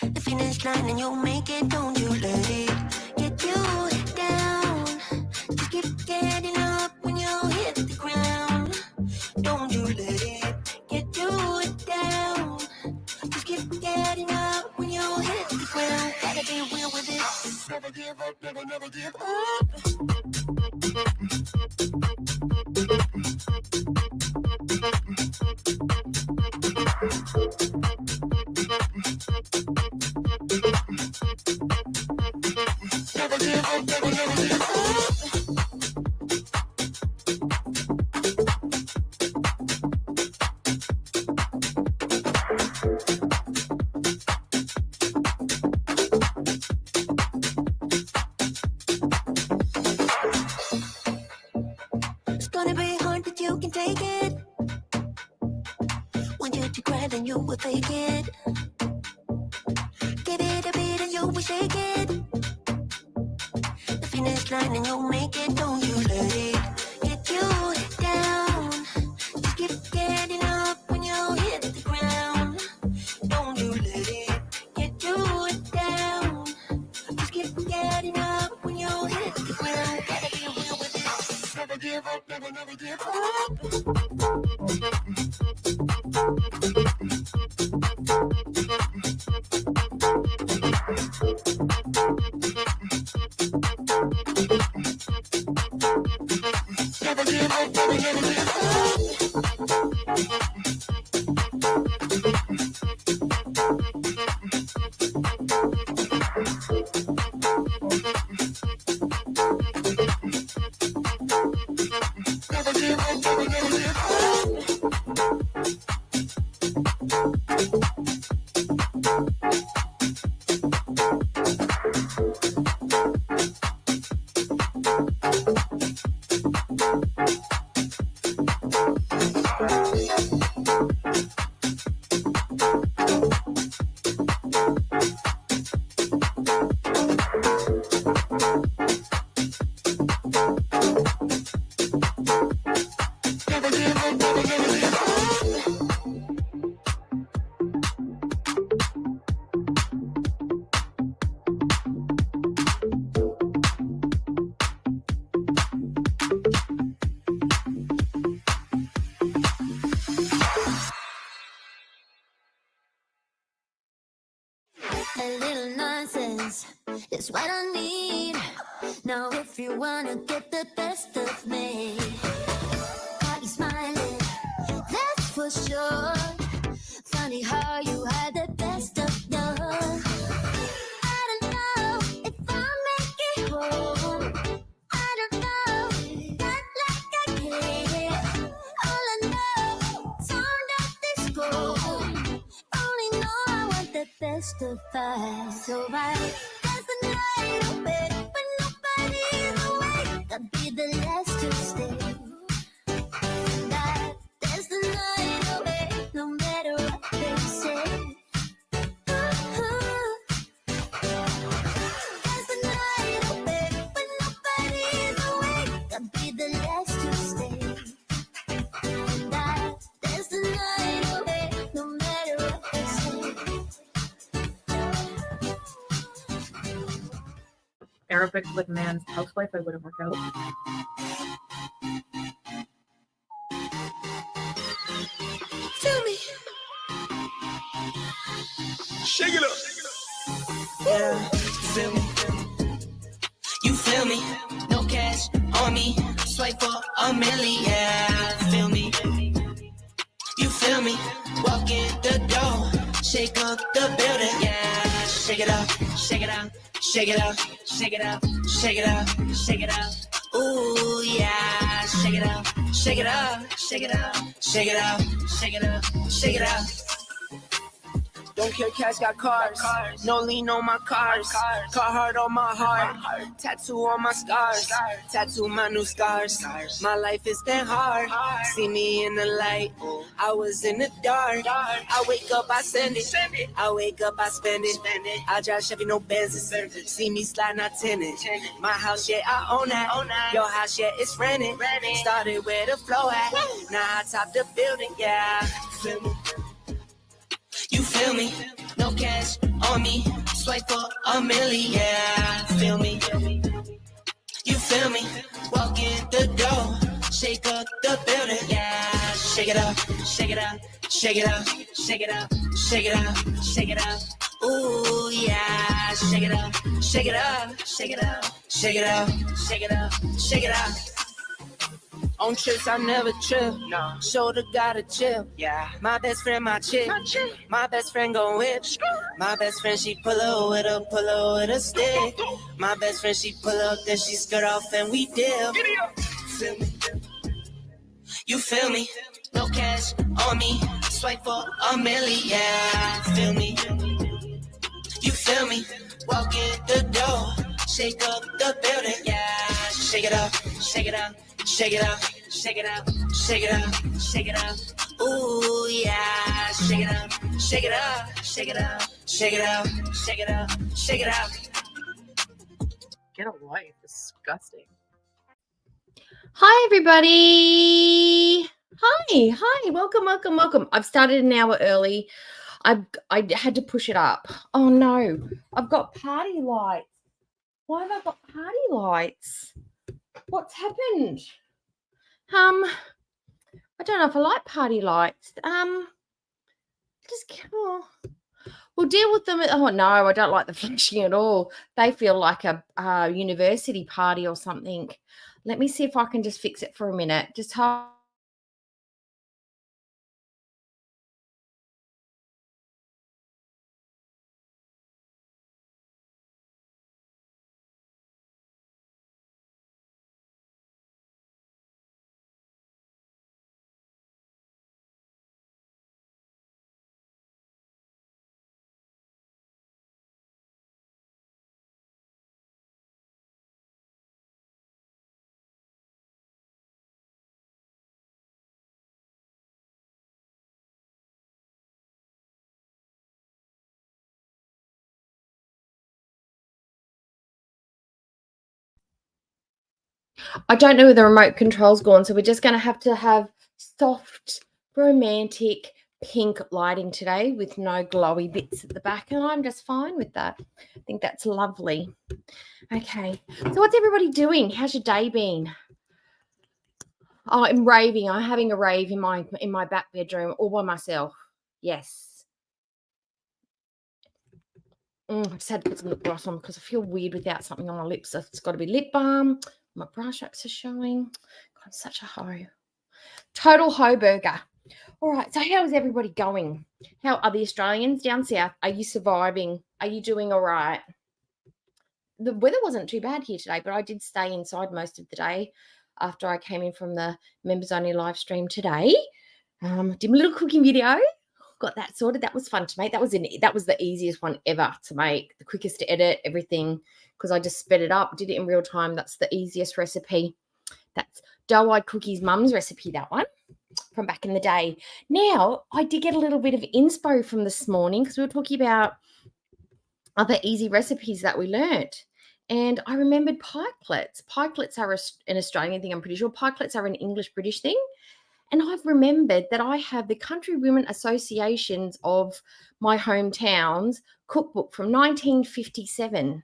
the finish line and you'll make it. Don't you let it get you down. Just keep getting up when you hit the ground. Don't you let it get you down. Just keep getting up when you hit the ground. Gotta be real with it. Never give up, never, never give up. Never give up, never, never give up. It's gonna be hard, but you can take it. Want you to cry, then you will fake it. Give it a beat and you will shake it. The finish line and you'll make it. Don't you let it get you down. Just keep getting up when you hit the ground. Don't you let it get you down. Just keep getting up when you hit the ground. Gotta be real with it. Never give up, never, never give up. Never give up, never, never give up. Never give up, never, never give up. Never give up, never, never give up. A little nonsense is what I need. Now if you wanna get the best of me, got you smiling, that's for sure. Funny how you had the best of love. I don't know if I'll make it home. I don't know, not like I care. All I know, time that this goes. Only know I want the best of us. So right, there's the night away when nobody's awake. I'll be the last to stay. That there's the night away, no matter what they say. There's the night away when nobody's awake. I'll be the last to stay. That there's the night away, no matter what they say. Arabic with man's housewife, I wouldn't work out. Feel me. Shake it up. Yeah, feel me? You feel me? No cash on me. Swipe for a million. Yeah, feel me? You feel me? Walk in the door. Shake up the building. Yeah, shake it up, shake it out, shake it out, shake it out, shake it out, shake it out. Ooh, yeah, shake it out, shake it out, shake it out, shake it out, shake it out, shake it out. Don't care, cash got cars. No lean on my cars. Carhartt on my heart. Tattoo on my scars. Tattoo my new scars. My life has been hard. See me in the light. I was in the dark. I wake up, I send it. I wake up, I spend it. I drive Chevy, no Benzes. See me sliding, I tenant. My house, yeah, I own that. Your house, yeah, it's rented. Started where the flow at. Now I top the building, yeah. Feel me? You feel me? No cash on me, swipe for a milli, yeah, feel me? You feel me? Walk in the door, shake up the building, yeah, shake it up, shake it up, shake it up, shake it up, shake it up, shake it up. Ooh, yeah, shake it up, shake it up, shake it up, shake it up, shake it up, shake it up. On trips, I never trip. No. Shoulder gotta chill. Yeah. My best friend, my chick. My best friend gon' whip. My best friend, she pull up with a stick. My best friend, she pull up, then she skirt off and we dip. Feel me? You feel me? No cash on me. Swipe for a milli, yeah. Feel me? You feel me? Walk in the door. Shake up the building, yeah. Shake it up, shake it up. Shake it up, shake it up, shake it up, shake it up. Ooh, yeah. Shake it up, shake it up, shake it up, shake it up, shake it up, shake it up. Get a life. Disgusting. Hi, everybody. Hi. Welcome. I've started an hour early. I had to push it up. Oh, no. I've got party lights. Why have I got party lights? What's happened? I don't know if I like party lights. We'll deal with them. Oh, no, I don't like the flashing at all. They feel like a university party or something. Let me see if I can just fix it for a minute. Just hold. I don't know where the remote control's gone, so we're just going to have soft, romantic, pink lighting today with no glowy bits at the back, and I'm just fine with that. I think that's lovely. Okay, so what's everybody doing? How's your day been? Oh, I'm raving. I'm having a rave in my back bedroom all by myself. Yes. I just had to put some lip gloss on because I feel weird without something on my lips. So it's got to be lip balm. My brush ups are showing. God, I'm such a hoe. Total hoe burger. All right. So how is everybody going? How are the Australians down south? Are you surviving? Are you doing all right? The weather wasn't too bad here today, but I did stay inside most of the day after I came in from the members only live stream today. Did my little cooking video. Got that sorted. That was fun to make. That was the easiest one ever to make, the quickest to edit, everything, because I just sped it up, did it in real time. That's the easiest recipe. That's Doe-Eyed Cookie's mum's recipe, that one, from back in the day. Now, I did get a little bit of inspo from this morning because we were talking about other easy recipes that we learnt. And I remembered pikelets. Pikelets are an Australian thing, I'm pretty sure. Pikelets are an English-British thing. And I've remembered that I have the Country Women Associations of my hometown's cookbook from 1957.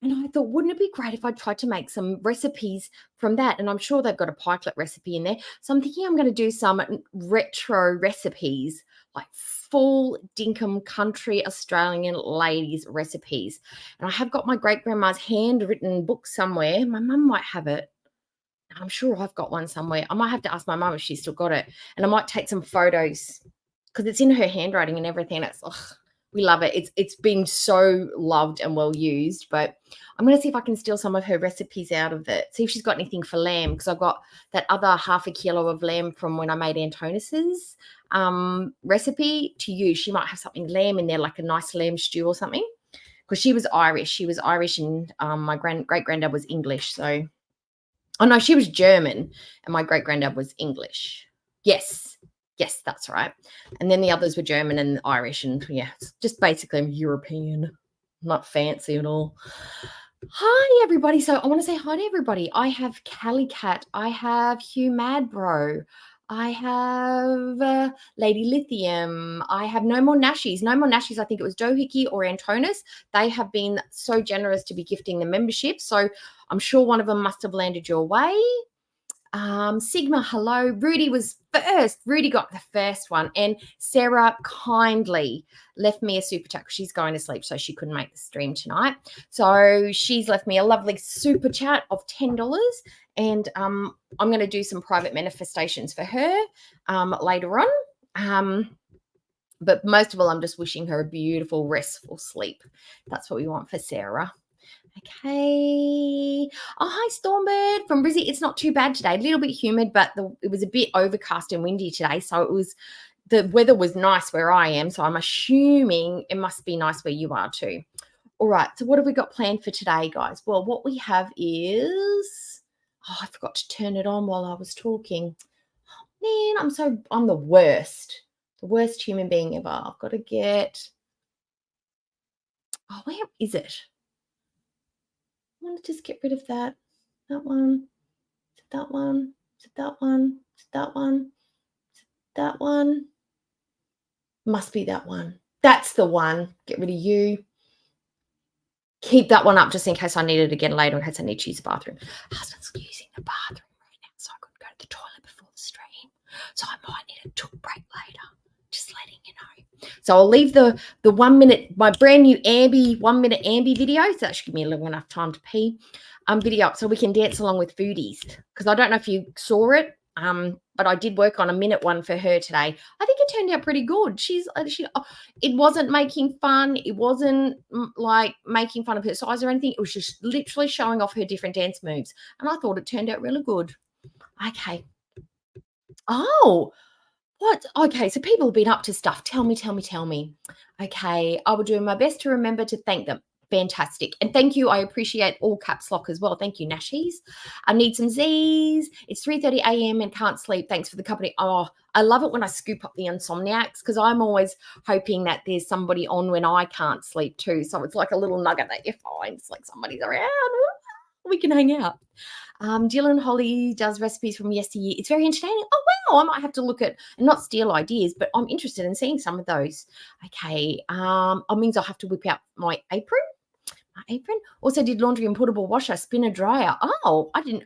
And I thought, wouldn't it be great if I tried to make some recipes from that? And I'm sure they've got a pikelet recipe in there. So I'm thinking I'm going to do some retro recipes, like full dinkum country Australian ladies recipes. And I have got my great-grandma's handwritten book somewhere. My mum might have it. I'm sure I've got one somewhere. I might have to ask my mum if she's still got it. And I might take some photos because it's in her handwriting and everything. We love it. It's been so loved and well used. But I'm going to see if I can steal some of her recipes out of it. See if she's got anything for lamb, because I've got that other half a kilo of lamb from when I made Antonis's recipe to use. She might have something lamb in there, like a nice lamb stew or something, because she was Irish. She was Irish and my great-granddad was English. So... Oh, no, she was German and my great-granddad was English. Yes, that's right. And then the others were German and Irish. And, yeah, it's just basically European, not fancy at all. Hi, everybody. So I want to say hi to everybody. I have Callie Cat. I have Hugh Madbro. I have Lady Lithium. I have No More Nashies. No More Nashies, I think it was Doohickey or Antonis. They have been so generous to be gifting the membership. So I'm sure one of them must have landed your way. Sigma, hello. Rudy was first. Rudy got the first one. And Sarah kindly left me a super chat because she's going to sleep, so she couldn't make the stream tonight. So she's left me a lovely super chat of $10. And I'm going to do some private manifestations for her later on. But most of all, I'm just wishing her a beautiful, restful sleep. That's what we want for Sarah. Okay. Oh, hi, Stormbird from Brizzy. It's not too bad today. A little bit humid, but it was a bit overcast and windy today. So the weather was nice where I am. So I'm assuming it must be nice where you are too. All right. So what have we got planned for today, guys? Well, what we have is, I forgot to turn it on while I was talking. Oh, man, I'm the worst human being ever. I've got to get, where is it? I want to just get rid of that one, that one, that one, that one, that one. Must be that one. That's the one. Get rid of you. Keep that one up just in case I need it again later, in case I need to use the bathroom. Husband's using the bathroom right now, so I couldn't go to the toilet before the stream. So I might need a took break later. Just letting you know. So I'll leave the 1 minute, my brand new Ambi 1 minute Ambi video. So that should give me a little enough time to pee. Video up so we can dance along with foodies. Because I don't know if you saw it, but I did work on a minute one for her today. I think it turned out pretty good. It wasn't making fun. It wasn't like making fun of her size or anything. It was just literally showing off her different dance moves. And I thought it turned out really good. Okay. Oh, what? Okay, so people have been up to stuff. Tell me. Okay, I will do my best to remember to thank them. Fantastic. And thank you. I appreciate all caps lock as well. Thank you, Nashies. I need some Z's. It's 3:30 a.m. and can't sleep. Thanks for the company. Oh, I love it when I scoop up the insomniacs because I'm always hoping that there's somebody on when I can't sleep too. So it's like a little nugget that you find. It's like somebody's around. We can hang out. Dylan Holly does recipes from yesteryear. It's very entertaining. Oh, wow. I might have to look at, and not steal ideas, but I'm interested in seeing some of those. Okay. It means I'll have to whip out my apron. Also did laundry and portable washer, spinner dryer. Oh, I didn't.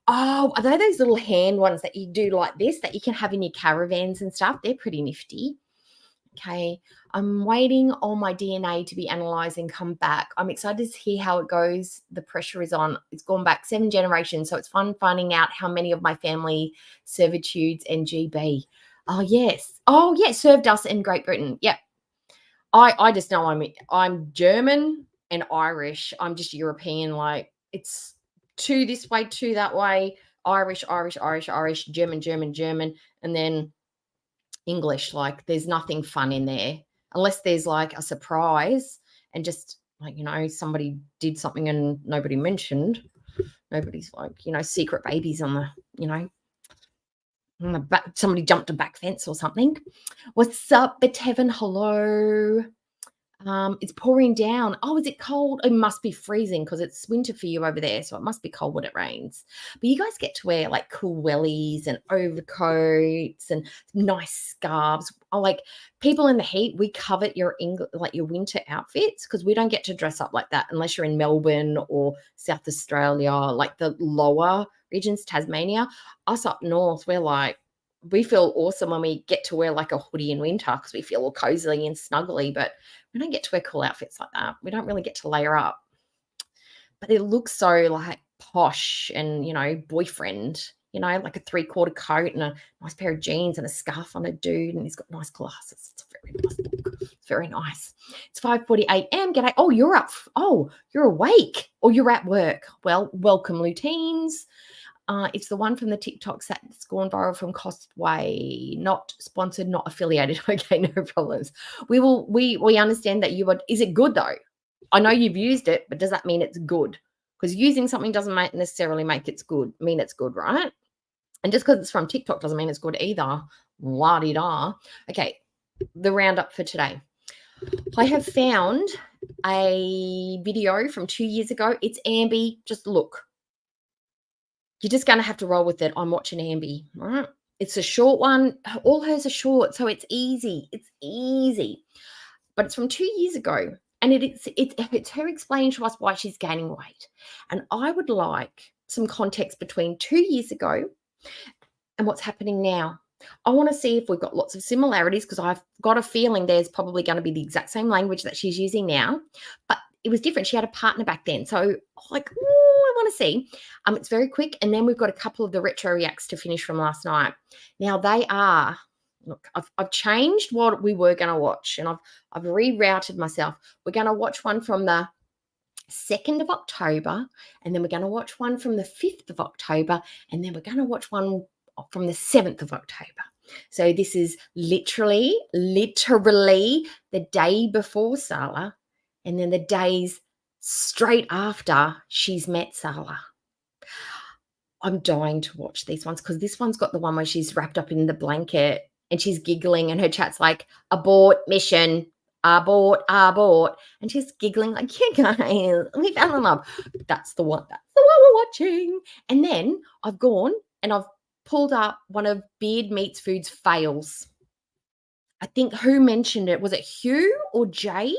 Oh, are they those little hand ones that you do like this that you can have in your caravans and stuff? They're pretty nifty. Okay. I'm waiting on my DNA to be analysed and come back. I'm excited to hear how it goes. The pressure is on. It's gone back 7 generations, so it's fun finding out how many of my family servitudes and GB. Oh, yes. Oh, yes, served us in Great Britain. Yep. I just know I'm German and Irish. I'm just European. Like it's 2 this way, 2 that way. Irish, German, and then English. Like there's nothing fun in there unless there's like a surprise and just like, somebody did something and nobody mentioned. Nobody's like, secret babies on the, on the back. Somebody jumped a back fence or something. What's up, Betevan? Hello. It's pouring down. Oh, is it cold? It must be freezing because it's winter for you over there. So it must be cold when it rains. But you guys get to wear like cool wellies and overcoats and nice scarves. Like people in the heat, we covet your winter outfits because we don't get to dress up like that unless you're in Melbourne or South Australia, like the lower regions, Tasmania. Us up north, we feel awesome when we get to wear like a hoodie in winter because we feel all cozy and snuggly, but we don't get to wear cool outfits like that. We don't really get to layer up. But it looks so like posh and, boyfriend, like a 3/4 coat and a nice pair of jeans and a scarf on a dude, and he's got nice glasses. It's a very nice look. It's very nice. It's 5:40 a.m. G'day. Oh, you're up. Oh, you're awake or you're at work. Well, welcome, Lutines. It's the one from the TikToks that's gone viral from Costway, not sponsored, not affiliated. Okay, no problems. We understand that you are. Is it good though? I know you've used it, but does that mean it's good? Because using something doesn't necessarily make it's good. Mean it's good, right? And just because it's from TikTok doesn't mean it's good either. La-di-da. Okay, the roundup for today. I have found a video from 2 years ago. It's Ambi. Just look. You're just going to have to roll with it. I'm watching Ambi, all right? It's a short one. All hers are short, so it's easy. It's easy. But it's from 2 years ago. And it's her explaining to us why she's gaining weight. And I would like some context between 2 years ago and what's happening now. I want to see if we've got lots of similarities, because I've got a feeling there's probably going to be the exact same language that she's using now. But it was different. She had a partner back then. So like, ooh, I want to see. It's very quick. And then we've got a couple of the retro reacts to finish from last night. Now they are, look, I've changed what we were going to watch, and I've rerouted myself. We're going to watch one from the 2nd of October, and then we're going to watch one from the 5th of October, and then we're going to watch one from the 7th of October. So this is literally the day before Salah, and then the days straight after she's met Salah. I'm dying to watch these ones, because this one's got the one where she's wrapped up in the blanket and she's giggling, and her chat's like, abort mission, abort. And she's giggling like, yeah, guys, we fell in love. That's the one we're watching. And then I've gone and I've pulled up one of Beard Meats Food's fails. I think who mentioned it? Was it Hugh or Jade?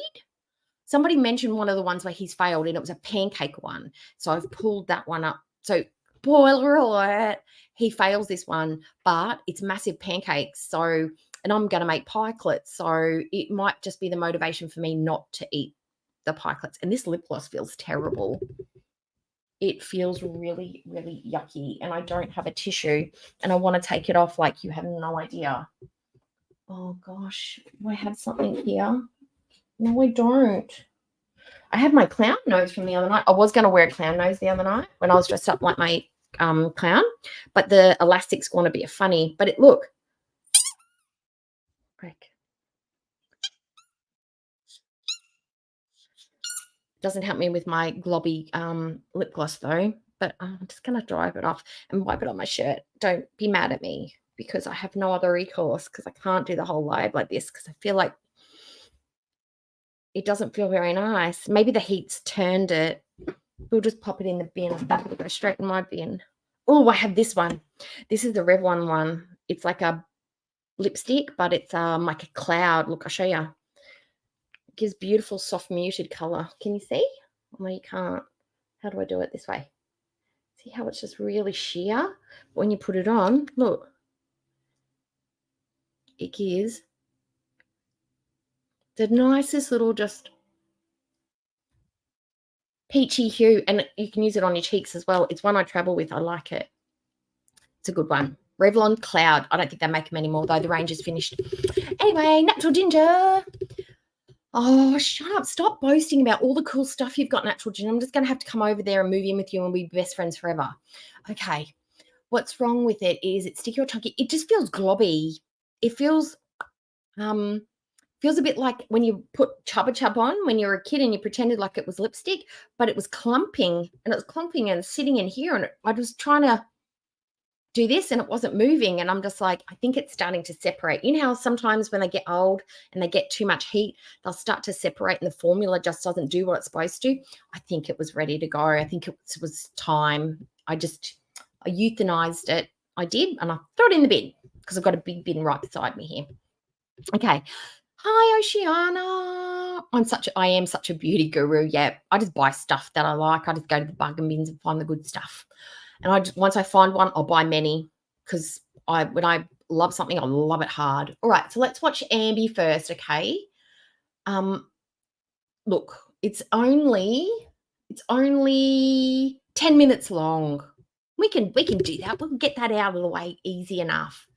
Somebody mentioned one of the ones where he's failed, and it was a pancake one. So I've pulled that one up. So spoiler alert, he fails this one, but it's massive pancakes. So, and I'm going to make pikelets. So it might just be the motivation for me not to eat the pikelets. And this lip gloss feels terrible. It feels really, really yucky, and I don't have a tissue, and I want to take it off like you have no idea. Oh gosh, do I have something here? No, I don't. I have my clown nose from the other night. I was going to wear a clown nose the other night when I was dressed up like my clown, but the elastic's going to be a funny. But it look, break. Doesn't help me with my globby lip gloss though. But I'm just going to dry it off and wipe it on my shirt. Don't be mad at me, because I have no other recourse, because I can't do the whole live like this, because I feel like it doesn't feel very nice. Maybe the heat's turned it. We'll just pop it in the bin. That will go straight in my bin. Oh, I have this one. This is the Revlon one. It's like a lipstick, but it's like a cloud. Look, I'll show you. It gives beautiful, soft, muted color. Can you see? Oh, no, you can't. How do I do it this way? See how it's just really sheer? When you put it on, look. It gives the nicest little just peachy hue, and you can use it on your cheeks as well. It's one I travel with. I like it. It's a good one. Revlon Cloud. I don't think they make them anymore, though. The range is finished. Anyway, Natural Ginger. Oh, shut up. Stop boasting about all the cool stuff you've got, Natural Ginger. I'm just going to have to come over there and move in with you and we'll be best friends forever. Okay. What's wrong with it is it's sticky or chunky. It just feels globby. It feels a bit like when you put Chubba Chub on when you were a kid and you pretended like it was lipstick, but it was clumping, and it was clumping and sitting in here, and I was trying to do this and it wasn't moving, and I'm just like, I think it's starting to separate. You know how sometimes when they get old and they get too much heat, they'll start to separate and the formula just doesn't do what it's supposed to. I think it was ready to go. I think it was time. I euthanized it. I did, and I threw it in the bin because I've got a big bin right beside me here. Okay. Hi, Oceana. I am such a beauty guru. Yeah, I just buy stuff that I like. I just go to the bargain bins and find the good stuff. And once I find one, I'll buy many, because when I love something, I love it hard. All right, so let's watch Ambi first, okay? Look, it's only 10 minutes long. We can do that. We'll get that out of the way easy enough.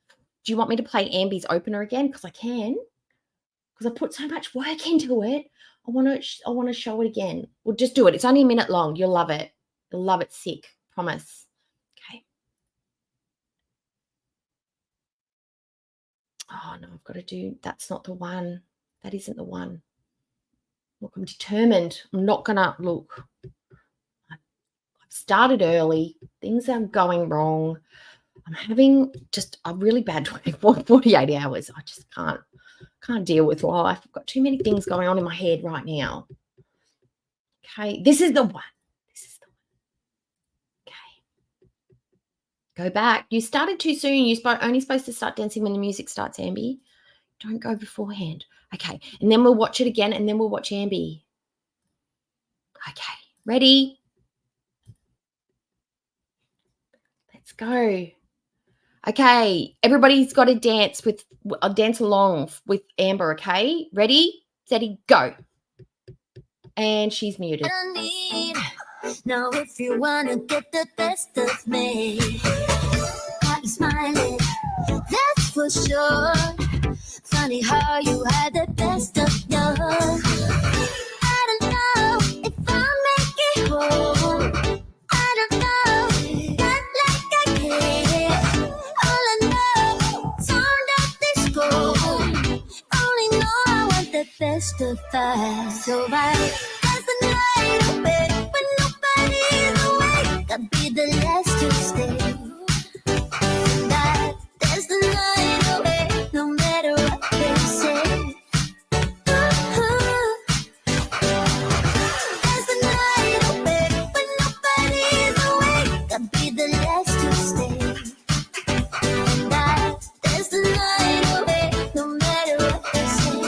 Do you want me to play Ambi's opener again? Because I can. Because I put so much work into it. I want to show it again. We'll just do it. It's only a minute long. You'll love it. You'll love it sick. Promise. Okay. Oh, no, I've got to do, that's not the one. That isn't the one. Look, I'm determined. I'm not going to, look. I've started early. Things are going wrong. I'm having just a really bad 48 hours. I just can't deal with life. I've got too many things going on in my head right now. Okay, this is the one. Okay. Go back. You started too soon. You're only supposed to start dancing when the music starts, Ambi. Don't go beforehand. Okay. And then we'll watch it again, and then we'll watch Ambi. Okay. Ready? Let's go. Okay. Everybody's got to dance along with Amber, okay? Ready, steady, go. And she's muted. I need. Now if you wanna get the best of me, got you smiling, that's for sure. Funny how you had the best of yours. I don't know if I'll make it home. I don't know, not like I care. All I know, sound of this gold. Only know I want the best of us. So I dance the night away when nobody's awake. I'll be the last to stay. And I dance the night away no matter what they say. Dance the night away when nobody's awake. I'll be the last to stay. And I dance the night away no matter what they say.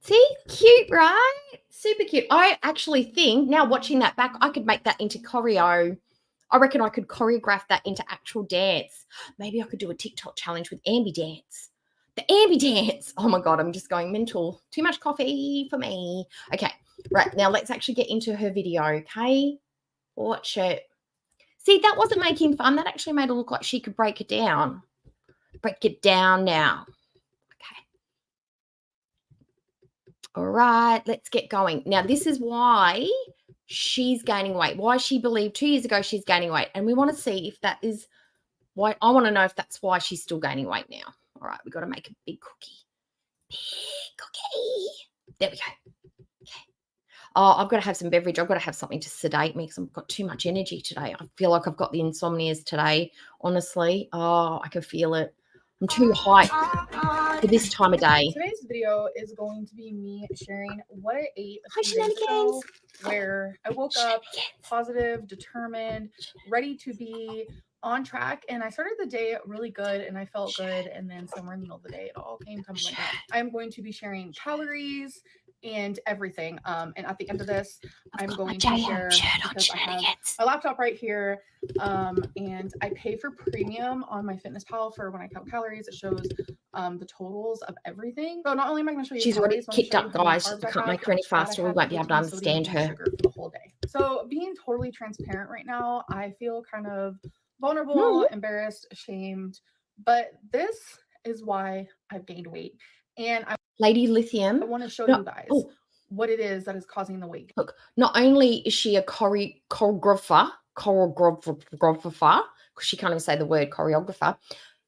See? Cute, right? Super cute. I actually think now watching that back, I could make that into choreo. I reckon I could choreograph that into actual dance. Maybe I could do a TikTok challenge with Ambi dance. The Ambi dance. Oh my God, I'm just going mental. Too much coffee for me. Okay, right. Now let's actually get into her video, okay? Watch it. See, that wasn't making fun. That actually made it look like she could break it down. Break it down now. Okay. All right, let's get going. Now, this is why she's gaining weight, why she believed 2 years ago she's gaining weight. And we want to see if that is why. I want to know if that's why she's still gaining weight now. All right, we've got to make a big cookie. Big cookie. There we go. Okay. Oh, I've got to have some beverage. I've got to have something to sedate me because I've got too much energy today. I feel like I've got the insomnias today, honestly. Oh, I can feel it. I'm too hyped for this time of day. Today's video is going to be me sharing what I ate Hi, a few days ago, shenanigans. where I woke up positive, determined, ready to be on track, and I started the day really good and I felt good, and then somewhere in the middle of the day it all came tumbling down. I'm going to be sharing calories and everything, and at the end of this I'm going to share, because I have my laptop right here, and I pay for premium on my FitnessPal for when I count calories. It shows the totals of everything. So not only am I going to show you She's already calories, but I'm kicked gonna up, show you how many guys. carbs I can't have, make her any how much fat I faster. We have, won't be able to protein, sodium, understand and her. sugar for the whole day. So being totally transparent right now, I feel kind of vulnerable, embarrassed, ashamed, but this is why I've gained weight, and I Lady Lithium. want to show No, you guys oh, what it is that is causing the weight. look, not only is she a choreographer, because she can't even say the word choreographer,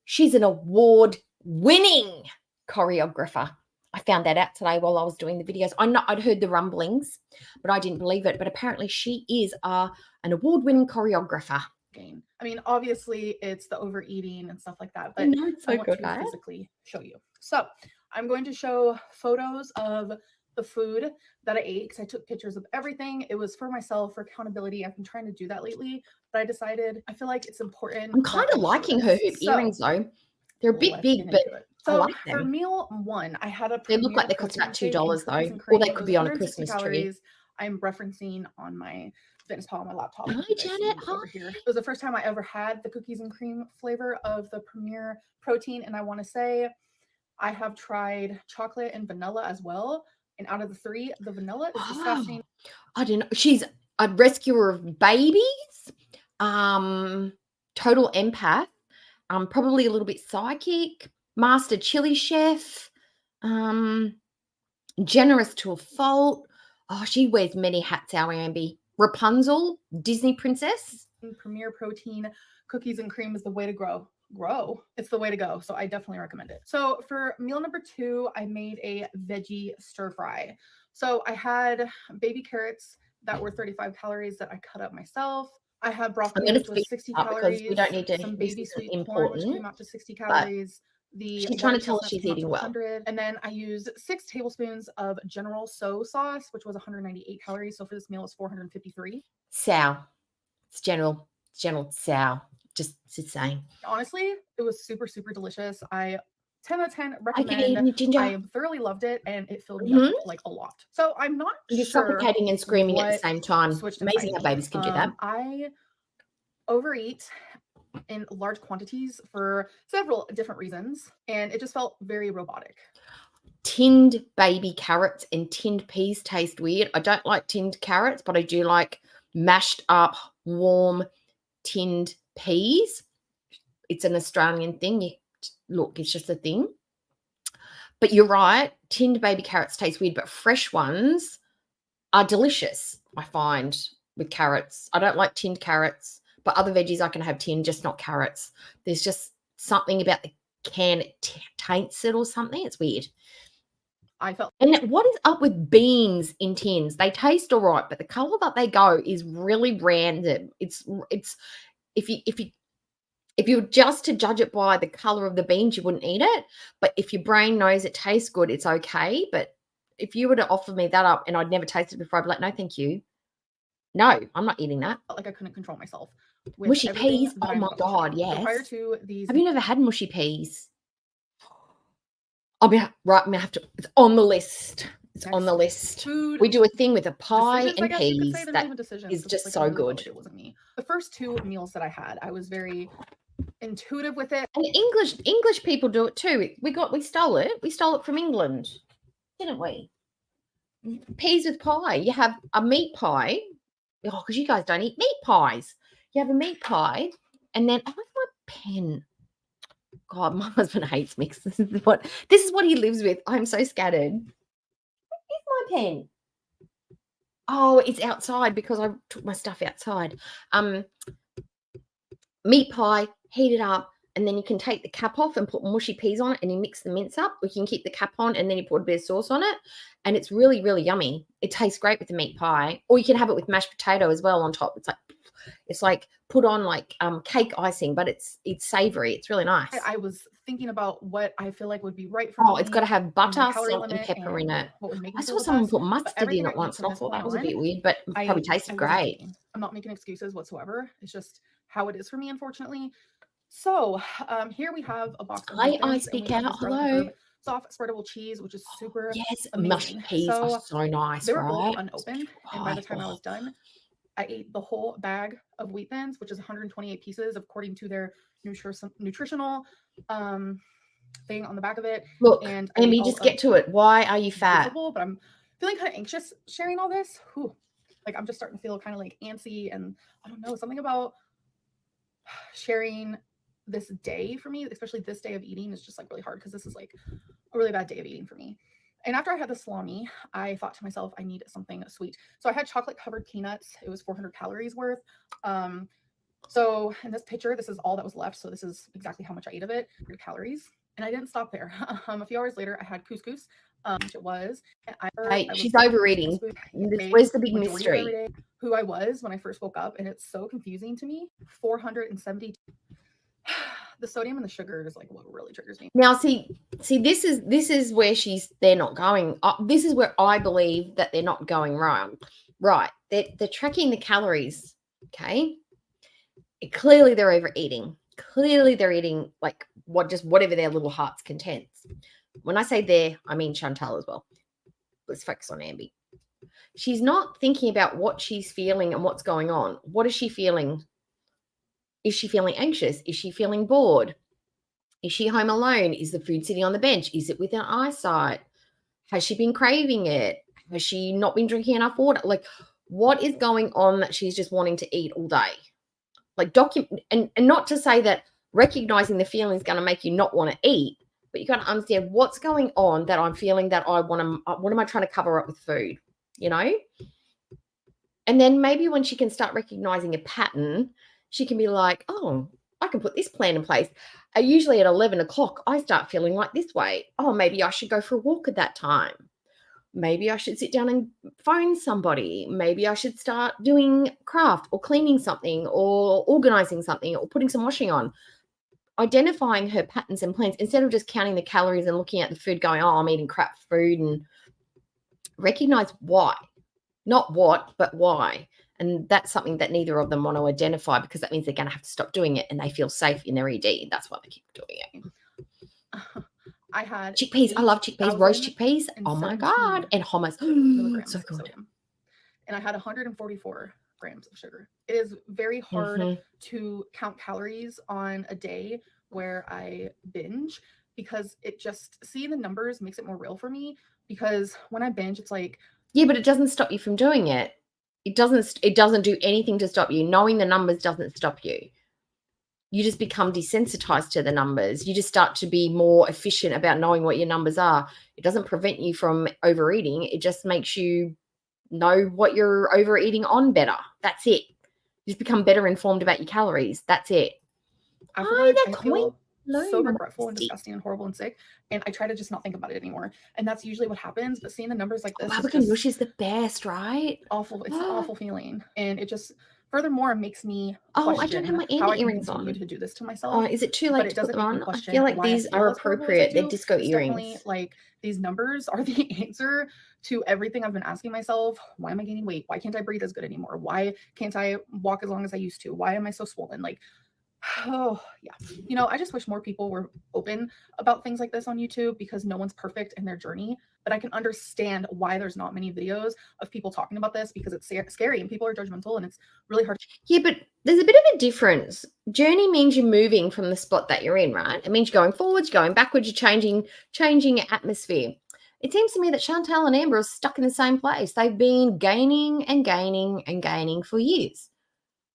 she's an award-winning choreographer. I found that out today while I was doing the videos. I'd heard the rumblings, but I didn't believe it. But apparently she is an award-winning choreographer. I mean, obviously it's the overeating and stuff like that, but No, it's so I want good, to right? physically show you. So I'm going to show photos of the food that I ate because I took pictures of everything. It was for myself, for accountability. I've been trying to do that lately, but I decided I feel like it's important. I'm kind of liking her hoop earrings though. They're a bit big, but I like them. For meal one, I had a They look like they cost about $2 though, or they could be on a Christmas tree. I'm referencing on my FitnessPal on my laptop. Hi, Janet. Hi. Over here. It was the first time I ever had the cookies and cream flavor of the Premier protein, and I want to say I have tried chocolate and vanilla as well. And out of the three, the vanilla is disgusting. I don't know. She's a rescuer of babies, total empath, probably a little bit psychic, master chili chef, generous to a fault. Oh, she wears many hats, our Ambi. Rapunzel, Disney princess. Premier protein cookies and cream is the way to grow. It's the way to go. So I definitely recommend it. So for meal number 2, I made a veggie stir fry. So I had baby carrots that were 35 calories that I cut up myself. I had broccoli with 60 calories. We don't need to. Some baby sweet corn, which came out to 60 calories. the She's trying to large tell us chestnuts she's came out eating to well. 100, and then I used 6 tablespoons of General So sauce, which was 198 calories. So for this meal, it's 453. Sow. It's general sow. Just saying. Honestly, it was super, super delicious. I 10 out of 10 I can eat recommend. it, Ginger. I thoroughly loved it, and it filled me Mhm. up like a lot. So I'm not You're sure suffocating and screaming at the what same time. switched Amazing inside how me. babies can do that. I overeat in large quantities for several different reasons, and it just felt very robotic. Tinned baby carrots and tinned peas taste weird. I don't like tinned carrots, but I do like mashed up, warm, tinned peas. It's an Australian thing. Look, it's just a thing. But you're right. Tinned baby carrots taste weird, but fresh ones are delicious, I find, with carrots. I don't like tinned carrots, but other veggies I can have tinned, just not carrots. There's just something about the can taints it or something. It's weird. I felt And what is up with beans in tins? They taste all right, but the color that they go is really random. It's if you were just to judge it by the color of the beans, you wouldn't eat it. But if your brain knows it tastes good, it's okay. But if you were to offer me that up and I'd never tasted it before, I'd be like, no, thank you. No, I'm not eating that. like I couldn't control myself. With Mushy everything peas? that Oh I'm my about to share. God, So prior yes. to these, Have you never had mushy peas? I'll be right. I'm gonna have to. It's on the list. It's on the list. food We do a thing with a pie decisions, I and guess you could say. peas. They're not That even decisions. is It's just like, so I really felt good. like it wasn't me. The first 2 meals that I had, I was very intuitive with it. And English people do it too. We stole it. We stole it from England, didn't we? Peas with pie. You have a meat pie. Oh, because you guys don't eat meat pies. You have a meat pie, and then oh, where's my pen? God, my husband hates me. This is what he lives with. I'm so scattered. Where's my pen? Oh, it's outside because I took my stuff outside. Meat pie, heat it up, and then you can take the cap off and put mushy peas on it, and you mix the mince up. Or you can keep the cap on, and then you put a bit of sauce on it, and it's really, really yummy. It tastes great with the meat pie, or you can have it with mashed potato as well on top. It's like put on like cake icing, but it's savory. It's really nice. I was thinking about what I feel like would be right for me. Oh, it's got to have and butter, my calorie salt, and limit pepper in and it. what would make I me saw feel the someone best. put But mustard everything in I it eat once, from and I this thought that point was a on, bit weird, but it probably tasted I wasn't great. picky. I'm not making excuses whatsoever. It's just how it is for me, unfortunately. So here we have a box of Hey, I Lay's, and speak we have out. this garlic Hello. herb soft spreadable cheese, which is super Yes, mushy amazing. peas are So so nice, they were both right? unopened, and by the time I was done, I ate the whole bag of wheat thins, which is 128 pieces according to their nutritional thing on the back of it. Look, And Ambi, just get to it. Why are you fat? Visible, but I'm feeling kind of anxious sharing all this. Whew. Like I'm just starting to feel kind of like antsy, and I don't know, something about sharing this day for me, especially this day of eating, is just like really hard because this is like a really bad day of eating for me. And after I had the salami, I thought to myself, I need something sweet. So I had chocolate covered peanuts. It was 400 calories worth. So in this picture, this is all that was left. So this is exactly how much I ate of it, 100 calories. And I didn't stop there. A few hours later, I had couscous, which it was. And Hey, she's overeating. Where's the big mystery? Who I was when I first woke up, and it's so confusing to me. 470. The sodium and the sugar is like what really triggers me. Now, see, this is where they're not going. This is where I believe that they're not going wrong. Right, they're tracking the calories. Okay, clearly they're overeating. Clearly they're eating like whatever their little heart's content. When I say they, I mean Chantal as well. Let's focus on Ambi. She's not thinking about what she's feeling and what's going on. What is she feeling? Is she feeling anxious? Is she feeling bored? Is she home alone? Is the food sitting on the bench? Is it within eyesight? Has she been craving it? Has she not been drinking enough water? Like, what is going on that she's just wanting to eat all day? Like, and not to say that recognizing the feeling is going to make you not want to eat, but you got to understand what's going on that I'm feeling that I want to, what am I trying to cover up with food, you know? And then maybe when she can start recognizing a pattern, she can be like, oh, I can put this plan in place. Usually at 11 o'clock, I start feeling like this way. Oh, maybe I should go for a walk at that time. Maybe I should sit down and phone somebody. Maybe I should start doing craft or cleaning something or organizing something or putting some washing on. identifying her patterns and plans instead of just counting the calories and looking at the food going, oh, I'm eating crap food, and recognize why, not what, but why. And that's something that neither of them want to identify, because that means they're going to have to stop doing it and they feel safe in their ED. That's why they keep doing it. I had Chickpeas. I love chickpeas. Roast chickpeas. Oh my 8,017 God. And hummus. milligrams So of good. sodium. And I had 144 grams of sugar. It is very hard Mhm. to count calories on a day where I binge, because it just, seeing the numbers makes it more real for me, because when I binge, it's like, Yeah, but it doesn't stop you from doing it. It doesn't do anything to stop you. Knowing the numbers doesn't stop you. You just become desensitized to the numbers. You just start to be more efficient about knowing what your numbers are. It doesn't prevent you from overeating. It just makes you know what you're overeating on better. That's it. You just become better informed about your calories. That's it. afterwards, the I feel coin. so Hello, regretful and Musty. disgusting and horrible and sick. And I try to just not think about it anymore. And that's usually what happens. But seeing the numbers like this is Baba just ganoush is the best, right? awful. It's an awful feeling. And it just furthermore makes me Oh, I question don't have my how I Ambi can earrings continue on. to do this to myself. Is it too But late it to put doesn't them make me on? I question feel like why I these feel are as horrible as I appropriate. They're do. disco It's definitely earrings. like these numbers are the answer to everything I've been asking myself. Why am I gaining weight? Why can't I breathe as good anymore? Why can't I walk as long as I used to? Why am I so swollen? Like, oh yeah, you know, I just wish more people were open about things like this on YouTube, because no one's perfect in their journey. But I can understand why there's not many videos of people talking about this, because it's scary and people are judgmental and it's really hard. Yeah, but there's a bit of a difference. Journey means you're moving from the spot that you're in, right? It means you're going forwards, going backwards, you're changing your atmosphere. It seems to me that Chantal and Amber are stuck in the same place. They've been gaining and gaining and gaining for years.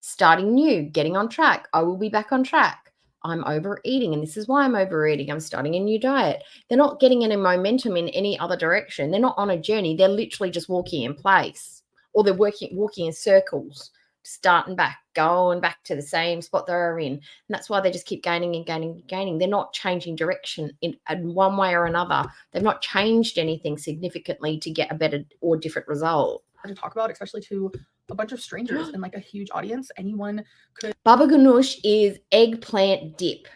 Starting new, getting on track. I will be back on track. I'm overeating, and this is why I'm overeating. I'm starting a new diet. They're not getting any momentum in any other direction. They're not on a journey. They're literally just walking in place, or they're walking in circles, starting back, going back to the same spot they're in. And that's why they just keep gaining and gaining and gaining. They're not changing direction in one way or another. They've not changed anything significantly to get a better or different result. to talk about, especially to a bunch of strangers and like a huge audience. Anyone could. Baba ganoush is eggplant dip.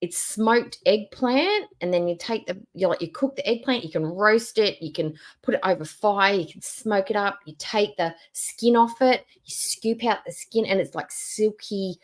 It's smoked eggplant, and then you cook the eggplant. You can roast it. You can put it over fire. You can smoke it up. You take the skin off it. You scoop out the skin, and it's like silky.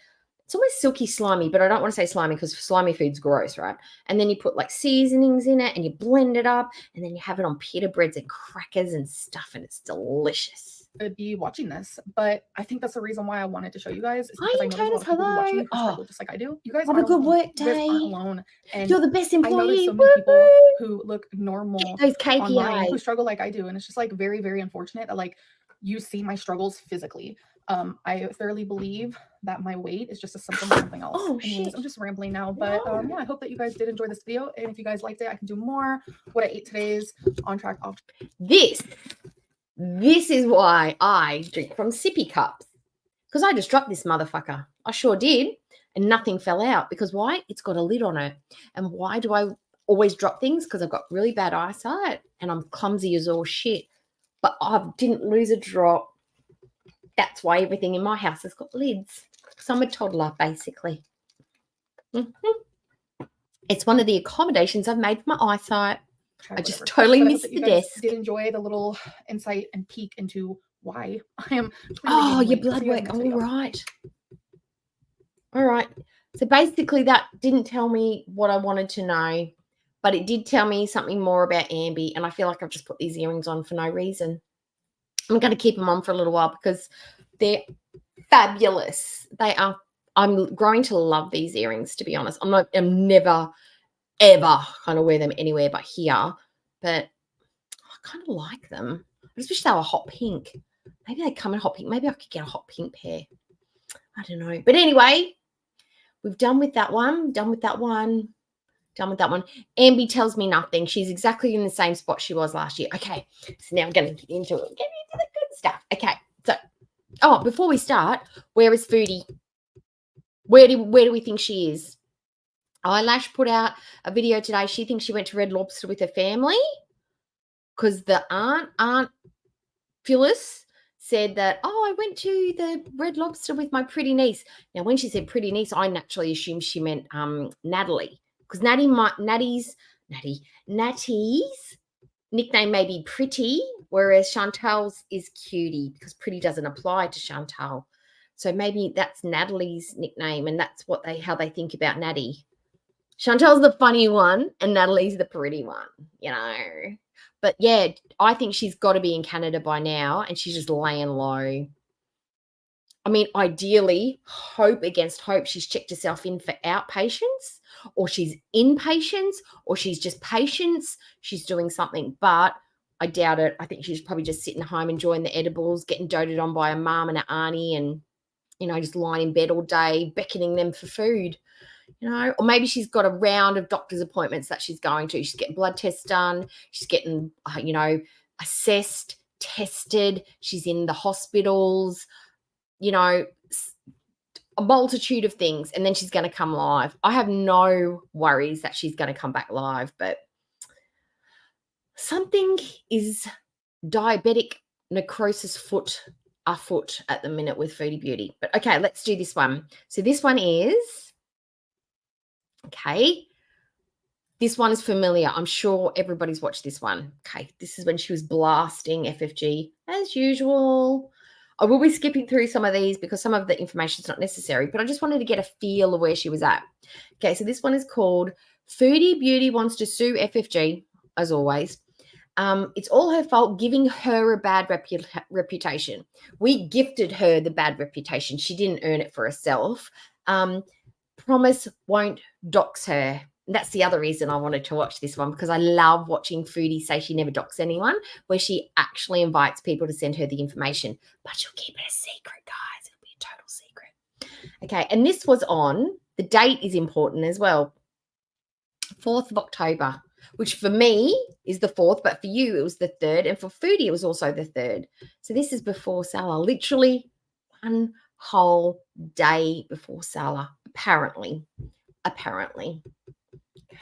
It's almost silky slimy, but I don't want to say slimy because slimy food's gross, right? And then you put like seasonings in it, and you blend it up, and then you have it on pita breads and crackers and stuff, and it's delicious. Be watching this, but I think that's the reason why I wanted to show you guys, is Hi, because I know there's a lot of people who watch me who hello. struggle just like I do. You guys Have a aren't good alone. work You guys aren't day. alone. And You're the best I know there's employee. so many people Woo! who look normal Those online who KPIs. struggle like I do, and it's just like very, very unfortunate that like you see my struggles physically. I thoroughly believe that my weight is just a symptom of something else. Oh, Anyways, shit. I'm just rambling now, but yeah, I hope that you guys did enjoy this video, and if you guys liked it, I can do more. What I ate today's on track, off. This is why I drink from sippy cups, because I just dropped this motherfucker. I sure did, and nothing fell out. Because why? It's got a lid on it. And why do I always drop things? Because I've got really bad eyesight and I'm clumsy as all shit. But I didn't lose a drop. That's why everything in my house has got lids. Because I'm a toddler, basically. It's one of the accommodations I've made for my eyesight. I just totally missed the desk. Did enjoy the little insight and peek into why I am. Oh, your blood work. All right. All right. So basically that didn't tell me what I wanted to know, but it did tell me something more about Ambi, and I feel like I've just put these earrings on for no reason. I'm going to keep them on for a little while because they're fabulous. They are. I'm growing to love these earrings, to be honest. I'm never, ever kind of wear them anywhere but here, but I kind of like them. I just wish they were hot pink. Maybe they come in hot pink. Maybe I could get a hot pink pair. I don't know. But anyway, we've done with that one. Ambi tells me nothing. She's exactly in the same spot she was last year. Okay, so now I'm going to get into it. Get into the good stuff. Okay, so, before we start, where is Foodie? Where do we think she is? Eyelash put out a video today. She thinks she went to Red Lobster with her family because the Aunt Phyllis said that, oh, I went to the Red Lobster with my pretty niece. Now, when she said pretty niece, I naturally assumed she meant Natalie, because Natty's nickname may be Pretty, whereas Chantal's is Cutie, because Pretty doesn't apply to Chantal. So maybe that's Natalie's nickname, and that's how they think about Natty. Chantal's the funny one, and Natalie's the pretty one, you know. But yeah, I think she's got to be in Canada by now, and she's just laying low. I mean, ideally, hope against hope, she's checked herself in for outpatients, or she's inpatients, or she's just patients. She's doing something, but I doubt it. I think she's probably just sitting home enjoying the edibles, getting doted on by a mum and an auntie, and, you know, just lying in bed all day, beckoning them for food. You know, or maybe she's got a round of doctor's appointments that she's going to. She's getting blood tests done. She's getting, you know, assessed, tested. She's in the hospitals, you know, a multitude of things. And then she's going to come live. I have no worries that she's going to come back live, but something is diabetic necrosis afoot at the minute with Foodie Beauty. But okay, let's do this one. So this one is... Okay, this one is familiar. I'm sure everybody's watched this one. Okay, this is when she was blasting FFG as usual. I will be skipping through some of these because some of the information is not necessary, but I just wanted to get a feel of where she was at. Okay, so this one is called Foodie Beauty Wants to Sue FFG, as always. It's all her fault, giving her a bad reputation. We gifted her the bad reputation. She didn't earn it for herself. Promise won't dox her. And that's the other reason I wanted to watch this one, because I love watching Foodie say she never dox anyone, where she actually invites people to send her the information. But she'll keep it a secret, guys. It'll be a total secret. Okay, and this was on, the date is important as well, 4th of October, which for me is the 4th, but for you it was the 3rd, and for Foodie it was also the 3rd. So this is before Salah, literally one whole day before Salah, apparently. Okay.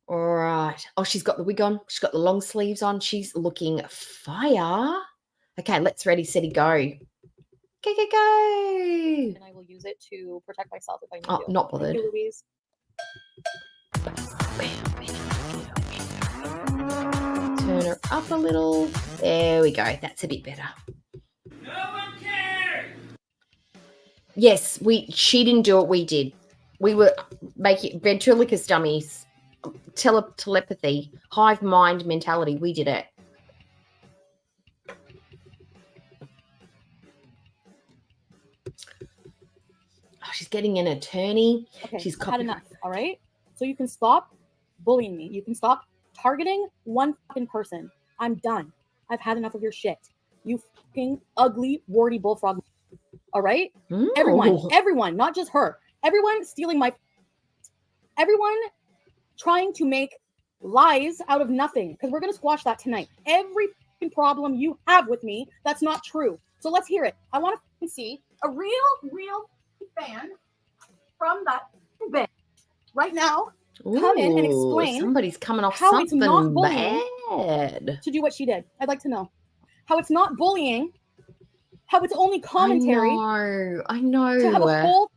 All right. Oh, she's got the wig on. She's got the long sleeves on. She's looking fire. Okay, let's ready, steady, go. Go, go, go. And I will use it to protect myself if I need Oh, to. not bothered. Thank you, Louise. Turn her up a little. There we go. That's a bit better. No one cares. Yes, she didn't do it. We did. We were making ventriloquist dummies, telepathy, hive mind mentality. We did it. Oh, she's getting an attorney. Okay, She's I've had enough, all right? So you can stop bullying me. You can stop targeting one fucking person. I'm done. I've had enough of your shit. You fucking ugly, warty bullfrog. All right? Ooh. Everyone, not just her. Everyone stealing my... Everyone trying to make lies out of nothing, because we're going to squash that tonight. Every problem you have with me, that's not true. So let's hear it. I want to see a real fan from that bench right now come in and explain somebody's coming off how something it's not bullying bad to do what she did. I'd like to know how it's not bullying, how it's only commentary. I know. To have a whole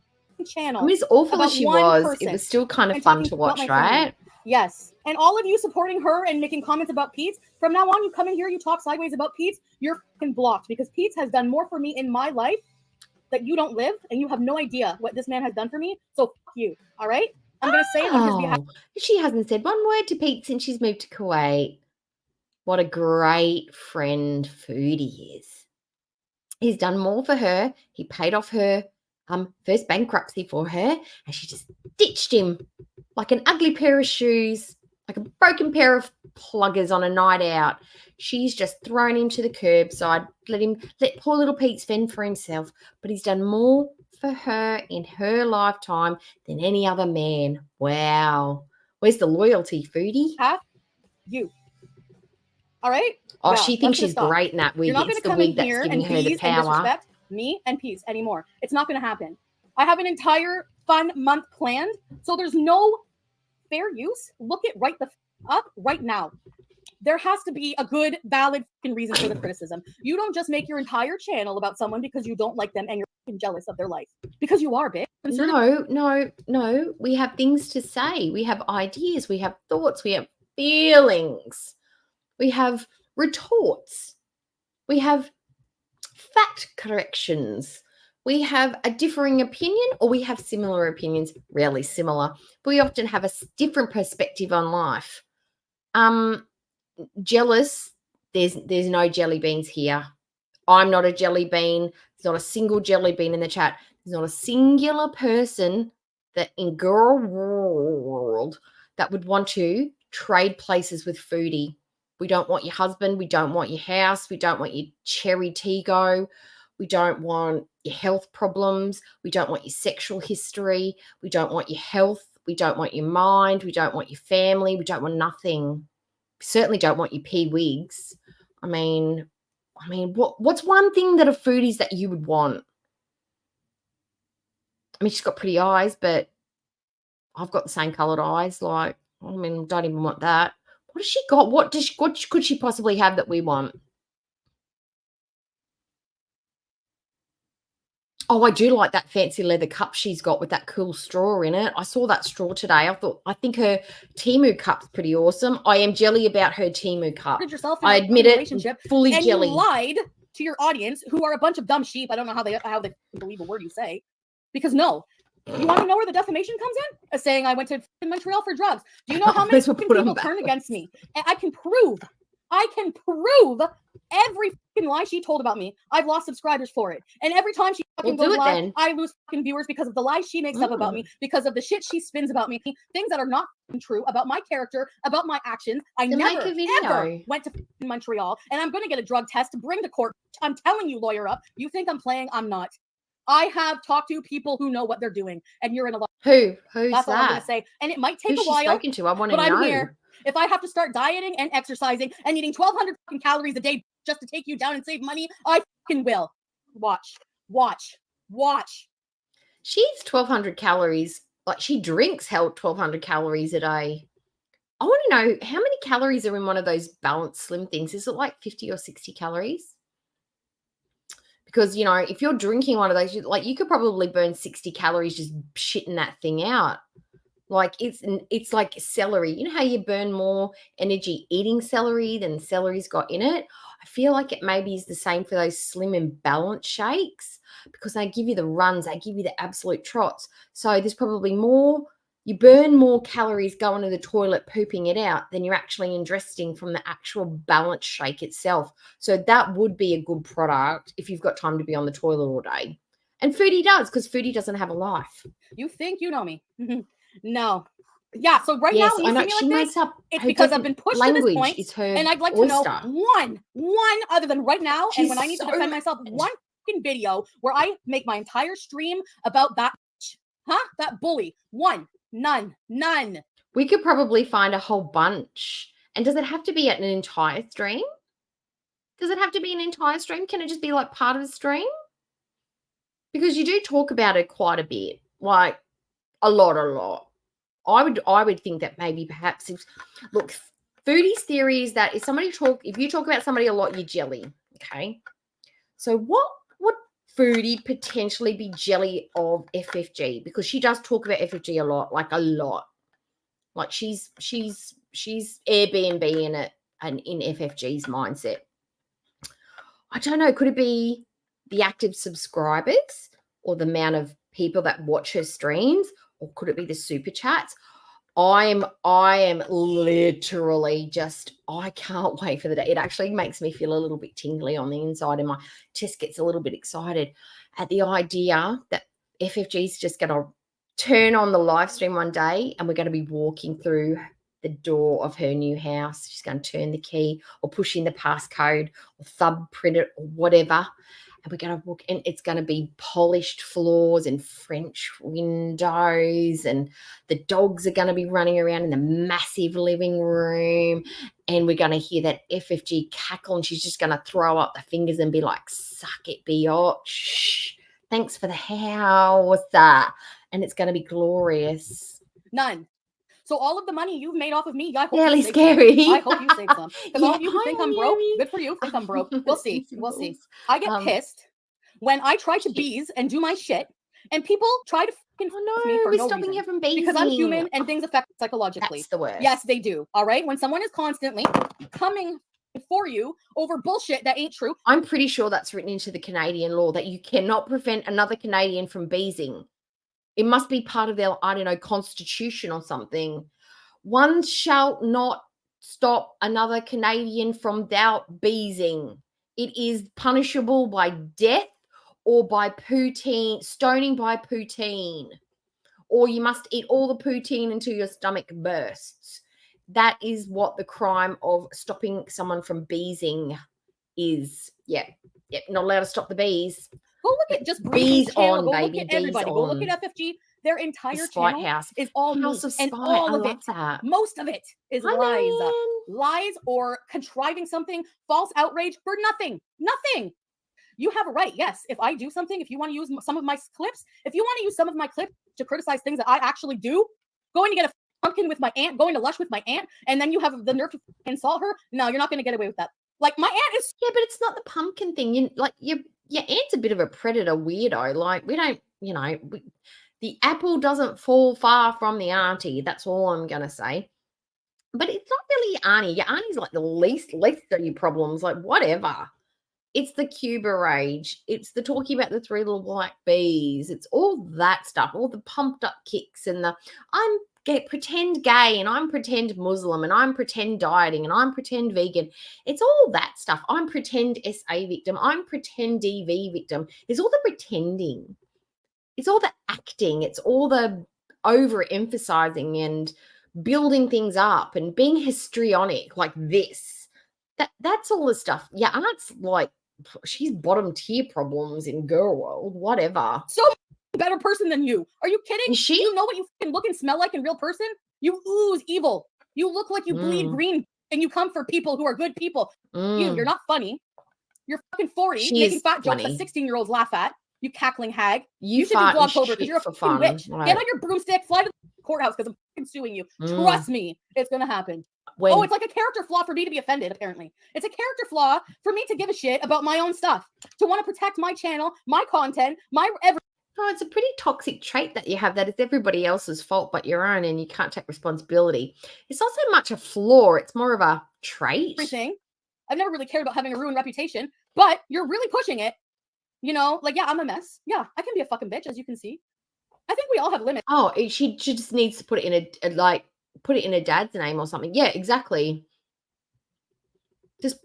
channel. I mean, as awful as she was, it was still kind of fun to watch, right? Yes. And all of you supporting her and making comments about Pete, from now on, you come in here, you talk sideways about Pete, you're fucking blocked, because Pete has done more for me in my life that you don't live, and you have no idea what this man has done for me. So fuck you. All right? I'm going to say it on his behalf. She hasn't said one word to Pete since she's moved to Kuwait. What a great friend Foodie is. He's done more for her. He paid off her first bankruptcy for her, and she just ditched him like an ugly pair of shoes, like a broken pair of pluggers on a night out. She's just thrown him to the curbside, let poor little Pete fend for himself. But he's done more for her in her lifetime than any other man. Wow. Where's the loyalty, Foodie? You. All right? Oh, yeah, she thinks she's great in that wig. You're not going to come in here and tease and disrespect me and Peace anymore. It's not going to happen. I have an entire fun month planned, so there's no fair use. Look it right the up right now. there has to be a good, valid fucking reason for the criticism. You don't just make your entire channel about someone because you don't like them and you're fucking jealous of their life. Because you are, bitch. No. We have things to say. We have ideas. We have thoughts. We have feelings. We have retorts. We have fact corrections. We have a differing opinion, or we have similar opinions. Rarely similar, but we often have a different perspective on life. Jealous, there's no jelly beans here. I'm not a jelly bean. There's not a single jelly bean in the chat. There's not a singular person that in girl world that would want to trade places with Foodie. We don't want your husband. We don't want your house. We don't want your cherry Tego. We don't want your health problems. We don't want your sexual history. We don't want your health. We don't want your mind. We don't want your family. We don't want nothing. We certainly don't want your pee wigs. I mean, what's one thing that a Foodie's that you would want? I mean, she's got pretty eyes, but I've got the same coloured eyes. Like, I mean, don't even want that. What has she got? What could she possibly have that we want? Oh, I do like that fancy leather cup she's got with that cool straw in it. I saw that straw today. I think her Temu cup's pretty awesome. I am jelly about her Temu cup. Yourself in I a admit it, relationship, fully and jelly. you lied to your audience, who are a bunch of dumb sheep. I don't know how they believe a word you say, because no. You want to know where the defamation comes in? Saying I went to Montreal for drugs. Do you know how many people turned against me? And I can prove every fucking lie she told about me. I've lost subscribers for it. And every time she fucking goes live, I lose fucking viewers because of the lies she makes up about me, because of the shit she spins about me, things that are not true about my character, about my actions. I never, ever went to Montreal, and I'm going to get a drug test to bring to court. I'm telling you, lawyer up. You think I'm playing? I'm not. I have talked to people who know what they're doing, and you're in a lot. Who's That's that? all I'm going to say. And it might take Who's a while. she spoken to? I want to know. But I'm here. If I have to start dieting and exercising and eating 1,200 fucking calories a day just to take you down and save money, I fucking will. Watch. She eats 1,200 calories. Like, she drinks 1,200 calories a day. I want to know how many calories are in one of those balanced slim things. Is it like 50 or 60 calories? Because, you know, if you're drinking one of those, like, you could probably burn 60 calories just shitting that thing out. Like, it's like celery. You know how you burn more energy eating celery than celery's got in it? I feel like it maybe is the same for those slim and balanced shakes, because they give you the runs, they give you the absolute trots. So there's probably more, you burn more calories going to the toilet pooping it out than you're actually ingesting from the actual balanced shake itself. So that would be a good product if you've got time to be on the toilet all day. And Foodie does, because Foodie doesn't have a life. You think you know me. No. Yeah, so right yes, now, I know. you see She me like makes this, up it's because I've been pushed to this point, is her and I'd like oyster. to know one other than right now, and when I need to defend myself, one fucking video where I make my entire stream about that, that bully. None. We could probably find a whole bunch. And does it have to be an entire stream? Does it have to be an entire stream? Can it just be like part of a stream? Because you do talk about it quite a bit, like a lot. I would think that maybe perhaps look, Foodie's theory is that if you talk about somebody a lot, you're jelly. Okay. So what would Foodie potentially be jelly of FFG? Because she does talk about FFG a lot, like a lot. Like she's Airbnb in it and in FFG's mindset. I don't know. Could it be the active subscribers or the amount of people that watch her streams, or could it be the super chats? I am literally just, I can't wait for the day. It actually makes me feel a little bit tingly on the inside, and my chest gets a little bit excited at the idea that FFG is just going to turn on the live stream one day and we're going to be walking through the door of her new house. She's going to turn the key or push in the passcode or thumbprint it or whatever. And we're going to walk, and it's going to be polished floors and French windows, and the dogs are going to be running around in the massive living room, and we're going to hear that FFG cackle, and she's just going to throw up the fingers and be like, suck it, biatch. Thanks for the house. And it's going to be glorious. None. So all of the money you've made off of me, I hope Fairly you saved scary. some. I hope you saved some. Because all of you who think I'm broke, pioneering. good for you. Think I'm broke. We'll see. We'll see. I get Um, pissed when I try to bees and do my shit, and people try to fucking Oh f with me no, for we're no stopping reason. her from being Because I'm human and things affect me psychologically. That's the worst. Yes, they do. All right. When someone is constantly coming for you over bullshit that ain't true. I'm pretty sure that's written into the Canadian law that you cannot prevent another Canadian from beesing. It must be part of their, I don't know, constitution or something. One shall not stop another Canadian from thou beesing. It is punishable by death or by poutine, stoning by poutine. Or you must eat all the poutine until your stomach bursts. That is what the crime of stopping someone from beesing is. Yeah. Yep. Not allowed to stop the bees. Go look at just Bees Breezy's channel. on, Go baby. look at Bees everybody. Go look on. at FFG. Their The entire Spite channel House. is all me. House of And Spite. all I of love it, that. most of it is Hi, lies. man. Lies or contriving something, false outrage for nothing. Nothing. You have a right. Yes. If I do something, if you want to use some of my clips, if you want to use some of my clips to criticize things that I actually do, going to get a pumpkin with my aunt, going to Lush with my aunt, and then you have the nerve to insult her. No, you're not going to get away with that. Like my aunt is. Yeah, but it's not the pumpkin thing. Your aunt's a bit of a predator weirdo. Like we don't, the apple doesn't fall far from the auntie. That's all I'm gonna say. But it's not really your auntie. Your auntie's like the least of your problems. Like whatever. It's the Cuba rage. It's the talking about the three little black bees. It's all that stuff. All the pumped up kicks and the pretend gay and I'm pretend Muslim and I'm pretend dieting and I'm pretend vegan. It's all that stuff. I'm pretend SA victim. I'm pretend DV victim. It's all the pretending. It's all the acting. It's all the overemphasizing and building things up and being histrionic like this. That's all the stuff. Your aunt's like, she's bottom tier problems in girl world, whatever. So better person than you. Are you kidding? Is she? You know what you look and smell like in real person? You ooze evil. You look like you bleed green and you come for people who are good people. You're not funny. You're fucking 40 She making is fat jokes funny. that 16-year-olds laugh at. You cackling hag. You should do fart and Vlogtober because shit you're a for fucking fun. witch. Like, Get on your broomstick, fly to the courthouse because I'm fucking suing you. Trust me, it's gonna happen. when, It's like a character flaw for me to be offended, apparently. It's a character flaw for me to give a shit about my own stuff, to want to protect my channel, my content, my everything. no, it's a pretty toxic trait that you have, that it's everybody else's fault but your own and you can't take responsibility. It's not so much a flaw, it's more of a trait. I've never really cared about having a ruined reputation, but you're really pushing it. Like, yeah, I'm a mess. Yeah, I can be a fucking bitch, as you can see. I think we all have limits. Oh, she just needs to put it in put it in a dad's name or something. Yeah, exactly. Just,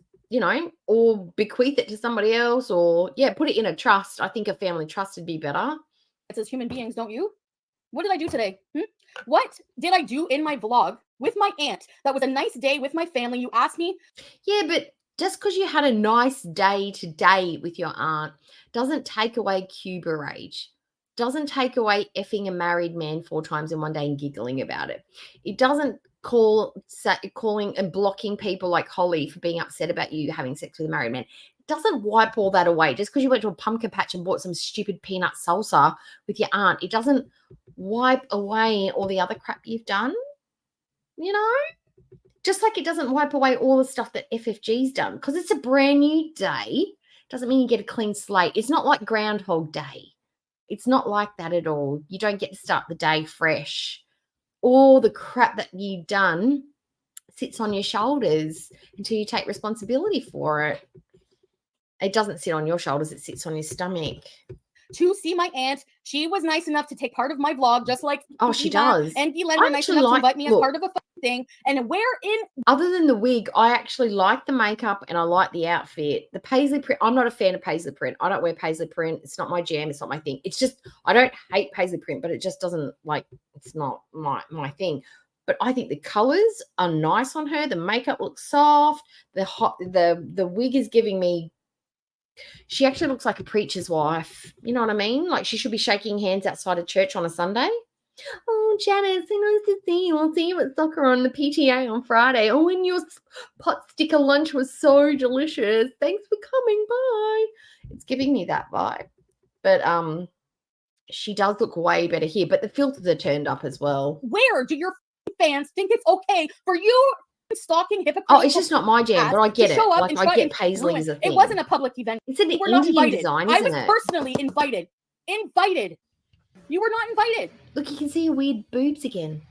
or bequeath it to somebody else, or put it in a trust. I think a family trust would be better. It's as human beings, don't you? What did I do today? What did I do in my vlog with my aunt? That was a nice day with my family. You asked me. Yeah, but just because you had a nice day today with your aunt doesn't take away Cuba rage. Doesn't take away effing a married man 4 times in one day and giggling about it. It doesn't calling and blocking people like Holly for being upset about you having sex with a married man. It doesn't wipe all that away. Just because you went to a pumpkin patch and bought some stupid peanut salsa with your aunt, it doesn't wipe away all the other crap you've done. Just like it doesn't wipe away all the stuff that FFG's done. Because it's a brand new day doesn't mean you get a clean slate. It's not like Groundhog Day. It's not like that at all. You don't get to start the day fresh. All the crap that you've done sits on your shoulders until you take responsibility for it. It doesn't sit on your shoulders. It sits on your stomach. To see my aunt, she was nice enough to take part of my vlog, just like she does. And Glenn were nice enough to invite me as part of a thing. And other than the wig, I actually like the makeup and I like the outfit. The paisley print, I'm not a fan of paisley print. I don't wear paisley print. It's not my jam. It's not my thing. It's just, I don't hate paisley print, but it just doesn't, it's not my thing. But I think the colors are nice on her. The makeup looks soft. The wig is giving me, she actually looks like a preacher's wife. You know what I mean? Like she should be shaking hands outside of church on a Sunday. Oh, Janice, so nice to see you. I'll see you at soccer on the PTA on Friday. Oh, and your pot sticker lunch was so delicious. Thanks for coming. Bye. It's giving me that vibe. But she does look way better here. But the filters are turned up as well. Where do your fans think it's okay for you stalking hypocritical. Oh, it's just not my jam, but I get it. show up Like, and I try get and Paisley ruin. as a thing. It wasn't a public event. It's an You were not Indian invited. design, I isn't was it? personally invited. Invited. You were not invited. Look, you can see your weird boobs again.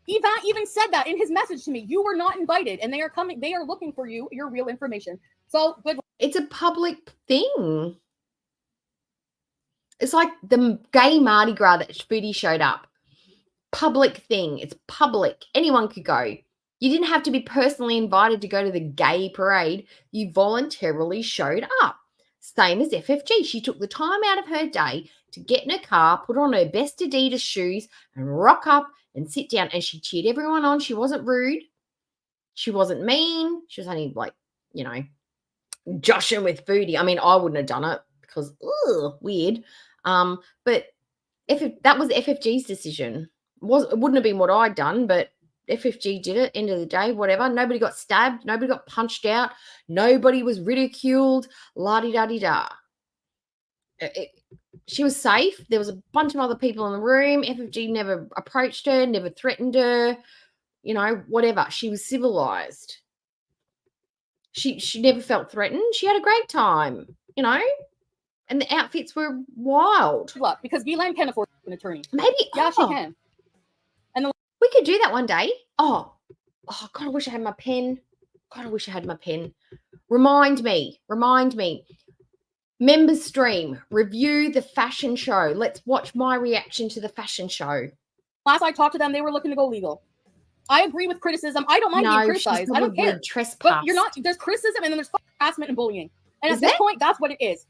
Ivan even said that in his message to me. You were not invited, and they are coming. They are looking for you, your real information. So good. It's a public thing. It's like the gay Mardi Gras that Foodie showed up. Public thing. It's public. Anyone could go. You didn't have to be personally invited to go to the gay parade. You voluntarily showed up. Same as FFG. She took the time out of her day to get in her car, put on her best Adidas shoes, and rock up and sit down. And she cheered everyone on. She wasn't rude. She wasn't mean. She was only like, you know, joshing with Foodie. I mean, I wouldn't have done it because, weird. But that was FFG's decision. It wouldn't have been what I'd done, but FFG did it. End of the day, whatever. Nobody got stabbed. Nobody got punched out. Nobody was ridiculed. La-di-da-di-da. She was safe. There was a bunch of other people in the room. FFG never approached her, never threatened her, you know, whatever. She was civilized. She never felt threatened. She had a great time, you know, and the outfits were wild. Luck, because Gilan can afford an attorney. Maybe. Yeah, she can. We could do that one day. Oh, God, I wish I had my pen. God, I wish I had my pen. Remind me. Members stream. Review the fashion show. Let's watch my reaction to the fashion show. Last I talked to them, they were looking to go legal. I agree with criticism. I don't mind being criticized. I don't care. Trespass. But you're not. There's criticism and then there's harassment and bullying. And at this point, that's what it is.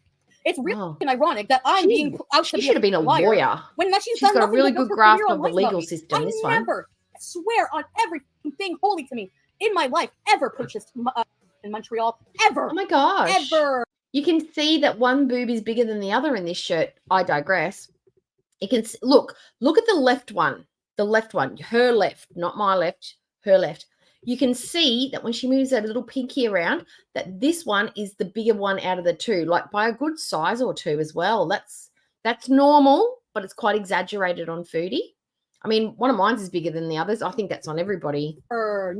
It's really ironic that I'm being out to be. She should have been a lawyer. When she's got a really good grasp of the legal system. I never swear on everything holy to me in my life ever purchased in Montreal ever. Oh my gosh! Ever. You can see that one boob is bigger than the other in this shirt. I digress. You can look at the left one. The left one, her left, not my left, her left. You can see that when she moves her little pinky around, that this one is the bigger one out of the two, like by a good size or two as well. That's normal, but it's quite exaggerated on Foodie. I mean, one of mine is bigger than the others. I think that's on everybody. Never.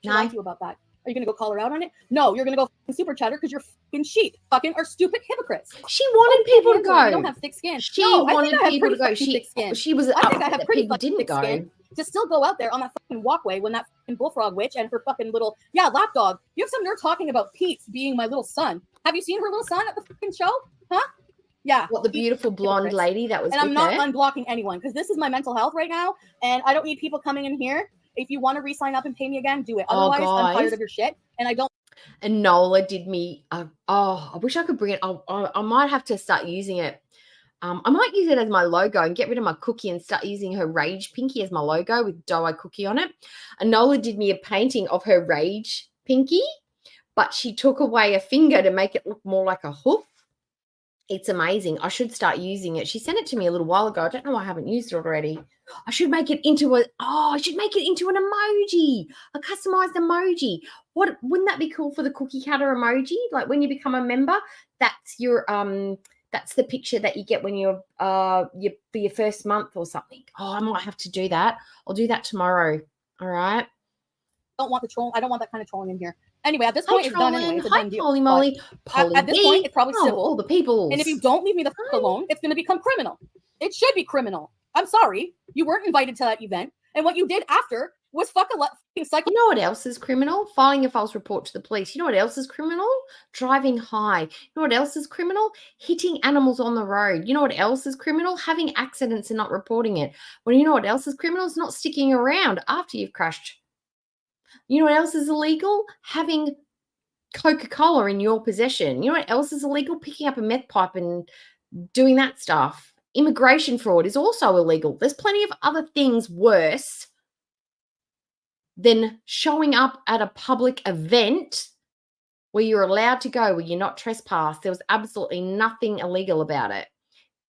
She No. lied to you about that. Are you going to go call her out on it? No, you're going to go super chatter because you're fucking sheep. Fucking are stupid hypocrites. She wanted people to go. You don't have thick skin. She wanted people to go. She was I think I have that pretty people fucking didn't thick skin to still go out there on that fucking walkway when that fucking bullfrog witch and her fucking little lapdog. You have some nerve talking about Pete being my little son. Have you seen her little son at the fucking show? Huh? Yeah. What, the beautiful blonde lady that was and I'm not her? unblocking anyone because this is my mental health right now, and I don't need people coming in here. If you want to re-sign up and pay me again, do it. Otherwise, I'm tired of your shit, and I don't. And Nola did me. I wish I could bring it. I might have to start using it. I might use it as my logo and get rid of my cookie and start using her Rage Pinky as my logo with Doe-Eye Cookie on it. And Nola did me a painting of her Rage Pinky, but she took away a finger to make it look more like a hoof. It's amazing. I should start using it. She sent it to me a little while ago. I don't know why I haven't used it already. I should make it into an emoji, a customized emoji. Wouldn't that be cool for the cookie cutter emoji? Like when you become a member, that's your that's the picture that you get when you're for your first month or something. Oh, I might have to do that. I'll do that tomorrow. All right. Don't want the troll. I don't want that kind of trolling in here. Anyway, at this point, it's done anyway. It's a done deal. Holy moly. At this point, it's probably civil. All the people. And if you don't leave me the fuck alone, it's going to become criminal. It should be criminal. I'm sorry. You weren't invited to that event. And what you did after was fucking cycle. You know what else is criminal? Filing a false report to the police. You know what else is criminal? Driving high. You know what else is criminal? Hitting animals on the road. You know what else is criminal? Having accidents and not reporting it. Well, you know what else is criminal? It's not sticking around after you've crashed. You know what else is illegal? Having Coca-Cola in your possession. You know what else is illegal? Picking up a meth pipe and doing that stuff. Immigration fraud is also illegal. There's plenty of other things worse than showing up at a public event where you're allowed to go, where you're not trespassed. There was absolutely nothing illegal about it.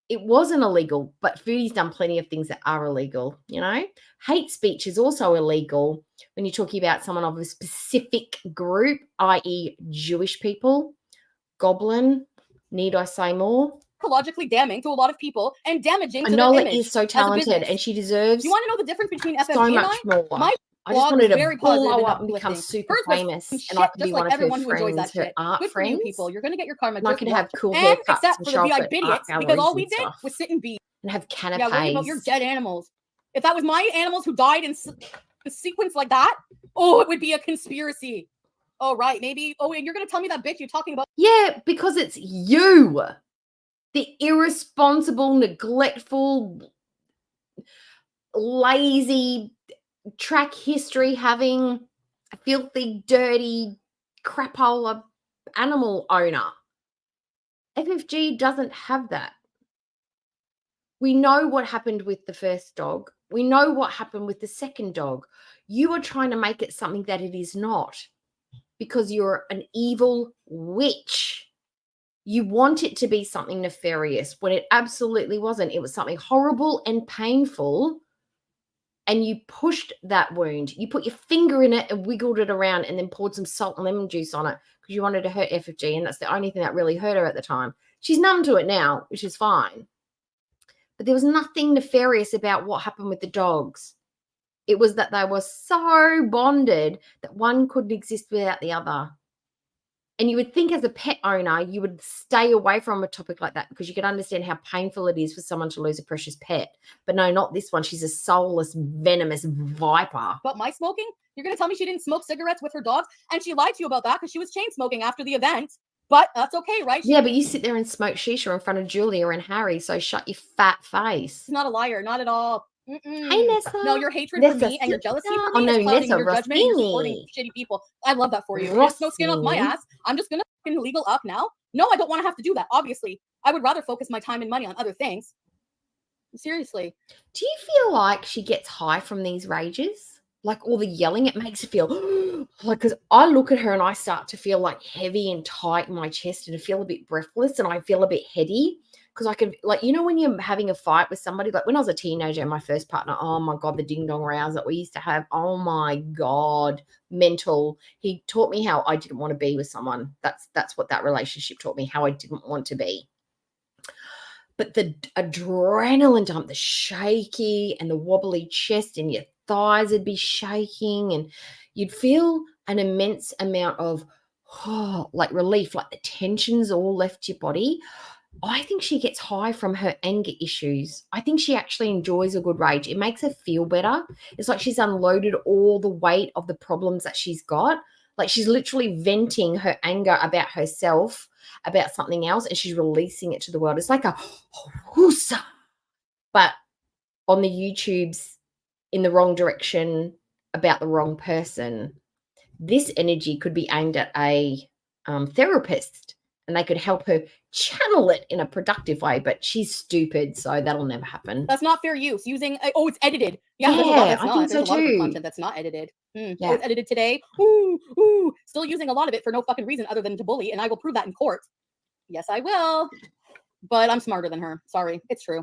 it wasn't illegal, but Foodie's done plenty of things that are illegal, you know? Hate speech is also illegal when you're talking about someone of a specific group, i.e. Jewish people. Goblin, need I say more? Psychologically damning to a lot of people and damaging to their Anola image is so as a talented business. and she deserves You want to know the difference between FFG so and much more. My I just blog wanted was to very positive blow and up and become uplifting. super Hers was famous, shit, and I could just be like one of her everyone who enjoys friends, that her shit. art Good for friends. you people. You're gonna get your karma. And I Just could have watch. cool And haircuts except and for the show off VI at idiots, art because galleries all we and did stuff, was sit and be. and have canapes. Yeah, well, you know, you're dead animals. If that was my animals who died in a sequence like that, oh, it would be a conspiracy. Oh, right, maybe. Oh, and you're gonna tell me that bitch you're talking about? Yeah, because it's you, the irresponsible, neglectful, lazy, track history having, filthy, dirty, crapola animal owner. FFG doesn't have that. We know what happened with the first dog. We know what happened with the second dog. You are trying to make it something that it is not because you're an evil witch. You want it to be something nefarious when it absolutely wasn't. It was something horrible and painful, and you pushed that wound. You put your finger in it and wiggled it around and then poured some salt and lemon juice on it because you wanted to hurt FFG, and that's the only thing that really hurt her at the time. She's numb to it now, which is fine. But there was nothing nefarious about what happened with the dogs. It was that they were so bonded that one couldn't exist without the other. And you would think as a pet owner, you would stay away from a topic like that because you could understand how painful it is for someone to lose a precious pet. But no, not this one. She's a soulless, venomous viper. But my smoking? You're gonna tell me she didn't smoke cigarettes with her dogs? And she lied to you about that because she was chain smoking after the event. But that's okay, right? Yeah, but you sit there and smoke shisha in front of Julia and Harry, so shut your fat face. She's not a liar, not at all. Hey, Nessa. No, your hatred Nessa for me and your jealousy for me Oh, no, is clouding Nessa your judgment and you're supporting Rossini. shitty people. I love that for you. There's no skin off my Rossini. ass. I'm just gonna fucking legal up now. No, I don't want to have to do that. Obviously, I would rather focus my time and money on other things. Seriously. Do you feel like she gets high from these rages? Like all the yelling, it makes her feel like, because I look at her and I start to feel like heavy and tight in my chest and I feel a bit breathless and I feel a bit heady because I can, like, you know, when you're having a fight with somebody, like when I was a teenager and my first partner, oh my God, the ding dong rows that we used to have, oh my God, mental. He taught me how I didn't want to be with someone. That's what that relationship taught me, how I didn't want to be. But the adrenaline dump, the shaky and the wobbly chest and your thighs would be shaking and you'd feel an immense amount of like relief, like the tensions all left your body. I think she gets high from her anger issues. I think she actually enjoys a good rage. It makes her feel better. It's like she's unloaded all the weight of the problems that she's got. Like she's literally venting her anger about herself, about something else, and she's releasing it to the world. It's like a whoosa, but on the YouTubes in the wrong direction about the wrong person. This energy could be aimed at a therapist and they could help her channel it in a productive way, but she's stupid, so that'll never happen. That's not fair use. Using, oh, it's edited. Yeah, Yeah, there's a lot that's I not. think There's so a lot of too. content that's not edited. Yeah. Oh, it's edited today. Ooh. Still using a lot of it for no fucking reason other than to bully, and I will prove that in court. Yes, I will. But I'm smarter than her. Sorry, it's true.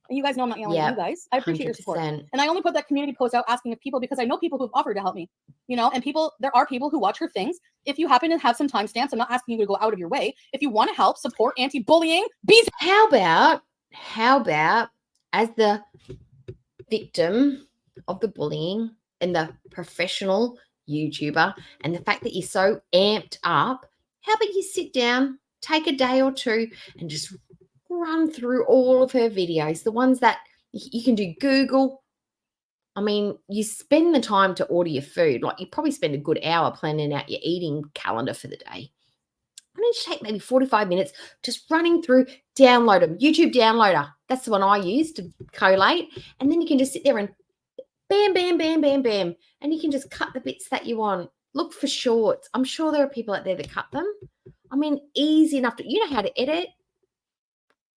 And you guys know I'm not yelling at you guys. I appreciate your support. 100%. And I only put that community post out asking if people, because I know people who've offered to help me, you know, and people, there are people who watch her things. If you happen to have some timestamps, I'm not asking you to go out of your way. If you want to help support anti-bullying, be. How about as the victim of the bullying and the professional YouTuber and the fact that you're so amped up, how about you sit down, take a day or two and just run through all of her videos, the ones that you can do Google. I mean, you spend the time to order your food. Like you probably spend a good hour planning out your eating calendar for the day. Why don't you take maybe 45 minutes just running through, download them, YouTube downloader. That's the one I use to collate. And then you can just sit there and bam, bam, bam, bam, bam. And you can just cut the bits that you want. Look for shorts. I'm sure there are people out there that cut them. I mean, easy enough to, you know how to edit.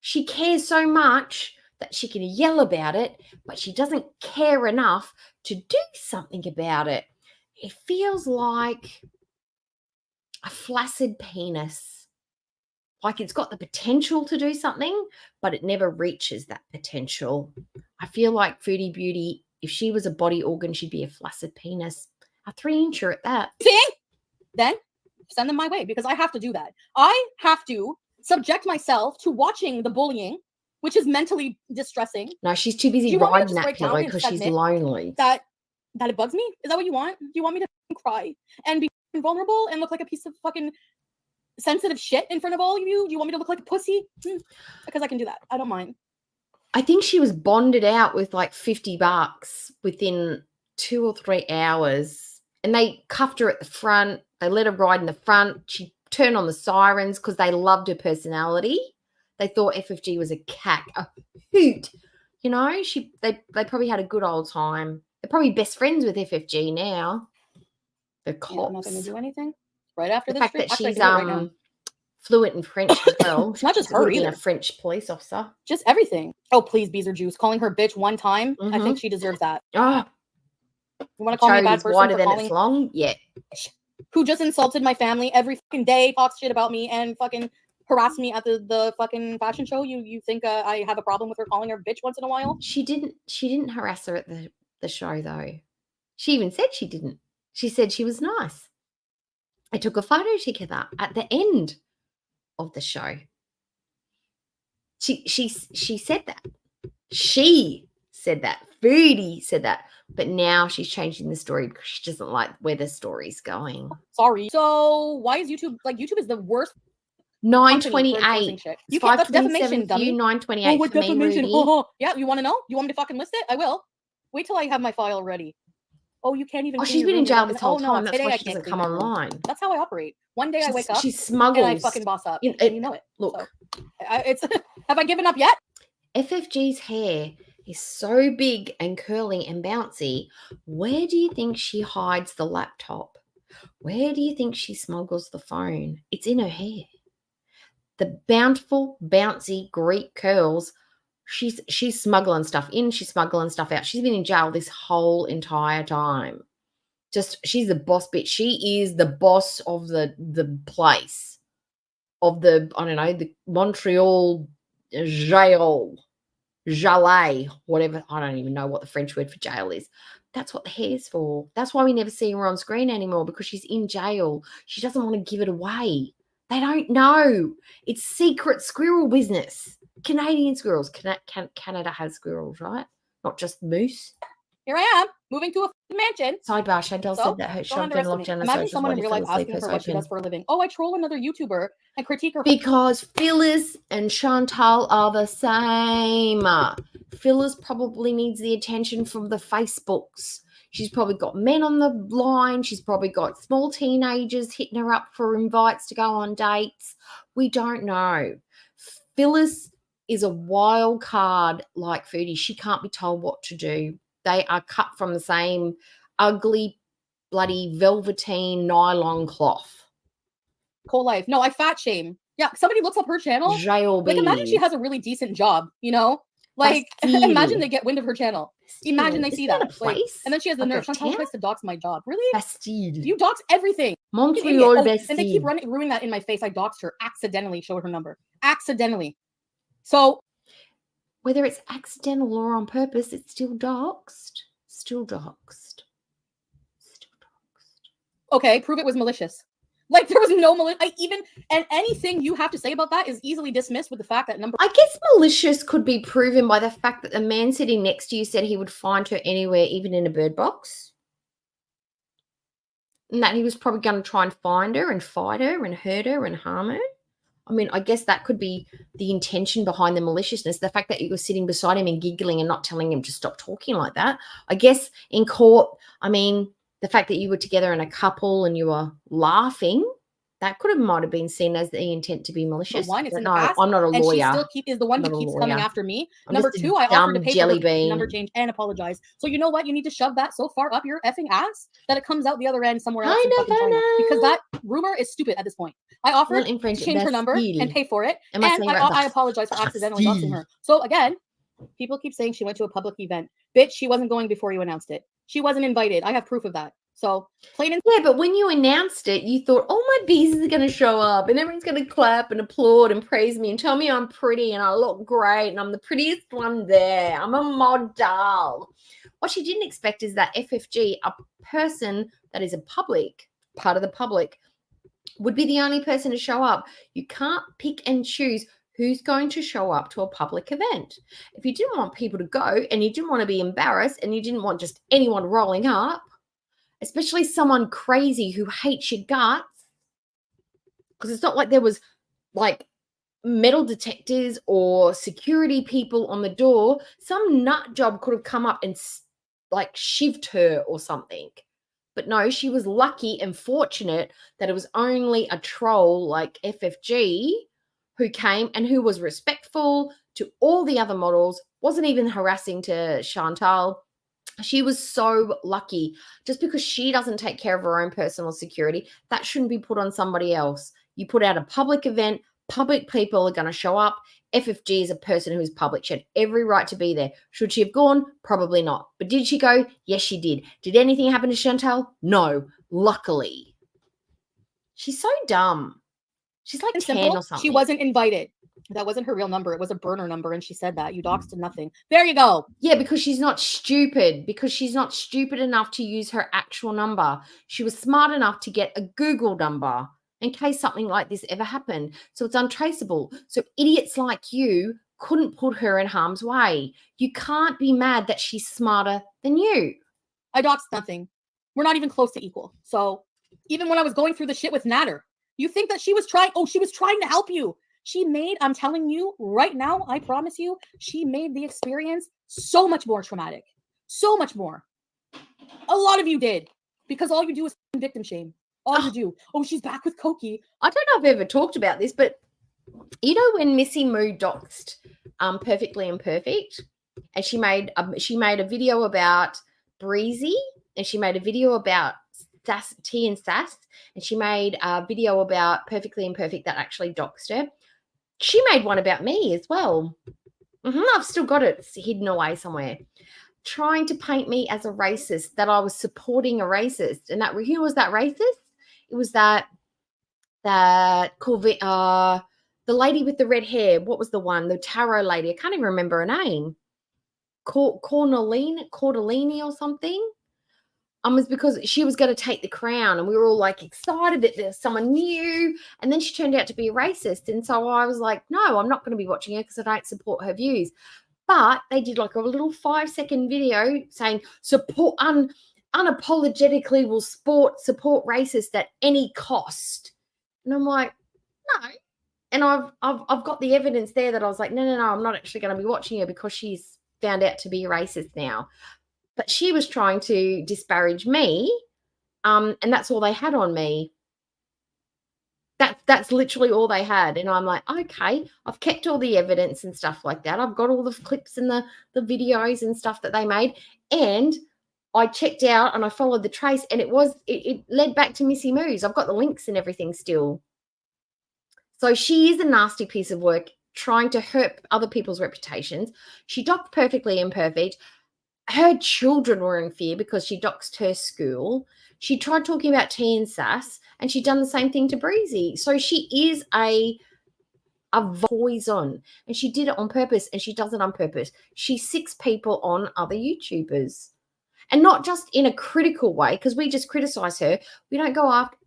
She cares so much that she can yell about it, but she doesn't care enough to do something about it. It feels like a flaccid penis. Like it's got the potential to do something, but it never reaches that potential. I feel like Foodie Beauty, if she was a body organ, she'd be a flaccid penis. A 3-incher at that. See? Then send them my way because I have to do that. I have to subject myself to watching the bullying, which is mentally distressing. No, she's too busy Do you want me to riding just that break down pillow and because she's admit lonely. That it bugs me? Is that what you want? Do you want me to cry and be vulnerable and look like a piece of fucking sensitive shit in front of all of you? Do you want me to look like a pussy? Because I can do that. I don't mind. I think she was bonded out with like $50 within 2 or 3 hours, and they cuffed her at the front. They let her ride in the front. She turned on the sirens because they loved her personality. They thought FFG was a cack, a hoot. You know, they probably had a good old time. They're probably best friends with FFG now. The cops. I'm not going to do anything right after The this fact stream. that Actually, I she's can do it right now. fluent in French as well. It's not just She her would have been either. a French police officer. Just everything. Oh, please, Beezer Juice. Calling her bitch one time. I think she deserves that. Oh, You want to call me a bad is person wider for than calling it's long? Yeah. who just insulted my family every fucking day, talks shit about me, and fucking harassed me at the fucking fashion show? You think I have a problem with her calling her bitch once in a while? She didn't harass her at the show though. She even said she didn't. She said she was nice. I took a photo together at the end of the show. She said that. She said that. Foodie said that. But now she's changing the story because she doesn't like where the story's going. Sorry. So why is YouTube YouTube is the worst? 928. You can't. That's defamation, dummy. 928. Oh, what for me, defamation? Rudy. Yeah, you want to know? You want me to fucking list it? I will. Wait till I have my file ready. Oh, you can't even. Oh, clean she's your been in room. You're jail not this gonna- whole oh, no, time. That's today why I she can't doesn't clean come my room. online. That's how I operate. One day I wake up She and smuggles. I fucking boss up. You know, And you know it. Look, So, it's have I given up yet? FFG's hair is so big and curly and bouncy. Where do you think she hides the laptop? Where do you think she smuggles the phone? It's in her hair. The bountiful, bouncy Greek curls. She's smuggling stuff in. She's smuggling stuff out. She's been in jail this whole entire time. She's the boss bitch. She is the boss of the place, of the, I don't know, the Montreal jail, Jalais, whatever. I don't even know what the French word for jail is. That's what the hair's for. That's why we never see her on screen anymore, because she's in jail. She doesn't want to give it away. They don't know. It's secret squirrel business. Canadian squirrels. Canada has squirrels, right? Not just moose. Here I am, moving to a mansion. Sidebar, Chantel So, said that her don't shop been locked underestimate. down the Imagine socials someone while in you real life fell asleep asking first her what she open. does for a living. Oh, I troll another YouTuber and critique her. Because Phyllis and Chantal are the same. Phyllis probably needs the attention from the Facebooks. She's probably got men on the line. She's probably got small teenagers hitting her up for invites to go on dates. We don't know. Phyllis is a wild card like Foodie. She can't be told what to do. They are cut from the same ugly, bloody velveteen nylon cloth. Cool life. No, I fat shame. Yeah, somebody looks up her channel. JLB. Like, imagine she has a really decent job, you know? Like, Bastille. imagine they get wind of her channel. Imagine they see Isn't that. a Like, place? and then she has the Like a nerve. Chantal town? tries to dox my job. Really? Bastille. You dox everything. Montreal Oh, Bastille. and they keep ruining that in my face. I doxed her. Accidentally showed her number. Accidentally. So, whether it's accidental or on purpose, it's still doxed. Still doxed. Still doxed. okay, prove it was malicious. Like, there was no and anything you have to say about that is easily dismissed with the fact that number. I guess malicious could be proven by the fact that the man sitting next to you said he would find her anywhere, even in a bird box. And that he was probably going to try and find her and fight her and hurt her and harm her. I mean, I guess that could be the intention behind the maliciousness. The fact that you were sitting beside him and giggling and not telling him to stop talking like that. I guess in court, I mean, the fact that you were together in a couple and you were laughing, that might have been seen as the intent to be malicious. One, it's in the No, past, I'm not a and lawyer. she still is the one I'm who not a keeps coming lawyer. after me. I'm Number just a two, I offered to dumb pay jelly for her bean. number change and apologize. So you know what? You need to shove that so far up your effing ass that it comes out the other end somewhere else in fucking China. Because that rumor is stupid at this point. I offered to change her number and pay for it, and I apologize for accidentally doxing her. So again, people keep saying she went to a public event. Bitch, she wasn't going before you announced it. She wasn't invited. I have proof of that. So plain and yeah, but when you announced it, you thought, oh my the bees are going to show up and everyone's going to clap and applaud and praise me and tell me I'm pretty and I look great and I'm the prettiest one there. I'm a model. What she didn't expect is that FFG, a person that is a public, part of the public, would be the only person to show up. You can't pick and choose who's going to show up to a public event. If you didn't want people to go and you didn't want to be embarrassed and you didn't want just anyone rolling up, especially someone crazy who hates your guts, because it's not like there was like metal detectors or security people on the door. Some nut job could have come up and like shivved her or something. But no, she was lucky and fortunate that it was only a troll like FFG who came and who was respectful to all the other models, wasn't even harassing to Chantal. She was so lucky. Just because she doesn't take care of her own personal security, that shouldn't be put on somebody else. You put out a public event, public people are going to show up. FFG is a person who is public. She had every right to be there. Should she have gone? Probably not. But did she go? Yes, she did. Did anything happen to Chantal? No. Luckily. She's so dumb. She's like 10 Simple, or something. she wasn't invited. That wasn't her real number. It was a burner number, and she said that. You doxed to nothing. There you go. Yeah, because she's not stupid. Because she's not stupid enough to use her actual number. She was smart enough to get a Google number in case something like this ever happened. So it's untraceable. So idiots like you couldn't put her in harm's way. You can't be mad that she's smarter than you. I doxed nothing. We're not even close to equal. So even when I was going through the shit with Natter, you think that she was trying? Oh, she was trying to help you. She made, I'm telling you right now, I promise you, she made the experience so much more traumatic. So much more. A lot of you did. Because all you do is victim shame. All you do. Oh, she's back with Koki. I don't know if I've ever talked about this, but you know when Missy Moo doxed Perfectly Imperfect, and she made a video about Breezy, and she made a video about Tea and Sass, and she made a video about Perfectly Imperfect that actually doxed her. She made one about me as well. I've still got it hidden away somewhere. Trying to paint me as a racist, that I was supporting a racist. And that who was that racist? It was that the lady with the red hair. What was the one? The tarot lady. I can't even remember her name. Cordellini or something. Was because she was going to take the crown, and we were all like excited that there's someone new, and then she turned out to be a racist. And so I was like, no, I'm not going to be watching her because I don't support her views. But they did like a little 5-second video saying support unapologetically will support racist at any cost. And I'm like, no. And I've got the evidence there that I was like, no, I'm not actually going to be watching her because she's found out to be a racist now. But she was trying to disparage me, and that's all they had on me. That's literally all they had. And I'm like, okay, I've kept all the evidence and stuff like that. I've got all the clips and the videos and stuff that they made. And I checked out and I followed the trace, and it led back to Missy Moo's. I've got the links and everything still. So she is a nasty piece of work trying to hurt other people's reputations. She docked Perfectly Imperfect. Her children were in fear because she doxed her school. She tried talking about Tea and Sass, and she'd done the same thing to Breezy. So she is a poison, and she did it on purpose, and she does it on purpose. She sicks people on other YouTubers, and not just in a critical way, because we just criticize her. We don't go after,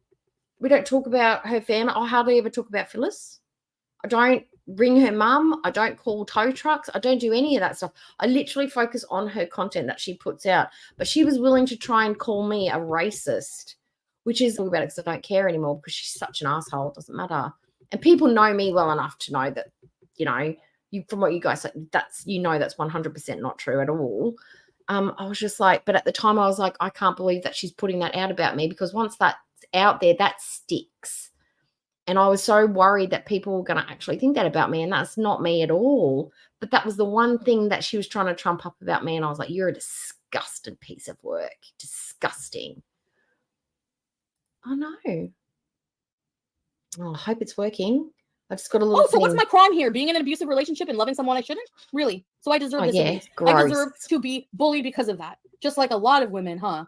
we don't talk about her family. I hardly ever talk about Phyllis. I don't ring her mum. I don't call tow trucks. I don't do any of that stuff. I literally focus on her content that she puts out. But she was willing to try and call me a racist, which is all about it because I don't care anymore because she's such an asshole. It doesn't matter. And people know me well enough to know that, from what you guys say, that's 100% not true at all. I was just like, but at the time I was like, I can't believe that she's putting that out about me, because once that's out there, that sticks. And I was so worried that people were going to actually think that about me, and that's not me at all. But that was the one thing that she was trying to trump up about me, and I was like, you're a disgusting piece of work. Disgusting. I know. Oh, I hope it's working. I've just got a little so what's my crime here? Being in an abusive relationship and loving someone I shouldn't? Really? So I deserve this abuse. Gross. I deserve to be bullied because of that. Just like a lot of women, huh?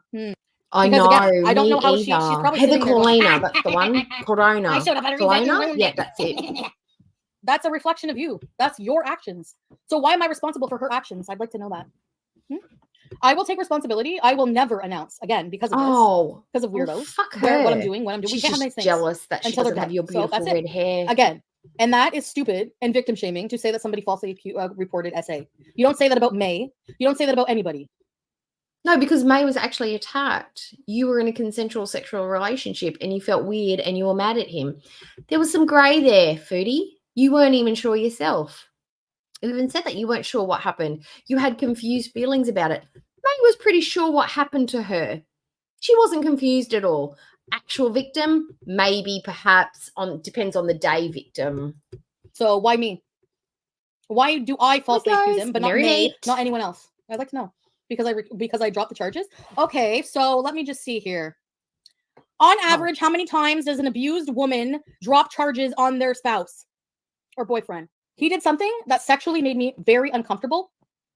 I Because know. again, I don't know how she's either. probably Heather sitting there going, Corlina, that's the one. Corona. I should have had a Corona? revacuum. Yeah, that's it. That's a reflection of you. That's your actions. So why am I responsible for her actions? I'd like to know that. I will take responsibility. I will never announce again because of this. Oh, Because of well, weirdos. fuck Where, what I'm her. doing, when I'm doing. We She's can't have just nice things jealous that she until they're doesn't have done. your So beautiful that's it. red hair. Again, and that is stupid and victim shaming to say that somebody falsely reported SA. You don't say that about May. You don't say that about anybody. No, because May was actually attacked. You were in a consensual sexual relationship and you felt weird and you were mad at him. There was some grey there, Foodie. You weren't even sure yourself. You even said that you weren't sure what happened. You had confused feelings about it. May was pretty sure what happened to her. She wasn't confused at all. Actual victim, maybe, perhaps, depends on the day victim. So why me? Why do I falsely accuse him, but not May, marinate. not anyone else? I'd like to know. Because I dropped the charges? Okay, so let me just see here. On average, how many times does an abused woman drop charges on their spouse or boyfriend? He did something that sexually made me very uncomfortable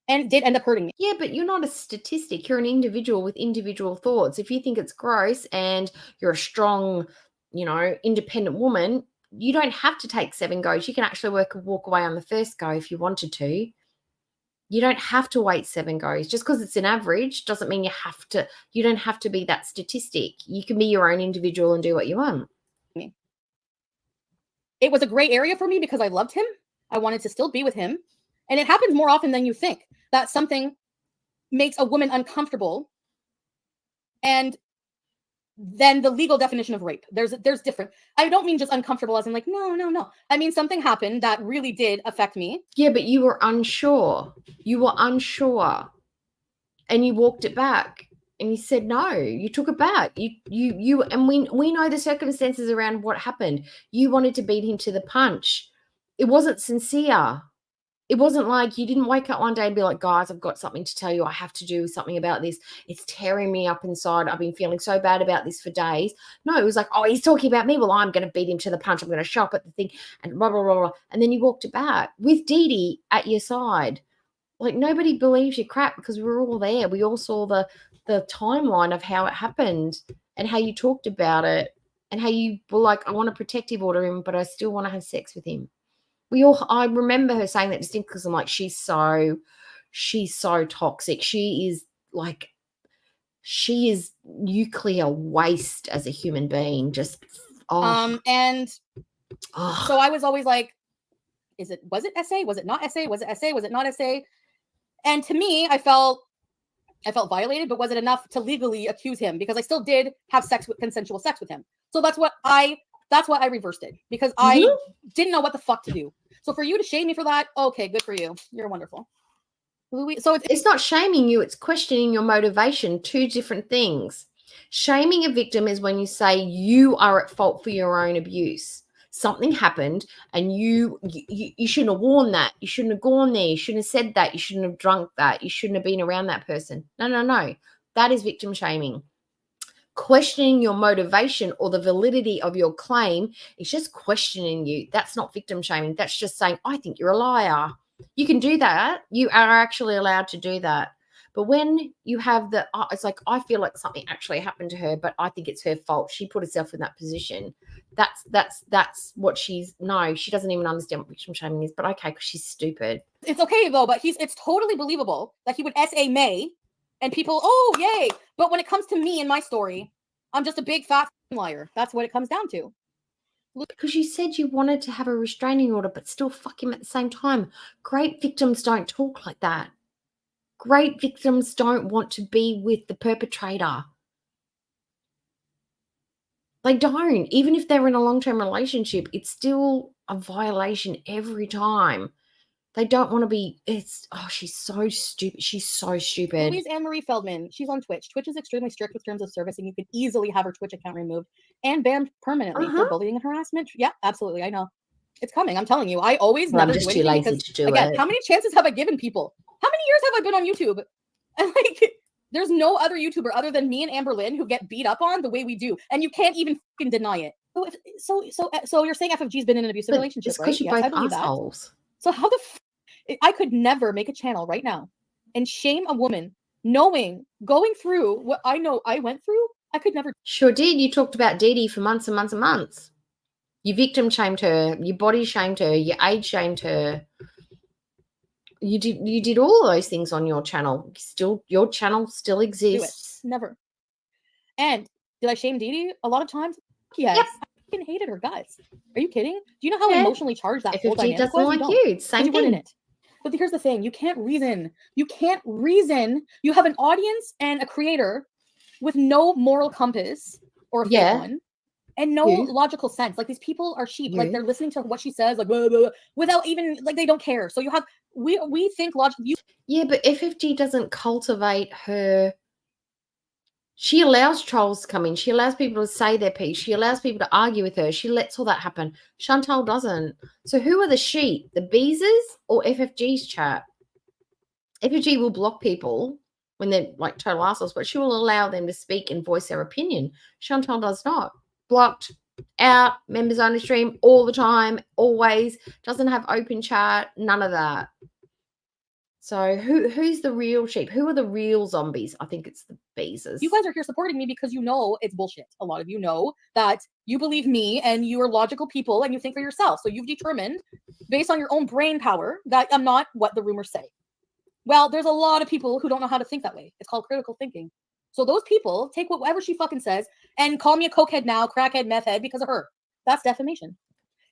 and did end up hurting me. Yeah, but you're not a statistic. You're an individual with individual thoughts. If you think it's gross and you're a strong, independent woman, you don't have to take 7 goes. You can actually walk away on the first go if you wanted to. You don't have to wait 7 goes. Just because it's an average doesn't mean you don't have to be that statistic. You can be your own individual and do what you want. It was a gray area for me because I loved him. I wanted to still be with him. And it happens more often than you think that something makes a woman uncomfortable. And then the legal definition of rape. There's different. I don't mean just uncomfortable as in like, no. I mean, something happened that really did affect me. Yeah, but you were unsure. You were unsure. And you walked it back. And you said no. You took it back. You and we know the circumstances around what happened. You wanted to beat him to the punch. It wasn't sincere. It wasn't like you didn't wake up one day and be like, guys, I've got something to tell you. I have to do something about this. It's tearing me up inside. I've been feeling so bad about this for days. No, it was like, oh, he's talking about me. Well, I'm going to beat him to the punch. I'm going to show up at the thing and blah, blah, blah, blah. And then you walked it back with Dee Dee at your side. Like, nobody believes your crap because we were all there. We all saw the timeline of how it happened and how you talked about it and how you were like, I want to protective order him, but I still want to have sex with him. I remember her saying that distinctly because I'm like, she's so toxic. She is nuclear waste as a human being. Just so I was always like, was it SA? Was it not SA? Was it SA? Was it not SA? And to me, I felt violated, but was it enough to legally accuse him? Because I still did have consensual sex with him. So that's why I reversed it because I didn't know what the fuck to do. So for you to shame me for that, okay, good for you. You're wonderful. Louis, so it's not shaming you, it's questioning your motivation. 2 different things. Shaming a victim is when you say you are at fault for your own abuse. Something happened and you shouldn't have worn that. You shouldn't have gone there. You shouldn't have said that. You shouldn't have drunk that. You shouldn't have been around that person. No. That is victim shaming. Questioning your motivation or the validity of your claim is just questioning you. That's not victim shaming. That's just saying, I think you're a liar. You can do that. You are actually allowed to do that. But when you have it's like, I feel like something actually happened to her, but I think it's her fault. She put herself in that position. That's what she doesn't even understand what victim shaming is, but okay, because she's stupid. It's okay though, but it's totally believable that he would SA May and people, oh, yay. But when it comes to me and my story, I'm just a big fat liar. That's what it comes down to. Because you said you wanted to have a restraining order, but still fuck him at the same time. Great victims don't talk like that. Great victims don't want to be with the perpetrator. They don't. Even if they're in a long-term relationship, it's still a violation every time. They don't want to be, she's so stupid. She's so stupid. Louise Anne-Marie Feldman, she's on Twitch. Twitch is extremely strict with terms of service, and you could easily have her Twitch account removed and banned permanently for bullying and harassment. Yeah, absolutely. I know. It's coming. I'm telling you. I always never do anything because, again, how many chances have I given people? How many years have I been on YouTube? And there's no other YouTuber other than me and Amber Lynn who get beat up on the way we do, and you can't even fucking deny it. So you're saying FFG's been in an abusive relationship, right? Yes, I believe assholes. That. So how I could never make a channel right now and shame a woman going through what I know I went through, I could never. Sure did. You talked about Dee Dee for months and months and months. You victim shamed her. You body shamed her. You age shamed her. You did all those things on your channel. Still, your channel still Do it. exists. Never. And did I shame Dee Dee? A lot of times, yes. Yep. I fucking hated her guts. Are you kidding? Do you know how Yeah. emotionally charged that whole FFG dynamic doesn't was? like don't, you. It's 'cause same you weren't in thing. it. But here's the thing: you can't reason. You can't reason. You have an audience and a creator with no moral compass or a fake Yeah. one, and no You. logical sense. Like these people are sheep. Like You. they're listening to what she says, like blah, blah, blah, without even like they don't care. So you have we think logic. Yeah, but FFG doesn't cultivate her. She allows trolls to come in. She allows people to say their piece. She allows people to argue with her. She lets all that happen. Chantal doesn't. So who are the sheep? The Beezers or FFG's chat? FFG will block people when they're like total assholes, but she will allow them to speak and voice their opinion. Chantal does not. Blocked, out, members only stream all the time, always. Doesn't have open chat, none of that. So who's the real sheep? Who are the real zombies? I think it's the Beezers. You guys are here supporting me because you know it's bullshit. A lot of you know that you believe me and you are logical people and you think for yourself. So you've determined based on your own brain power that I'm not what the rumors say. Well, there's a lot of people who don't know how to think that way. It's called critical thinking. So those people take whatever she fucking says and call me a cokehead now, crackhead, meth head because of her. That's defamation.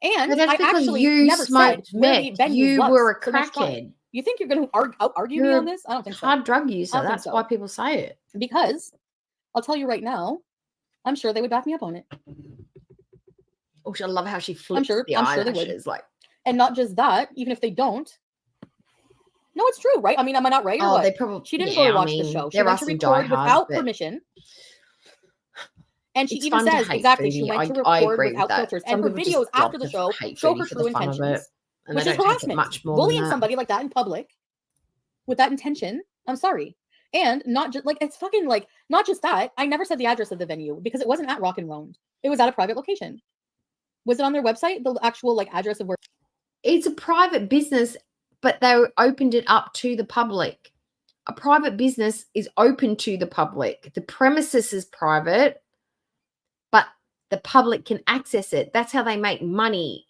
And No, that's I because actually you never said smoked where the meth. venue You was were a the next time. crackhead. You think you're going to argue me You're on this? I don't think so. hard drug user. I don't think That's so. why people say it. Because I'll tell you right now, I'm sure they would back me up on it. Oh, I love how she flips sure the they would. eyelashes. Like, And not just that, even if they don't. No, it's true, right? I mean, am I not right? Or oh, what? they probably. She didn't yeah, go to I watch the mean, show. She there went are to some record diehards, without but permission. And she it's even fun to says hate exactly she Foodie. went to I record agree with without that. filters. Some And her people just videos after love the to show hate show Foodie her for true the fun of intentions, it, and which they is don't take it harassment. much more Bullying than that. somebody like that in public with that intention. I'm sorry. And not just like it's fucking like not just that. I never said the address of the venue because it wasn't at Rock and Round. It was at a private location. Was it on their website? The actual like address of where It's a private business, but they opened it up to the public. A private business is open to the public. The premises is private, but the public can access it. That's how they make money.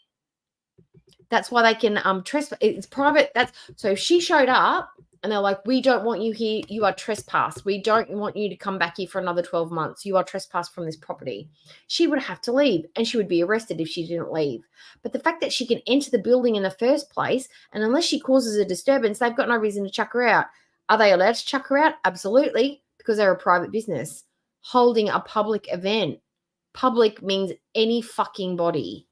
That's why they can trespass. It's private. That's so she showed up and they're like, we don't want you here. You are trespassed. We don't want you to come back here for another 12 months. You are trespassed from this property. She would have to leave and she would be arrested if she didn't leave. But the fact that she can enter the building in the first place, and unless she causes a disturbance, they've got no reason to chuck her out. Are they allowed to chuck her out? Absolutely, because they're a private business holding a public event. Public means any fucking body.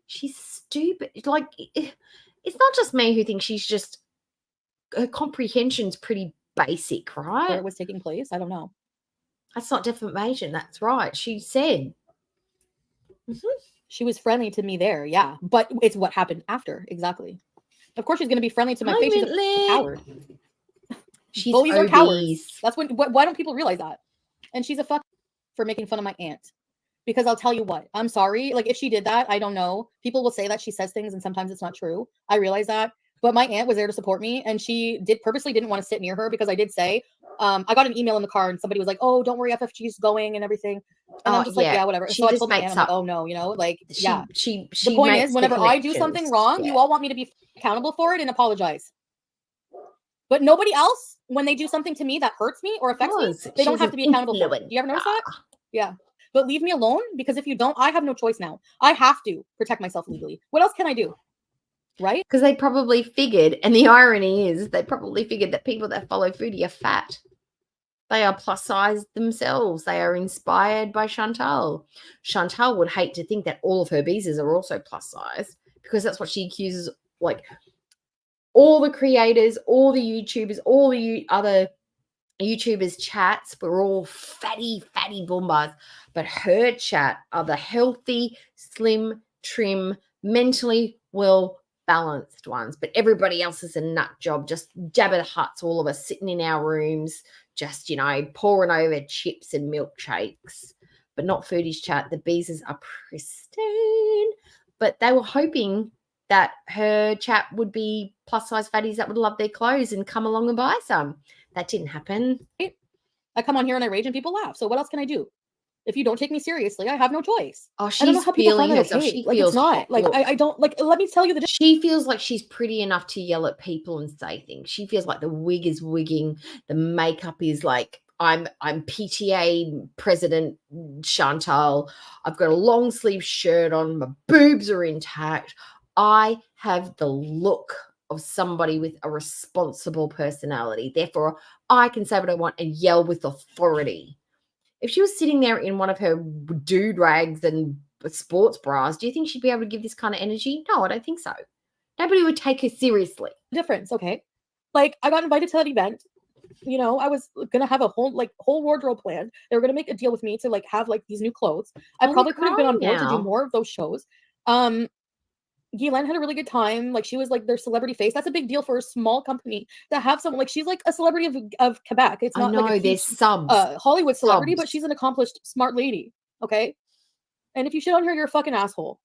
She's stupid. Like, it's not just me who thinks she's just, her comprehension's pretty basic, where right? it was taking place. I don't know. That's not defamation. That's right. She said. She was friendly to me there, yeah. But it's what happened after, exactly. Of course she's going to be friendly to my face. She's a coward. She's Bullies are cowards. obese. That's why don't people realize that? And she's a fuck for making fun of my aunt. Because I'll tell you what, I'm sorry. Like if she did that, I don't know. People will say that she says things and sometimes it's not true. I realize that. But my aunt was there to support me and she purposely didn't want to sit near her because I did say, I got an email in the car and somebody was like, oh, don't worry, FFG's going and everything. And I'm just like, yeah, whatever. She So I just told my aunt, makes I'm like, up. oh no, like, She the point makes is, the whenever I do something connections. wrong, you all want me to be accountable for it and apologize. But nobody else, when they do something to me that hurts me or affects me, they don't have to be accountable for it. Do you ever notice that? Yeah. But leave me alone because if you don't, I have no choice now. I have to protect myself legally. What else can I do? Right? Because they probably figured, and the irony is, they probably figured that people that follow Foodie are fat. They are plus size themselves. They are inspired by Chantal. Chantal would hate to think that all of her beezers are also plus size because that's what she accuses, like all the creators, all the YouTubers, all the other YouTubers' chats were all fatty boombas. But her chat are the healthy, slim, trim, mentally well balanced ones. But everybody else is a nut job, just Jabba the Hutts, all of us sitting in our rooms, just, pouring over chips and milkshakes. But not Foodie's chat. The beezers are pristine. But they were hoping that her chat would be plus size fatties that would love their clothes and come along and buy some. That didn't happen. I come on here and I rage and people laugh. So what else can I do? If you don't take me seriously, I have no choice. Oh, I don't know she's how people find feeling that herself. okay. She Like, feels it's not. hot. Like, Look, I don't, like, let me tell you the difference. she feels like she's pretty enough to yell at people and say things. She feels like the wig is wigging. The makeup is like, I'm PTA President Chantal. I've got a long sleeve shirt on. My boobs are intact. I have the look of somebody with a responsible personality. Therefore, I can say what I want and yell with authority. If she was sitting there in one of her dude rags and sports bras, do you think she'd be able to give this kind of energy? No, I don't think so. Nobody would take her seriously. Difference, okay? Like, I got invited to that event. You know, I was gonna have a whole wardrobe plan. They were gonna make a deal with me to like have like these new clothes. I Holy probably could have been on crow board to do now. more of those shows. Guylaine had a really good time. Like, she was like their celebrity face. That's a big deal for a small company to have someone like she's like a celebrity of Quebec. It's I not know, like a there's huge, subs. Hollywood celebrity, Subs. but she's an accomplished, smart lady. Okay, and if you shit on her, you're a fucking asshole.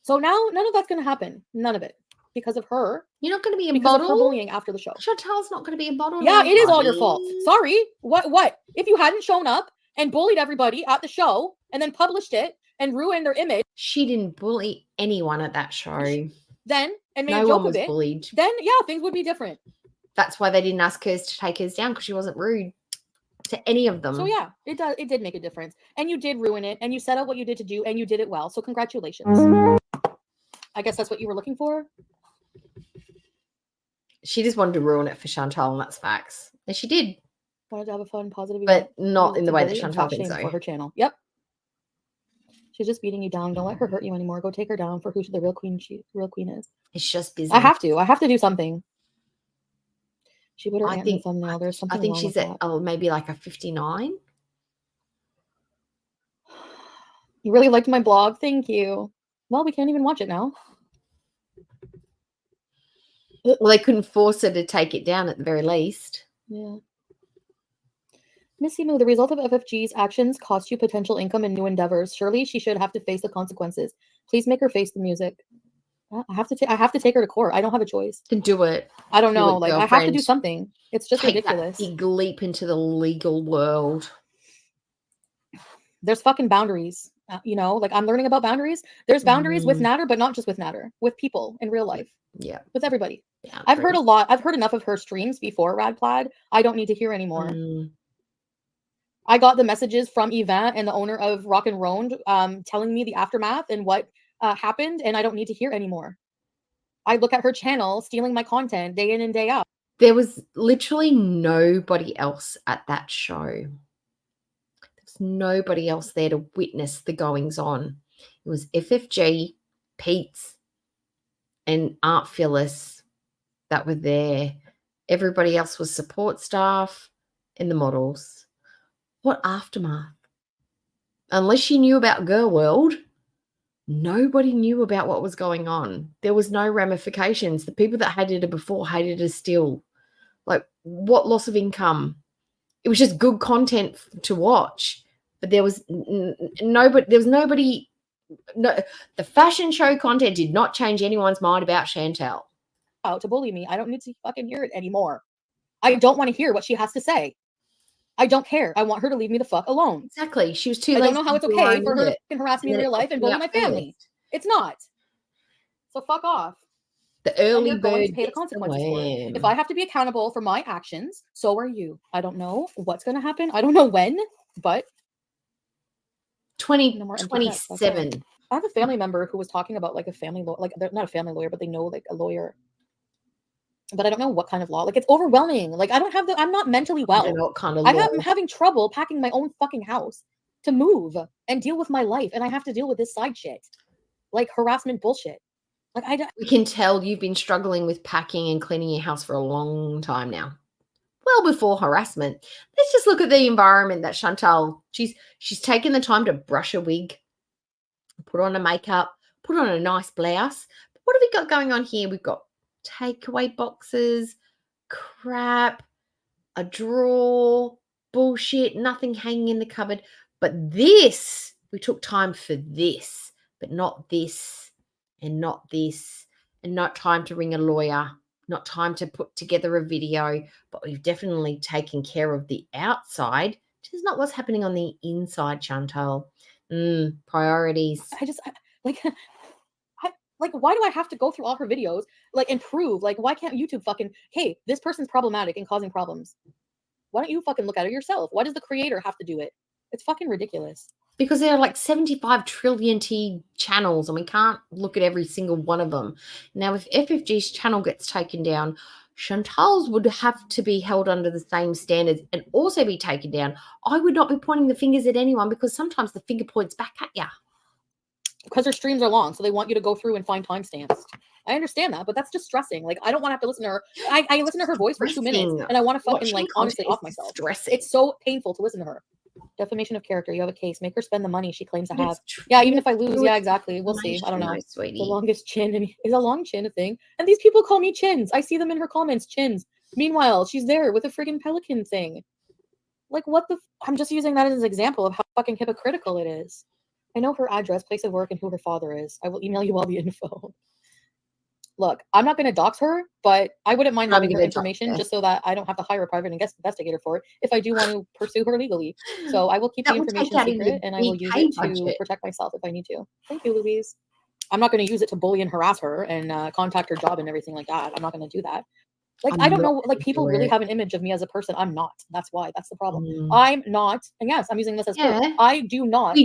So now none of that's gonna happen. None of it because of her. You're not going to be a Because of her model? bullying after the show. Chantal's not going to be a model. Yeah, it is all your buddy. fault. Sorry. What? If you hadn't shown up and bullied everybody at the show and then published it and ruined their image, She didn't bully anyone at that show. then and made No a joke one of was it, bullied. then yeah, things would be different. That's why they didn't ask hers to take hers down, because she wasn't rude to any of them. So yeah, it did make a difference. And you did ruin it and you set out what you did to do and you did it well. So congratulations. I guess that's what you were looking for. She just wanted to ruin it for Chantal, and that's facts. And she did, Wanted to have a fun, positive but event. not in the way that Bully and Chantal fat thinks shame so. for her channel. Yep. She's just beating you down. Don't let her hurt you anymore. Go take her down for who the real queen is. It's just business. I have to do something. She put her I aunt in the think- thumbnail. There's something I think wrong she's with at that. maybe like a 59. You really liked my blog? Thank you. Well, we can't even watch it now. Well, they couldn't force her to take it down at the very least. Yeah. Missy Moo, the result of FFG's actions cost you potential income and new endeavors. Surely she should have to face the consequences. Please make her face the music. I have to take her to court. I don't have a choice. To do it. I don't Do know. it, Like, I have to do girlfriend. something. It's just Take ridiculous. that big leap into the legal world. There's fucking boundaries. You know, like, I'm learning about boundaries. There's boundaries with Natter, but not just with Natter. With people in real life. Yeah. With everybody. I've heard a lot. I've heard enough of her streams before, Rad Plaid. I don't need to hear anymore. I got the messages from Yvan and the owner of Rock and Roan telling me the aftermath and what happened, and I don't need to hear anymore. I look at her channel stealing my content day in and day out. There was literally nobody else at that show. There's nobody else there to witness the goings on. It was FFG, Pete's, and Aunt Phyllis that were there. Everybody else was support staff and the models. What aftermath? Unless you knew about Girl World, nobody knew about what was going on. There was no ramifications. The people that hated her before hated her still. Like, what loss of income? It was just good content to watch. But there was nobody. No, the fashion show content did not change anyone's mind about Chantal. To bully me. I don't need to fucking hear it anymore. I don't want to hear what she has to say. I don't care. I want her to leave me the fuck alone. Exactly. She was too I late. don't know how it's okay for her to fucking harass me in real life and bully my family. It's not. So fuck off. The early And you're going to bird pay the gets the consequences for it. worm. If I have to be accountable for my actions, so are you. I don't know what's going to happen. I don't know when, but 2027. I have a family member who was talking about like a family law, like they're not a family lawyer, but they know like a lawyer. But I don't know what kind of law. Like, it's overwhelming. Like, I'm not mentally well. I don't know what kind of law. I'm having trouble packing my own fucking house to move and deal with my life. And I have to deal with this side shit. Like, harassment bullshit. Like, We can tell you've been struggling with packing and cleaning your house for a long time now. Well before harassment. Let's just look at the environment that Chantal, she's taken the time to brush a wig, put on a makeup, put on a nice blouse. But what have we got going on here? We've got takeaway boxes, crap, a drawer, bullshit, nothing hanging in the cupboard. But this, we took time for this, but not this, and not this, and not time to ring a lawyer not time to put together a video, but we've definitely taken care of the outside, which is not what's happening on the inside, Chantal. Priorities. Like, why do I have to go through all her videos, like, and prove, like, why can't YouTube fucking, hey, this person's problematic and causing problems? Why don't you fucking look at it yourself? Why does the creator have to do it? It's fucking ridiculous. Because there are like 75 trillion channels and we can't look at every single one of them. Now, if FFG's channel gets taken down, Chantal's would have to be held under the same standards and also be taken down. I would not be pointing the fingers at anyone because sometimes the finger points back at you. Because her streams are long, so they want you to go through and find timestamps. I understand that, but that's distressing. Like, I don't want to have to listen to her. I listen to her voice for 2 minutes, and I want to fucking, like, honestly off myself. It's so painful to listen to her. Defamation of character. You have a case. Make her spend the money she claims to have. Yeah, even if I lose, yeah, exactly. We'll see. I don't know. Sweetie. The longest chin. Is a long chin a thing? And these people call me chins. I see them in her comments, chins. Meanwhile, she's there with a friggin' pelican thing. Like, what the? I'm just using that as an example of how fucking hypocritical it is. I know her address, place of work, and who her father is. I will email you all the info. Look, I'm not going to dox her, but I wouldn't mind having her information just so that I don't have to hire a private investigator for it if I do want to pursue her legally. So I will keep the information secret and I will use it to protect myself if I need to. Thank you, Louise. I'm not going to use it to bully and harass her and contact her job and everything like that. I'm not going to do that. Like, I don't know, like, people really have an image of me as a person. I'm not. That's why. That's the problem. I'm not. And yes, I'm using this as proof. I do not.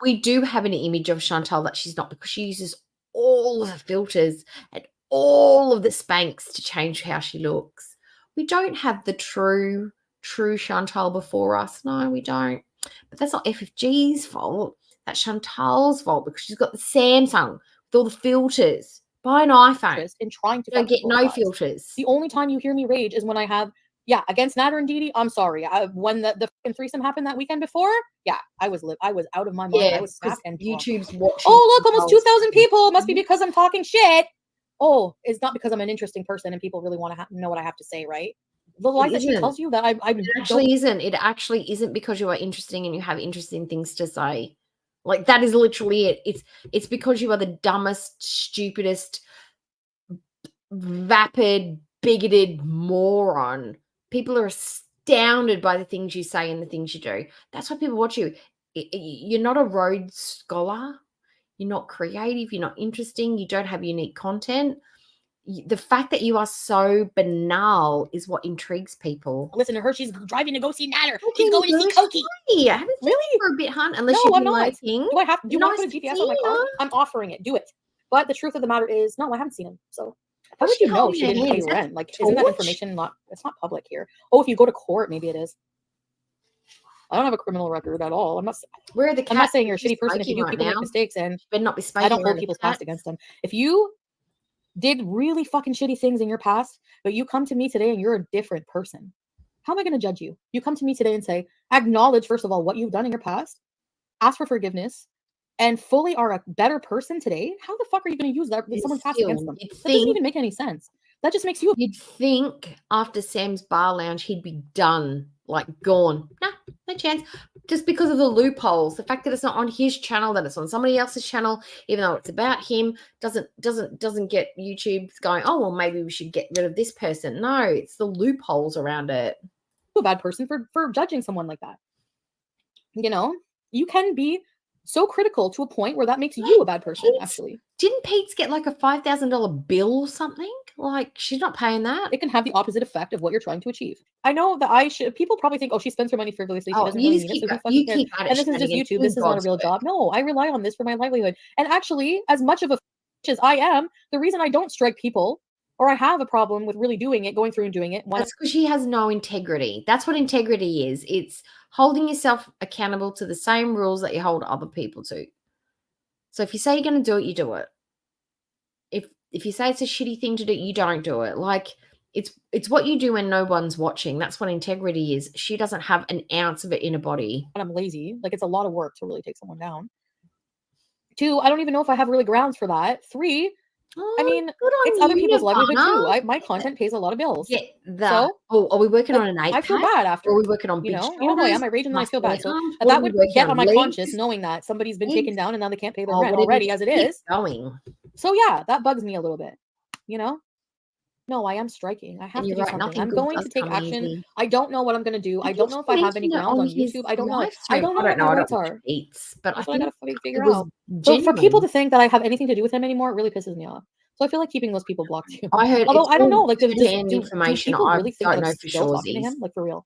We do have an image of Chantal that she's not because she uses all of the filters and all of the Spanx to change how she looks. We don't have the true Chantal before us. No, we don't. But that's not FFG's fault. That's Chantal's fault because she's got the Samsung with all the filters. Buy an iPhone. In trying to don't get no filters. The only time you hear me rage is when I have, against Nader and Didi. I'm sorry. When the fucking threesome happened that weekend before, I was out of my mind. Yeah, I was snapped and YouTube's watching. Oh, look, almost 2,000 people. Must be because I'm talking shit. Oh, it's not because I'm an interesting person and people really want to know what I have to say, right? The lies that she tells you that I it actually isn't. It actually isn't because you are interesting and you have interesting things to say. Like, that is literally it. It's because you are the dumbest, stupidest, vapid, bigoted moron. People are astounded by the things you say and the things you do. That's why people watch you. You're not a Rhodes Scholar. You're not creative. You're not interesting. You don't have unique content. The fact that you are so banal is what intrigues people. Listen to her. She's driving to go see Nader. She's going to see Koki. I haven't seen you for a bit, hun. Unless no, you're I'm not. working. Do I have? Do you want to put a GPS on my car? I'm offering it. Do it. But the truth of the matter is, no, I haven't seen him. So how would you know she didn't pay rent? Like, isn't that information not? It's not public here. Oh, if you go to court, maybe it is. I don't have a criminal record at all. I'm not saying you're a shitty person if you do people make mistakes, and better not be I don't hold people's past against them. If you did really fucking shitty things in your past, but you come to me today and you're a different person, how am I going to judge you? You come to me today and say, acknowledge, first of all, what you've done in your past, ask for forgiveness, and fully are a better person today. How the fuck are you going to use that with someone's past against them? That doesn't even make any sense. That just makes you. You'd think after Sam's Bar Lounge, he'd be done, like gone. Nah, no chance. Just because of the loopholes, the fact that it's not on his channel, that it's on somebody else's channel, even though it's about him, doesn't get YouTube going, oh, well, maybe we should get rid of this person. No, it's the loopholes around it. A bad person for judging someone like that. You know, you can be so critical to a point where that makes you a bad person, actually. Didn't Pete's get like a $5,000 bill or something? Like, she's not paying that. It can have the opposite effect of what you're trying to achieve. I know that people probably think, oh, she spends her money frivolously. She doesn't really need it. So you keep and this is just YouTube. This is not a real job. No, I rely on this for my livelihood. And actually, as much of a as I am, the reason I don't strike people or I have a problem with really doing it, going through and doing it. That's because she has no integrity. That's what integrity is. It's holding yourself accountable to the same rules that you hold other people to. So if you say you're going to do it, you do it. If you say it's a shitty thing to do, you don't do it. Like, it's what you do when no one's watching. That's what integrity is. She doesn't have an ounce of it in her body. And I'm lazy. Like, it's a lot of work to really take someone down. 2, I don't even know if I have really grounds for that. 3, I mean, it's other people's livelihood too. My content pays a lot of bills. Yeah. Are we working on an 8-pack? I feel bad after. Or are we working on you know who I am. I rage and then I feel bad. So that would get on my conscience, knowing that somebody's been taken down and now they can't pay their rent already as it is. Going. So yeah, that bugs me a little bit. You know, No, I am striking. I have to you're do right, something. nothing I'm good going does to take come action. easy. I don't know what I'm gonna do. I I don't think know if he I have any mentioned it grounds on his YouTube. I don't know. live I stream. don't know I what my don't rights know are. tweets, but I That's what I think gotta it figure was out. But for people genuine. to think that I have anything to do with him anymore, it really pisses me off. So I feel like keeping those people blocked too. I heard Although it's I don't know, all like, second-hand do information. people I really think don't I'm know for still sure. talking to him, like for real?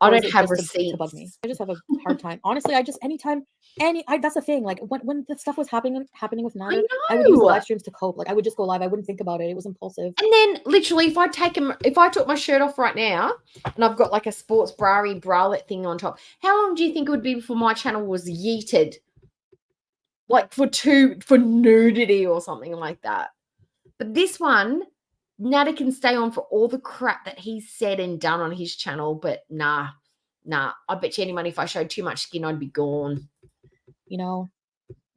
I Or is don't it have just to bug me? receipts. I just have a hard time. Honestly, I just anytime that's the thing. Like when the stuff was happening with I Nader, I would use the know. live streams to cope. Like I would just go live. I wouldn't think about it. It was impulsive. And then literally if I took my shirt off right now and I've got like a sports bralette thing on top, how long do you think it would be before my channel was yeeted? Like for nudity or something like that. But this one, Nada can stay on for all the crap that he's said and done on his channel, but nah. I bet you any money if I showed too much skin, I'd be gone. You know,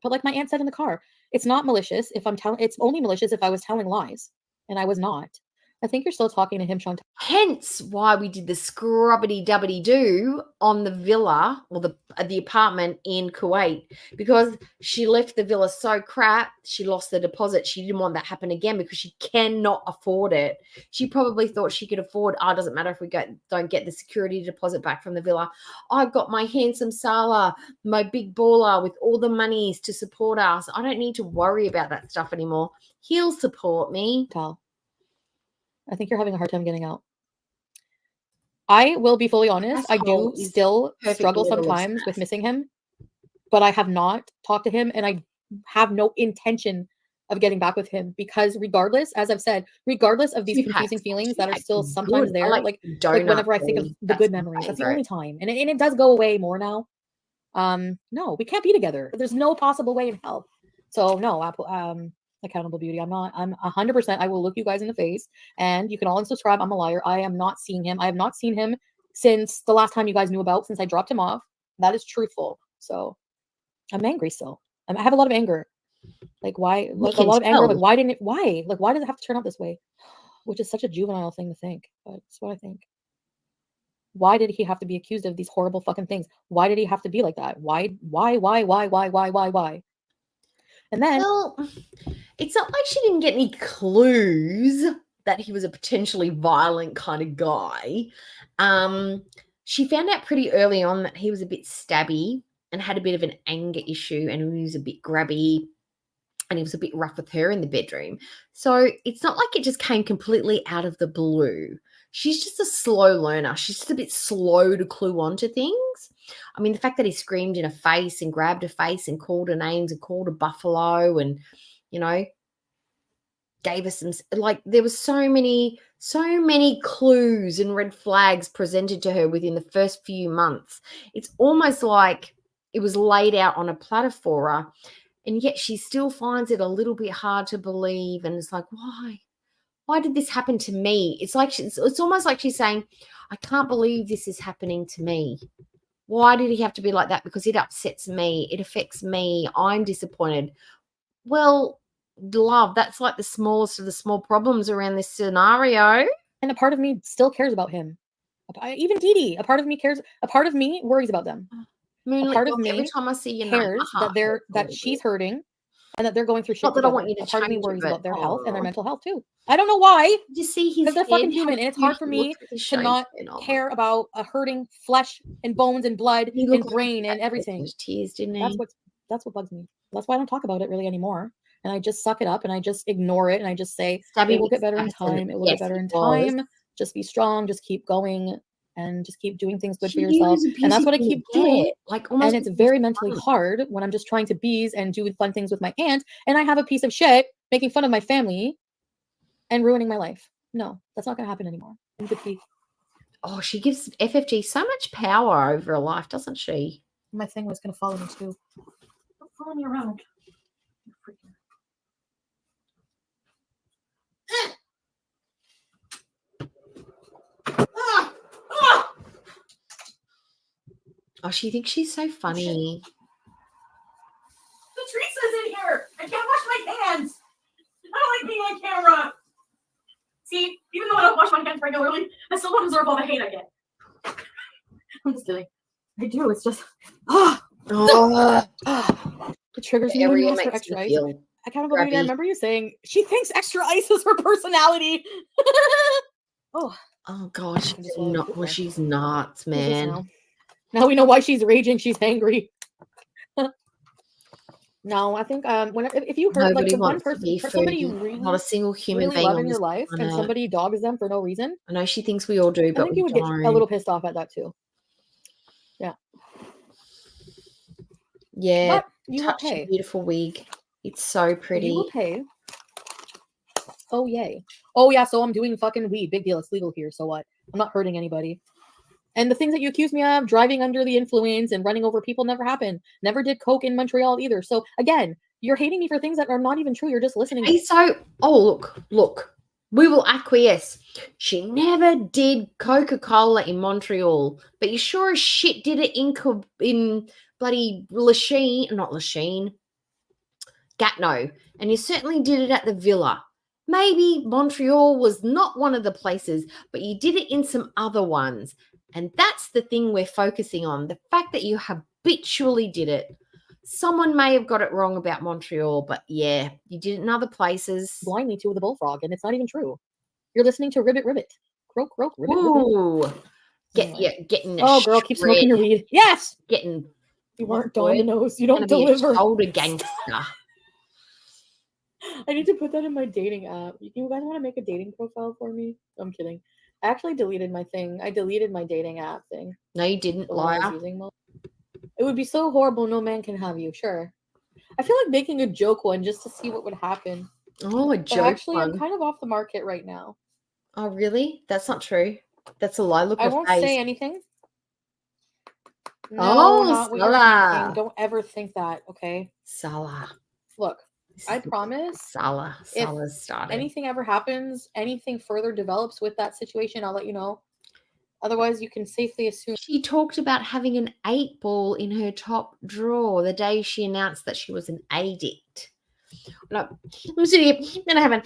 but like my aunt said in the car, it's not malicious if I'm telling. It's only malicious if I was telling lies, and I was not. I think you're still talking to him, Chantal. Hence why we did the scrubbity-dubbity-doo on the villa or the apartment in Kuwait, because she left the villa so crap, she lost the deposit. She didn't want that happen again because she cannot afford it. She probably thought she could afford, it doesn't matter if we don't get the security deposit back from the villa. I've got my handsome Salah, my big baller with all the monies to support us. I don't need to worry about that stuff anymore. He'll support me. I think you're having a hard time getting out. I will be fully honest. I do Asshole is still perfect struggle level of sometimes with sass. missing him, but I have not talked to him, and I have no intention of getting back with him because, regardless, as I've said, regardless of these confusing feelings that are still sometimes there, like whenever I think of the good memories, that's the only time, and it does go away more now. No, we can't be together. There's no possible way in hell. So no, Accountable Beauty. I'm 100%. I will look you guys in the face, and you can all unsubscribe. I'm a liar. I am not seeing him. I have not seen him since the last time you guys knew about, since I dropped him off. That is truthful. So I'm angry still. I have a lot of anger. Like why? Like a lot of anger. Like why didn't it? Why? Like why does it have to turn out this way? Which is such a juvenile thing to think, but it's what I think. Why did he have to be accused of these horrible fucking things? Why did he have to be like that? Why? And then, well, it's not like she didn't get any clues that he was a potentially violent kind of guy. She found out pretty early on that he was a bit stabby and had a bit of an anger issue, and he was a bit grabby, and he was a bit rough with her in the bedroom. So it's not like it just came completely out of the blue. She's just a slow learner. She's just a bit slow to clue on to things. I mean, the fact that he screamed in her face and grabbed her face and called her names and called her buffalo and, you know, gave us some, like, there was so many clues and red flags presented to her within the first few months. It's almost like it was laid out on a platter for her, and yet she still finds it a little bit hard to believe. And it's like, why did this happen to me? It's like it's almost like she's saying, I can't believe this is happening to me. Why did he have to be like that? Because it upsets me. It affects me. I'm disappointed. Well, love, that's like the smallest of the small problems around this scenario. And a part of me still cares about him. Even Dee Dee, a part of me cares. A part of me worries about them. Moonlit, a part of me every time I see your cares name, that she's hurting and that they're going through shit. Not that together. I want you to a part of me change worries it, about their health and their but mental health too. I don't know why. you see his Because they're fucking head, human, and it's how hard for cute he me looks with his to not shaved head on. care about a hurting flesh and bones and blood He and looked like brain a and cat everything. with tears, didn't he? That's what bugs me. That's why I don't talk about it really anymore. And I just suck it up and I just ignore it and I just say it will get better in time. It will get better in time. Just be strong. Just keep going and just keep doing things good for yourself. And that's what I keep doing. Like, and it's very mentally hard when I'm just trying to bees and do fun things with my aunt, and I have a piece of shit making fun of my family and ruining my life. No, that's not going to happen anymore. Oh, she gives FFG so much power over her life, doesn't she? My thing was going to follow me too. Don't follow me around. Oh, she thinks she's so funny. Teresa's in here. I can't wash my hands. I don't like being on camera. See, even though I don't wash my hands regularly, I still don't deserve all the hate I get. I'm just kidding. I do. It's just it triggers me when you ask for extra ice. Accountable Beauty, I Grubby. remember you saying she thinks extra ice is her personality. Oh, Oh gosh, I can just swallow the food there. she's nuts, Who's this man. now we know why she's raging. She's angry. No, I think if you heard like Nobody the one wants to person, be for somebody you foodie. really, Not a single human really being love on in your this life, and planet. somebody dogs them for no reason, I know she thinks we all do, I but think we you would get don't. a little pissed off at that too. Yeah, But you will touch your pay. beautiful wig. It's so You will pretty. pay. Oh yay! Oh yeah. So I'm doing fucking weed. Big deal. It's legal here. So what? I'm not hurting anybody. And the things that you accuse me of, driving under the influence and running over people, never happened. Never did coke in Montreal either. So again, you're hating me for things that are not even true. You're just listening. Hey, so, oh, look. We will acquiesce. She never did Coca-Cola in Montreal, but you sure as shit did it in bloody Lachine, not Lachine, Gatineau. And you certainly did it at the Villa. Maybe Montreal was not one of the places, but you did it in some other ones. And that's the thing we're focusing on, the fact that you habitually did it. Someone may have got it wrong about Montreal, but yeah, you did it in other places. Blindly to with a bullfrog, and it's not even true. You're listening to Ribbit Ribbit. Croak, croak, ribbit, ribbit. Ooh. Anyway. Getting Oh, girl, keep smoking your weed. Yes! Getting You weren't word? Domino's. You don't gonna be a deliver. shoulder gangster. I need to put that in my dating app. You guys want to make a dating profile for me? I'm kidding. I actually deleted my thing. I deleted my dating app thing. No, you didn't, The one I was liar. using. It would be so horrible. No man can have you. Sure. I feel like making a joke one just to see what would happen. Oh, a But joke actually, one. I'm kind of off the market right now. Oh, really? That's not true. That's a lie. Look I at her won't face. say anything. No, Oh, not what you're Salah. thinking. Don't ever think that, okay? Salah. Look, This I is promise Salah. if Salah's started. anything ever happens, anything further develops with that situation, I'll let you know. Otherwise, you can safely assume. She talked about having an 8-ball in her top drawer the day she announced that she was an addict. No, I'm sitting here and I have an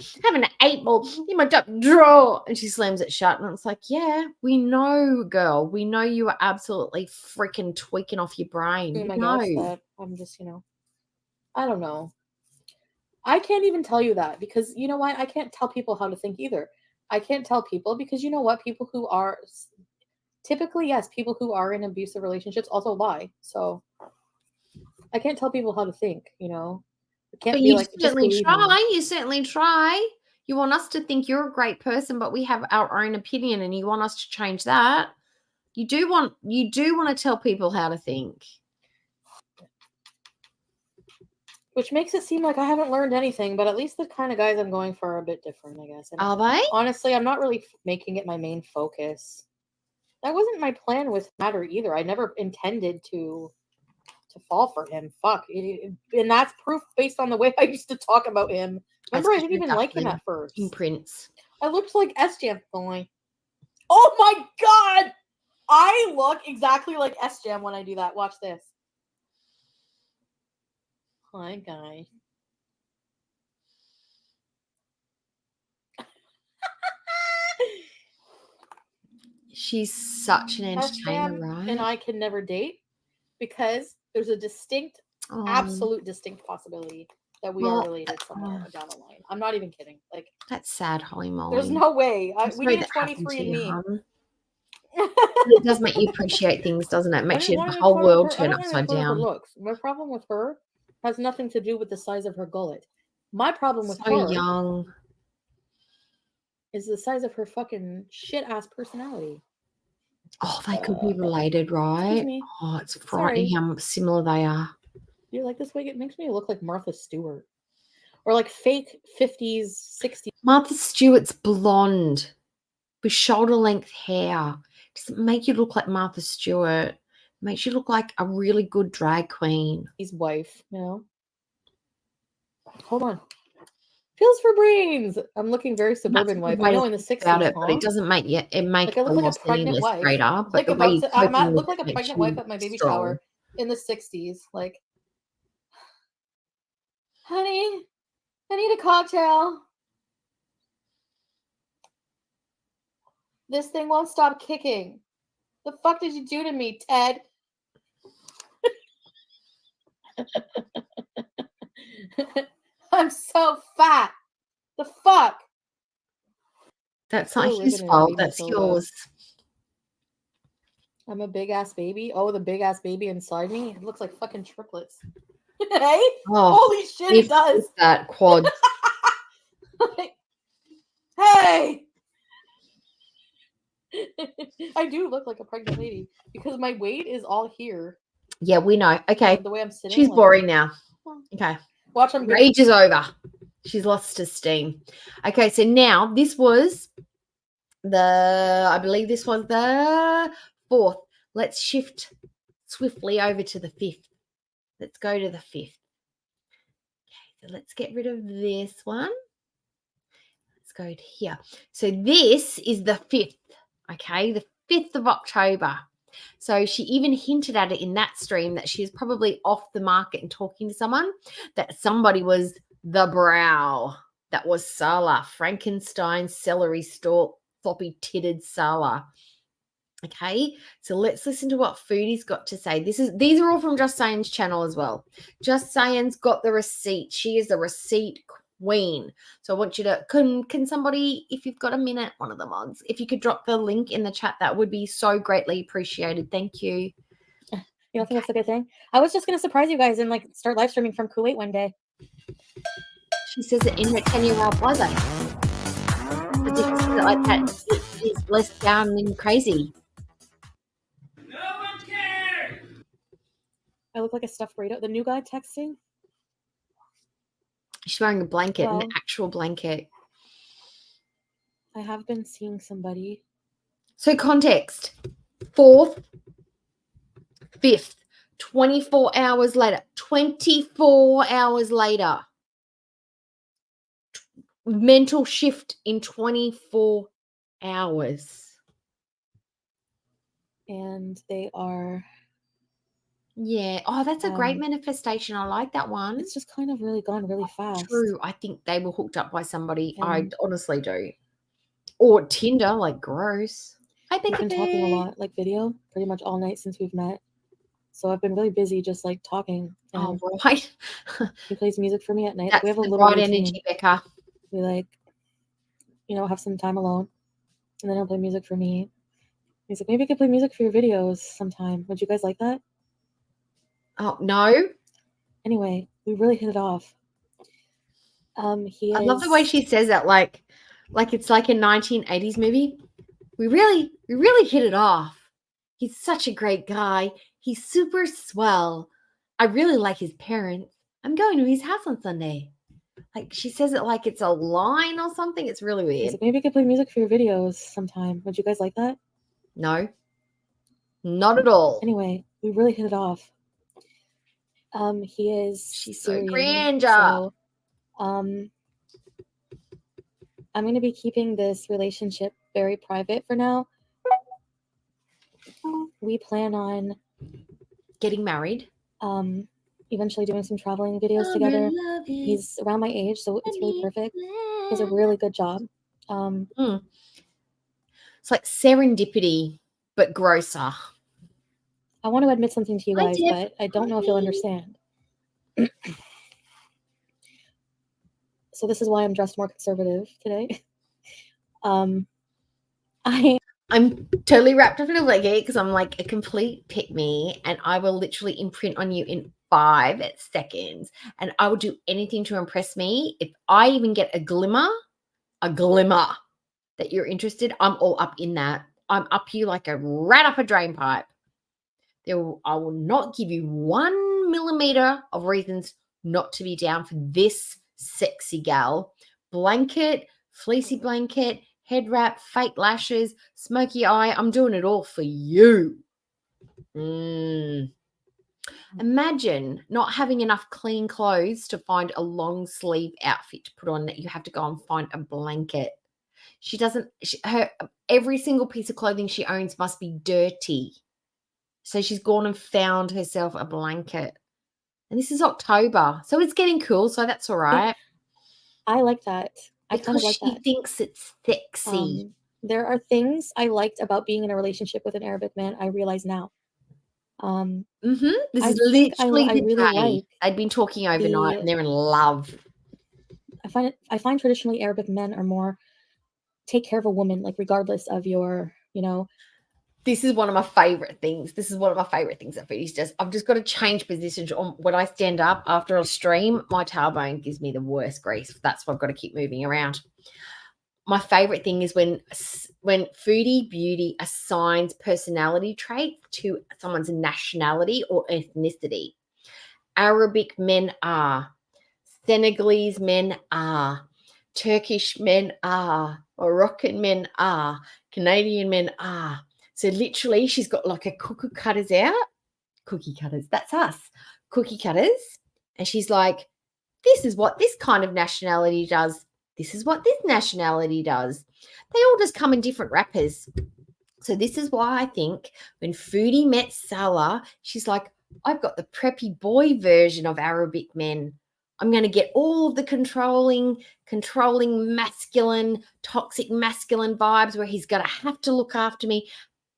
8-ball in my top drawer. And she slams it shut. And it's like, yeah, we know, girl. We know you are absolutely freaking tweaking off your brain. I We guess know. that I'm just, I don't know. I can't even tell you that because you know what? I can't tell people how to think either. I can't tell people because you know what? People who are typically, yes, people who are in abusive relationships also lie. So I can't tell people how to think, It can't But be you like, just certainly believe try. me. You certainly try. You want us to think you're a great person, but we have our own opinion and you want us to change that. You do want to tell people how to think. Which makes it seem like I haven't learned anything, but at least the kind of guys I'm going for are a bit different, I guess. And Are they? honestly, I'm not really making it my main focus. That wasn't my plan with Matter either. I never intended to fall for him. Fuck. And that's proof based on the way I used to talk about him. Remember, I didn't even like him at first. Imprints. I looked like S-Jam only. Oh my god! I look exactly like S-Jam when I do that. Watch this. Hi, guys. She's such an entertainer, S-Jam right? and I can never date because there's a distinct, absolute distinct possibility that we are related somewhere down the line. I'm not even kidding. Like, that's sad, Holly Molly. there's no way. We sorry need a that happened 23 to and you, me. hon. It does make you appreciate things, doesn't it? It makes the whole world turn upside down. Her looks. My problem with her has nothing to do with the size of her gullet. My problem with So her young. is the size of her fucking shit ass personality. Oh, they could be related, right? Excuse me. Oh, it's frightening how similar they are. You're like, this way it makes me look like Martha Stewart. Or like fake 50s, 60s. Martha Stewart's blonde with shoulder length hair. Doesn't make you look like Martha Stewart. Makes you look like a really good drag queen. His wife, Hold on. Pills for brains. I'm looking very suburban wife. I know in the 60s. About it, but it doesn't make you. It makes like I look like a pregnant wife. straighter. But Like the way I look like a pregnant wife at my baby shower in the 60s. Like, honey, I need a cocktail. This thing won't stop kicking. The fuck did you do to me, Ted? I'm so fat. The fuck? That's Put not a his ribbon in it, fault. made me That's so bad. yours. I'm a big ass baby. Oh, the big ass baby inside me. It looks like fucking triplets. Hey? Oh, Holy shit, it does. that quad. Hey! I do look like a pregnant lady because my weight is all here. Yeah, we know. Okay. The way I'm sitting. She's like, boring now. Okay. Watch, I'm gonna. Rage is over. She's lost her steam. Okay, so now this was I believe this was the 4th. Let's shift swiftly over to the 5th. Let's go to the 5th. Okay, so let's get rid of this one. Let's go to here. So this is the 5th, okay, the 5th of October. So she even hinted at it in that stream that she is probably off the market and talking to someone, that somebody was the brow. That was Salah, Frankenstein, celery stalk, floppy-titted Salah. Okay, so let's listen to what Foodie's got to say. These are all from Just Saying's channel as well. Just Saying's got the receipt. She is the receipt queen. So I want you to, can somebody, if you've got a minute, one of the mods, if you could drop the link in the chat, that would be so greatly appreciated. Thank you. You don't think that's a good thing? I was just gonna surprise you guys and like start live streaming from Kuwait one day. She says it in her 10-year-old plaza. But if you say it like that, it is less down and crazy. I look like a stuffed burrito. The new guy texting. She's wearing a blanket, Well, an actual blanket. I have been seeing somebody. So context, 4th, 5th, 24 hours later, 24 hours later. Mental shift in 24 hours. And they are. Yeah. Oh, that's a great manifestation. I like that one. It's just kind of really gone really fast. True. I think they were hooked up by somebody. And I honestly do. Or Tinder, like gross. We've been talking a lot, like video, pretty much all night since we've met. So I've been really busy just like talking. Oh, right. He plays music for me at night. That's We have a the little right routine. energy, Becca. We like, have some time alone. And then he'll play music for me. He's like, maybe I could play music for your videos sometime. Would you guys like that? Oh, no. Anyway, we really hit it off. I love the way she says that, like it's like a 1980s movie. We really hit it off. He's such a great guy. He's super swell. I really like his parents. I'm going to his house on Sunday. Like she says it like it's a line or something. It's really weird. He's like, maybe I could play music for your videos sometime. Would you guys like that? No, not at all. Anyway, we really hit it off. She's Syrian, so grandeur. So, I'm going to be keeping this relationship very private for now. We plan on getting married. Eventually doing some traveling videos together. He's around my age, so it's really perfect. He has a really good job. It's like serendipity, but grosser. I want to admit something to you guys, but I don't know if you'll understand. So this is why I'm dressed more conservative today. I'm totally wrapped up in a blanket because I'm like a complete pick-me, and I will literally imprint on you in 5 seconds, and I will do anything to impress me. If I even get a glimmer that you're interested, I'm all up in that. I'm up you like a rat up a drain pipe. I will not give you 1 millimeter of reasons not to be down for this sexy gal. Blanket, fleecy blanket, head wrap, fake lashes, smoky eye. I'm doing it all for you. Imagine not having enough clean clothes to find a long sleeve outfit to put on, that you have to go and find a blanket. Every single piece of clothing she owns must be dirty. So she's gone and found herself a blanket. And this is October, so it's getting cool, so that's all right. I like that. I kind of like she that. Thinks it's sexy. There are things I liked about being in a relationship with an Arabic man. I realize now. This is literally I really the day like they'd been talking overnight and they're in love. I find traditionally Arabic men are more take care of a woman, like regardless of your, you know. This is one of my favorite things. This is one of my favorite things that Foodie's just. I've just got to change positions on when I stand up after a stream. My tailbone gives me the worst grief. That's why I've got to keep moving around. My favorite thing is when Foodie Beauty assigns personality traits to someone's nationality or ethnicity. Arabic men are, Senegalese men are, Turkish men are, Moroccan men are, Canadian men are. So literally she's got like a cookie cutters out. Cookie cutters, that's us. Cookie cutters. And she's like, this is what this kind of nationality does. This is what this nationality does. They all just come in different wrappers. So this is why I think when Foodie met Salah, she's like, I've got the preppy boy version of Arabic men. I'm going to get all of the controlling masculine, toxic masculine vibes where he's going to have to look after me,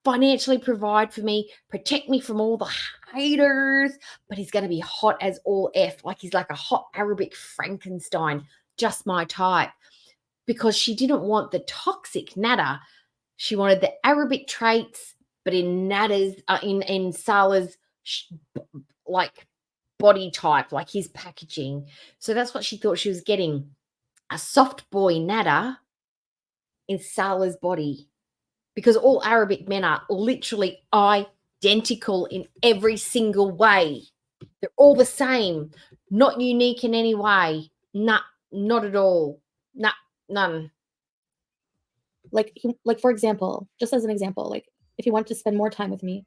financially provide for me, protect me from all the haters, but he's going to be hot as all F. Like he's like a hot Arabic Frankenstein, just my type. Because she didn't want the toxic Nada. She wanted the Arabic traits, but in Nada's, in Salah's like body type, like his packaging. So that's what she thought she was getting. A soft boy Nada in Salah's body. Because all Arabic men are literally identical in every single way. They're all the same, not unique in any way. Nah, not at all. Nah, none. Like for example, just as an example, like if you want to spend more time with me,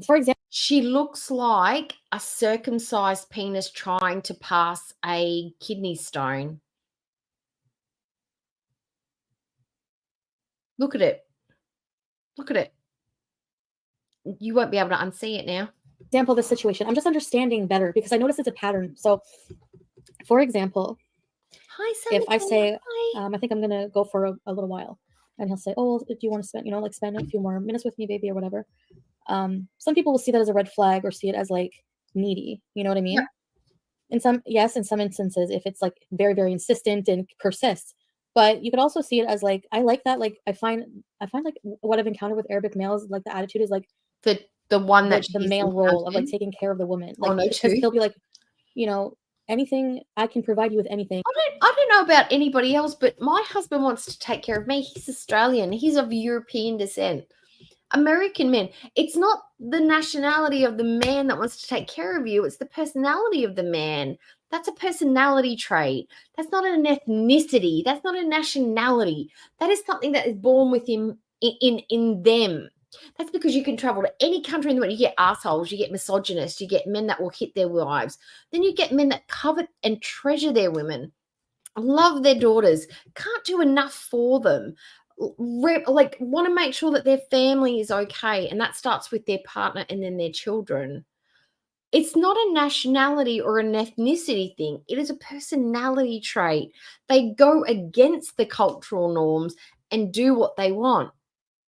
for example, she looks like a circumcised penis trying to pass a kidney stone. Look at it. Look at it. You won't be able to unsee it now. Example of the situation. I'm just understanding better because I notice it's a pattern. So, for example, hi, if I say, I think I'm gonna go for a little while, and he'll say, "Oh, do you want to spend, like spend a few more minutes with me, baby, or whatever?" Some people will see that as a red flag or see it as like needy. You know what I mean? Yeah. In some instances, if it's like very, very insistent and persists. But you could also see it as like, I like that. Like I find like what I've encountered with Arabic males, like the attitude is like the one that the male role of like taking care of the woman. Like because he'll be like, anything I can provide you with anything. I don't know about anybody else, but my husband wants to take care of me. He's Australian. He's of European descent. American men. It's not the nationality of the man that wants to take care of you. It's the personality of the man. That's a personality trait. That's not an ethnicity. That's not a nationality. That is something that is born with him in them. That's because you can travel to any country in the world. You get assholes, you get misogynists, you get men that will hit their wives. Then you get men that covet and treasure their women, love their daughters, can't do enough for them, like want to make sure that their family is okay. And that starts with their partner and then their children. It's not a nationality or an ethnicity thing. It is a personality trait. They go against the cultural norms and do what they want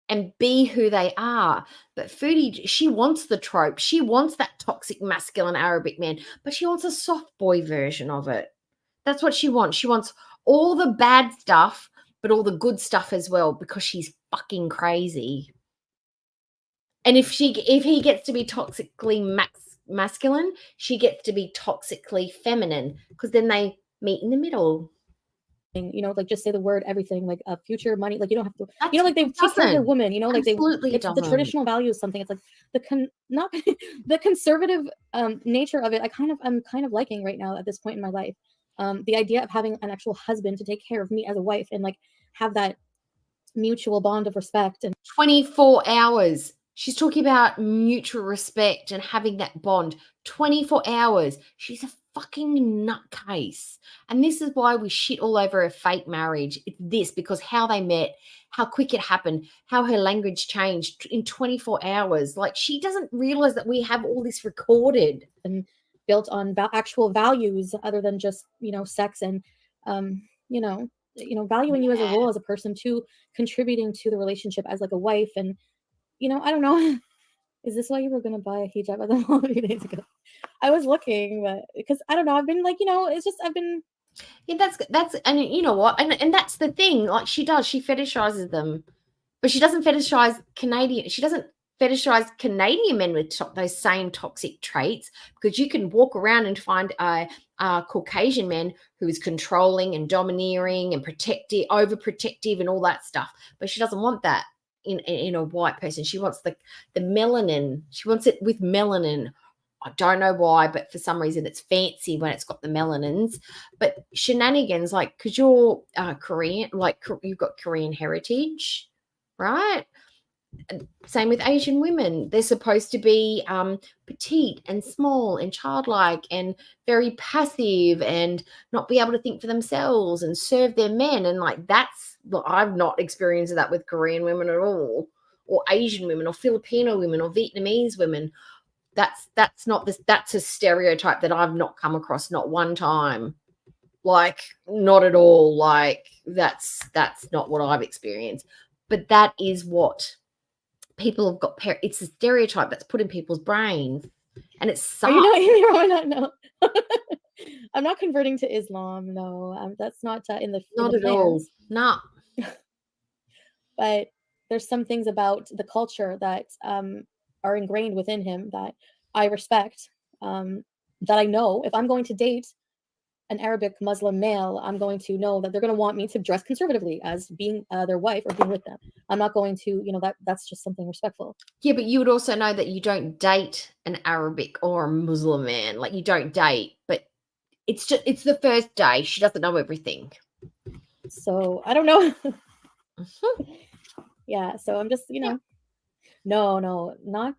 and be who they are. But Foodie, she wants the trope. She wants that toxic masculine Arabic man, but she wants a soft boy version of it. That's what she wants. She wants all the bad stuff, but all the good stuff as well, because she's fucking crazy. And if he gets to be toxically masculine, she gets to be toxically feminine, because then they meet in the middle. Like just say the word everything, like future money, like you don't have to, like they take care of their woman, like it's the traditional value is something. It's like not the conservative nature of it. I'm kind of liking right now at this point in my life. The idea of having an actual husband to take care of me as a wife and like have that mutual bond of respect and 24 hours. She's talking about mutual respect and having that bond. 24 hours. She's a fucking nutcase. And this is why we shit all over a fake marriage. It's this, because how they met, how quick it happened, how her language changed in 24 hours. Like, she doesn't realize that we have all this recorded and built on actual values other than just, sex and, valuing you as a role, as a person, too, contributing to the relationship as like a wife. And, I don't know. Is this why you were gonna buy a hijab at the mall a few days ago? I was looking, but because I don't know, I've been like, it's just I've been. Yeah, that's and you know what, and that's the thing. Like she fetishizes them, but she doesn't fetishize Canadian. She doesn't fetishize Canadian men with those same toxic traits, because you can walk around and find a Caucasian man who is controlling and domineering and protective, overprotective, and all that stuff. But she doesn't want that in a white person. She wants the melanin. She wants it with melanin. I don't know why, but for some reason it's fancy when it's got the melanins. But shenanigans, like, because you're Korean, like you've got Korean heritage, right? Same with Asian women. They're supposed to be petite and small and childlike and very passive and not be able to think for themselves and serve their men. And like I've not experienced that with Korean women at all, or Asian women, or Filipino women, or Vietnamese women. That's not this. That's a stereotype that I've not come across, not one time. Like, not at all. Like, that's not what I've experienced. But that is what people have got. It's a stereotype that's put in people's brains, and it sucks. Are you not? No. I'm not converting to Islam. No, that's not in the not in at the all. plans. No. But there's some things about the culture that are ingrained within him that I respect. That I know if I'm going to date an Arabic Muslim male, I'm going to know that they're going to want me to dress conservatively as being their wife or being with them. I'm not going to, that's just something respectful. Yeah, but you would also know that you don't date an Arabic or a Muslim man. Like, you don't date, but it's the first day. She doesn't know everything. So I don't know. Yeah. So I'm just, no, not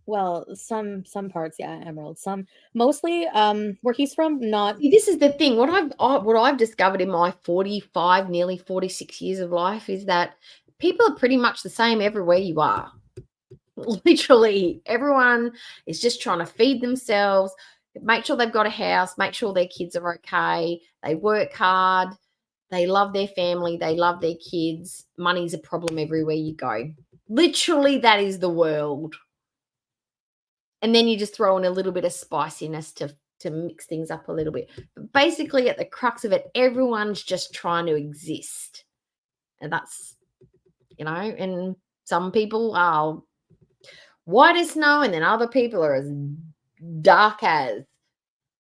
well, some parts, yeah, Emerald. Some mostly where he's from, not. See, this is the thing. What I've discovered in my 45, nearly 46 years of life is that people are pretty much the same everywhere you are. Literally, everyone is just trying to feed themselves, make sure they've got a house, make sure their kids are okay. They work hard. They love their family. They love their kids. Money's a problem everywhere you go. Literally, that is the world. And then you just throw in a little bit of spiciness to mix things up a little bit. But basically, at the crux of it, everyone's just trying to exist. And that's, and some people are white as snow, and then other people are as dark as.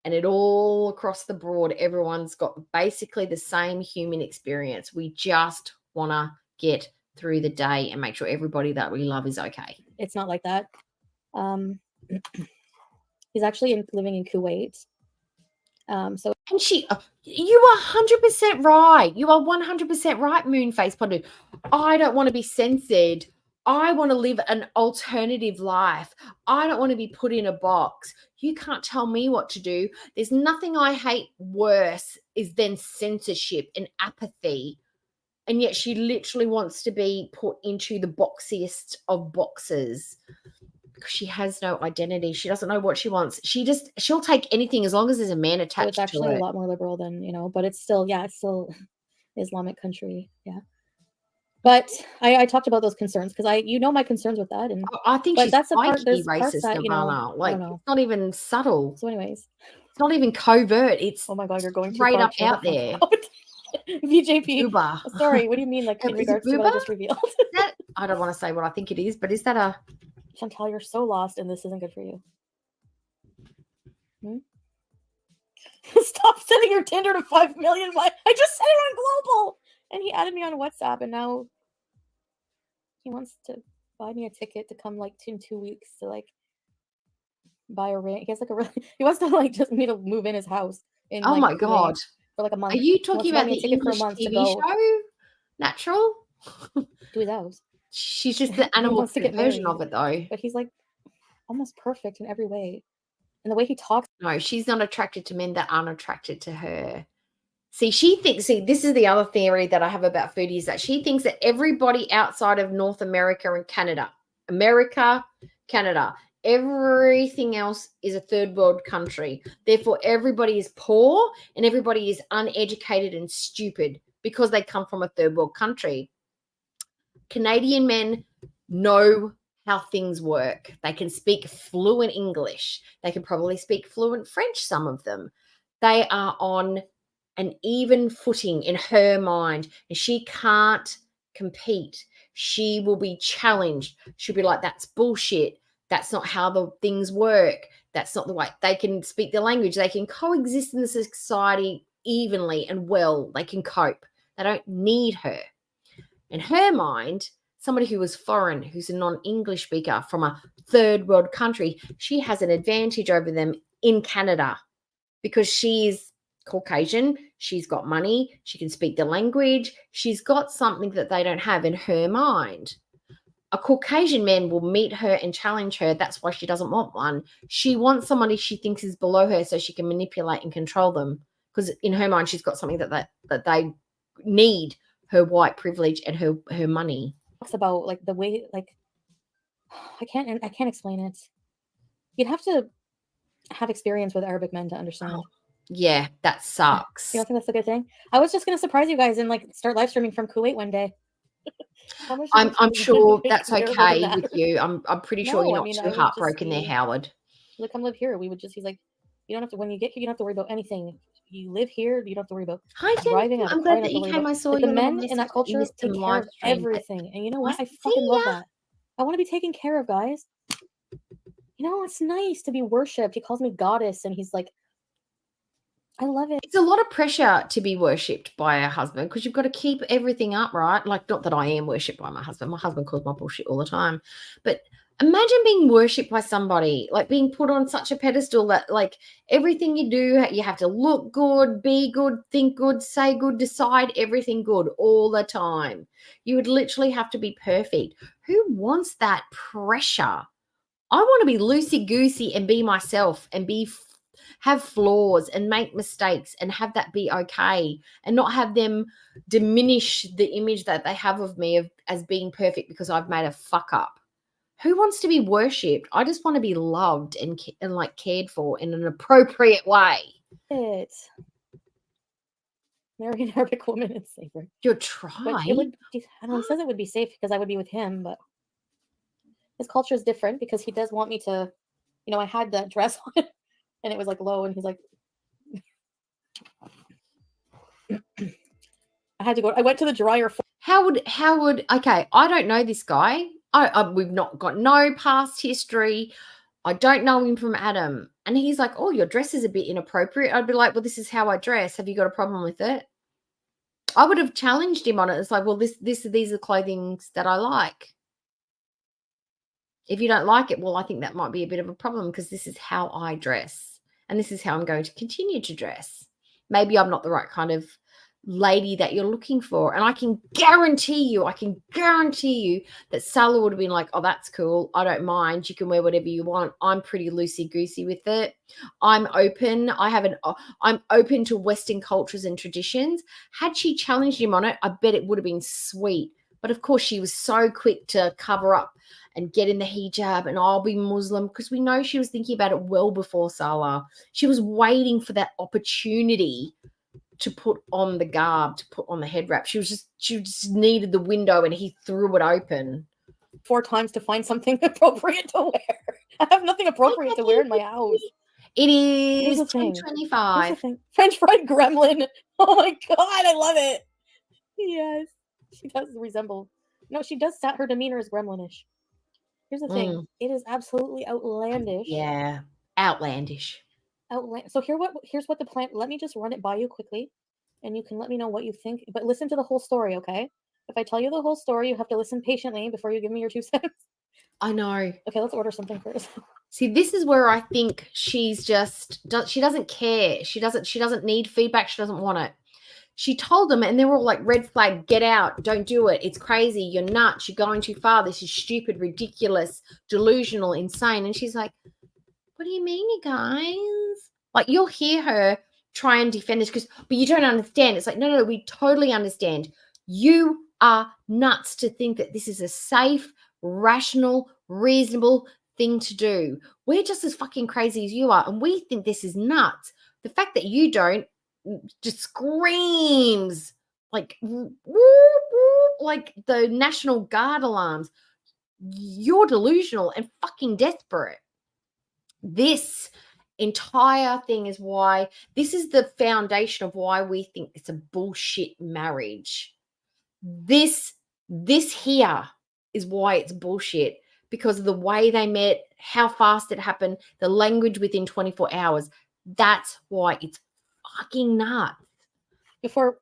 And it all across the board, everyone's got basically the same human experience. We just want to get through the day and make sure everybody that we love is okay. It's not like that. He's actually living in Kuwait. And you are 100% right. You are 100% right, Moonface Pondu. I don't want to be censored. I want to live an alternative life. I don't want to be put in a box. You can't tell me what to do. There's nothing I hate worse than censorship and apathy. And yet she literally wants to be put into the boxiest of boxes. She has no identity. She doesn't know what she wants. She'll take anything as long as there's a man attached to it. It's actually a lot more liberal than, but it's still Islamic country. Yeah. But I talked about those concerns because my concerns with that. And I think but she's that's the part, there's racist, that, like, it's not even subtle. So anyways. It's not even covert. It's oh my God, you're going straight up out there. VJP. Uber. Sorry, what do you mean? Like in regards to what I just revealed? I don't want to say what I think it is, but is that a... Chantal, you're so lost and this isn't good for you. Stop sending your Tinder to 5 million. I just said it on Global. And he added me on WhatsApp and now he wants to buy me a ticket to come like in 2 weeks to like buy a ring. He has like he wants to like just me to move in his house. Oh my God. For like a month. Are you talking about the English TV show? Natural? To his house. She's just the animal version of it though. But he's like almost perfect in every way. And the way he talks. No, she's not attracted to men that aren't attracted to her. See, this is the other theory that I have about Foodie, is that she thinks that everybody outside of North America and Canada, everything else is a third world country. Therefore, everybody is poor and everybody is uneducated and stupid because they come from a third world country. Canadian men know how things work. They can speak fluent English. They can probably speak fluent French, some of them. They are on an even footing in her mind, and she can't compete. She will be challenged. She'll be like, that's bullshit. That's not how the things work. That's not the way. They can speak the language. They can coexist in the society evenly and well. They can cope. They don't need her. In her mind, somebody who is foreign, who's a non-English speaker from a third world country, she has an advantage over them in Canada because she's Caucasian, she's got money, she can speak the language, she's got something that they don't have in her mind. A Caucasian man will meet her and challenge her. That's why she doesn't want one. She wants somebody she thinks is below her so she can manipulate and control them, because in her mind she's got something that they need, her white privilege and her money. Talks about like the way, like I can't explain it. You'd have to have experience with Arabic men to understand. Oh, yeah, that sucks. You don't think that's a good thing? I was just gonna surprise you guys and like start live streaming from Kuwait one day. I'm sure that's okay with you. I'm pretty sure you're not too heartbroken there, Howard. Like, come live here. He's like, you don't have to, when you get here, you don't have to worry about anything. You live here, you don't have to worry about driving. I'm glad that you came. I saw like, you. the men in that culture take care of everything. And you know what? I fucking love that. I want to be taken care of, guys. You know, it's nice to be worshipped. He calls me goddess, and he's like, I love it. It's a lot of pressure to be worshipped by a husband because you've got to keep everything up, right? Like, not that I am worshipped by my husband. My husband calls my bullshit all the time. But imagine being worshipped by somebody, like being put on such a pedestal that, like, everything you do, you have to look good, be good, think good, say good, decide everything good all the time. You would literally have to be perfect. Who wants that pressure? I want to be loosey-goosey and be myself and have flaws and make mistakes and have that be okay and not have them diminish the image that they have of me as being perfect because I've made a fuck up. Who wants to be worshipped? I just want to be loved and like cared for in an appropriate way. It's marry an Arabic woman is safer. You're trying. It would be, I don't know, he says it would be safe because I would be with him, but his culture is different because he does want me to, you know, I had that dress on and it was like low, and he's like, I had to go. I went to the dryer. How would okay, I don't know this guy. We've not got no past history. I don't know him from Adam. And he's like, oh, your dress is a bit inappropriate. I'd be like, well, this is how I dress. Have you got a problem with it? I would have challenged him on it. It's like, well, these are the clothings that I like. If you don't like it, well, I think that might be a bit of a problem because this is how I dress and this is how I'm going to continue to dress. Maybe I'm not the right kind of lady that you're looking for. And I can guarantee you that Salah would have been like, oh, that's cool. I don't mind. You can wear whatever you want. I'm pretty loosey-goosey with it. I'm open. I'm open to Western cultures and traditions. Had she challenged him on it, I bet it would have been sweet. But of course, she was so quick to cover up and get in the hijab and I'll be Muslim, because we know she was thinking about it well before Salah. She was waiting for that opportunity to put on the garb, to put on the head wrap. She just needed the window and he threw it open. 4 times to find something appropriate to wear. I have nothing appropriate to wear in my house. It is 2025. French fried gremlin. Oh my God, I love it. Yes. She does resemble. No, she does. Her demeanor is gremlinish. Here's the thing. It is absolutely outlandish. Yeah, outlandish. So here's what the plan. Let me just run it by you quickly, and you can let me know what you think. But listen to the whole story, okay? If I tell you the whole story, you have to listen patiently before you give me your 2 cents. I know. Okay, let's order something first. See, this is where I think she's just she doesn't care. She doesn't need feedback. She doesn't want it. She told them, and they were all like, red flag, get out, don't do it. It's crazy. You're nuts. You're going too far. This is stupid, ridiculous, delusional, insane. And she's like, what do you mean, you guys? Like, you'll hear her try and defend this but you don't understand. It's like, no, we totally understand. You are nuts to think that this is a safe, rational, reasonable thing to do. We're just as fucking crazy as you are, and we think this is nuts. The fact that you don't just screams like whoop, whoop, like the National Guard alarms. you're delusional and fucking desperate. This entire thing is why this is the foundation of why we think it's a bullshit marriage. This here is why it's bullshit, because of the way they met, how fast it happened, the language within 24 hours. That's why it's fucking nuts. Before,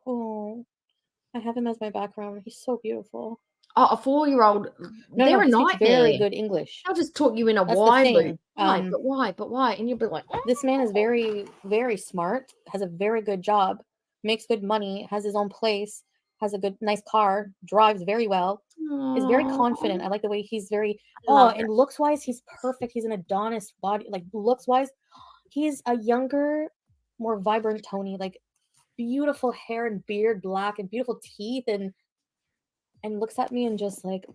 I have him as my background. He's so beautiful. Oh, a 4-year-old, No, they're no, a he speaks nightmare. very good English. I'll just talk you in a That's the wide thing. loop. Why? But why? But why? And you'll be like, This man is very, very smart, has a very good job, makes good money, has his own place, has a good, nice car, drives very well, is very confident. I like the way he's very, and looks wise, he's perfect. He's an Adonis body, like looks wise. He's a younger, more vibrant Tony, like beautiful hair and beard, black and beautiful teeth, and looks at me and just like,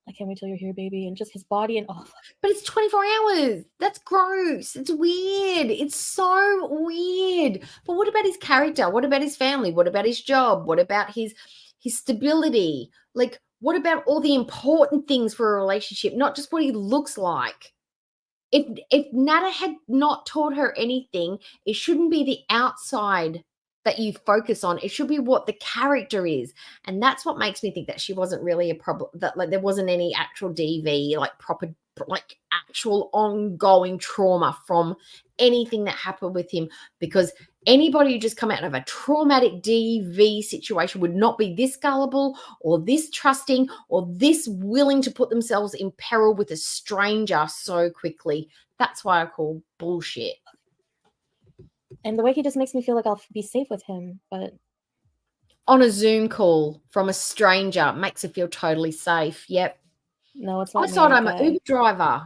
I can't wait till you're here, baby. And just his body and But it's 24 hours. That's gross. It's weird. It's so weird. But what about his character? What about his family? What about his job? What about his stability? Like, what about all the important things for a relationship, not just what he looks like? If Nada had not taught her anything, it shouldn't be the outside that you focus on. It should be what the character is. And that's what makes me think that she wasn't really a problem, that like there wasn't any actual DV, like proper, like actual ongoing trauma from anything that happened with him, because anybody who just come out of a traumatic DV situation would not be this gullible or this trusting or this willing to put themselves in peril with a stranger so quickly. That's why I call bullshit. and the way he just makes me feel like I'll be safe with him, but on a Zoom call from a stranger makes it feel totally safe. Yep. no, it's not. I saw me, I'm an Uber driver.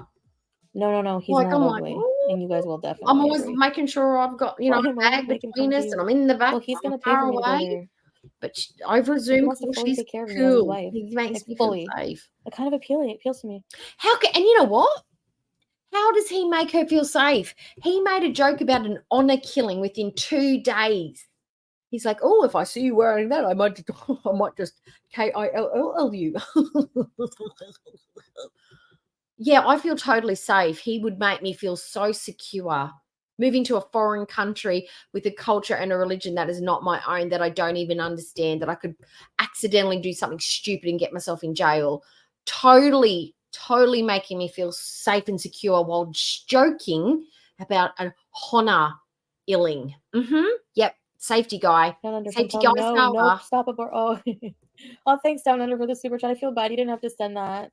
No, he's Like, not I'm ugly, and you guys will definitely. I'm always agree. making sure I've got, Why a am I bag making between fun of us you? and I'm in the back. Well, he's gonna I'm pay far for me to go away. there. But over Zoom wants to call, fully she's take care of me as his cool. wife. He makes Like, me feel fully. safe. It kind of appeals to me. And you know what? How does he make her feel safe? He made a joke about an honor killing within 2 days. He's like, oh, if I see you wearing that, I might just KILL you. Yeah, I feel totally safe. He would make me feel so secure. Moving to a foreign country with a culture and a religion that is not my own, that I don't even understand, that I could accidentally do something stupid and get myself in jail. Totally making me feel safe and secure while joking about a honor illing. Yep. Safety guy. Down under Safety from guy. no, stop abort. Oh, thanks, Down Under, for the super chat. I feel bad. You didn't have to send that.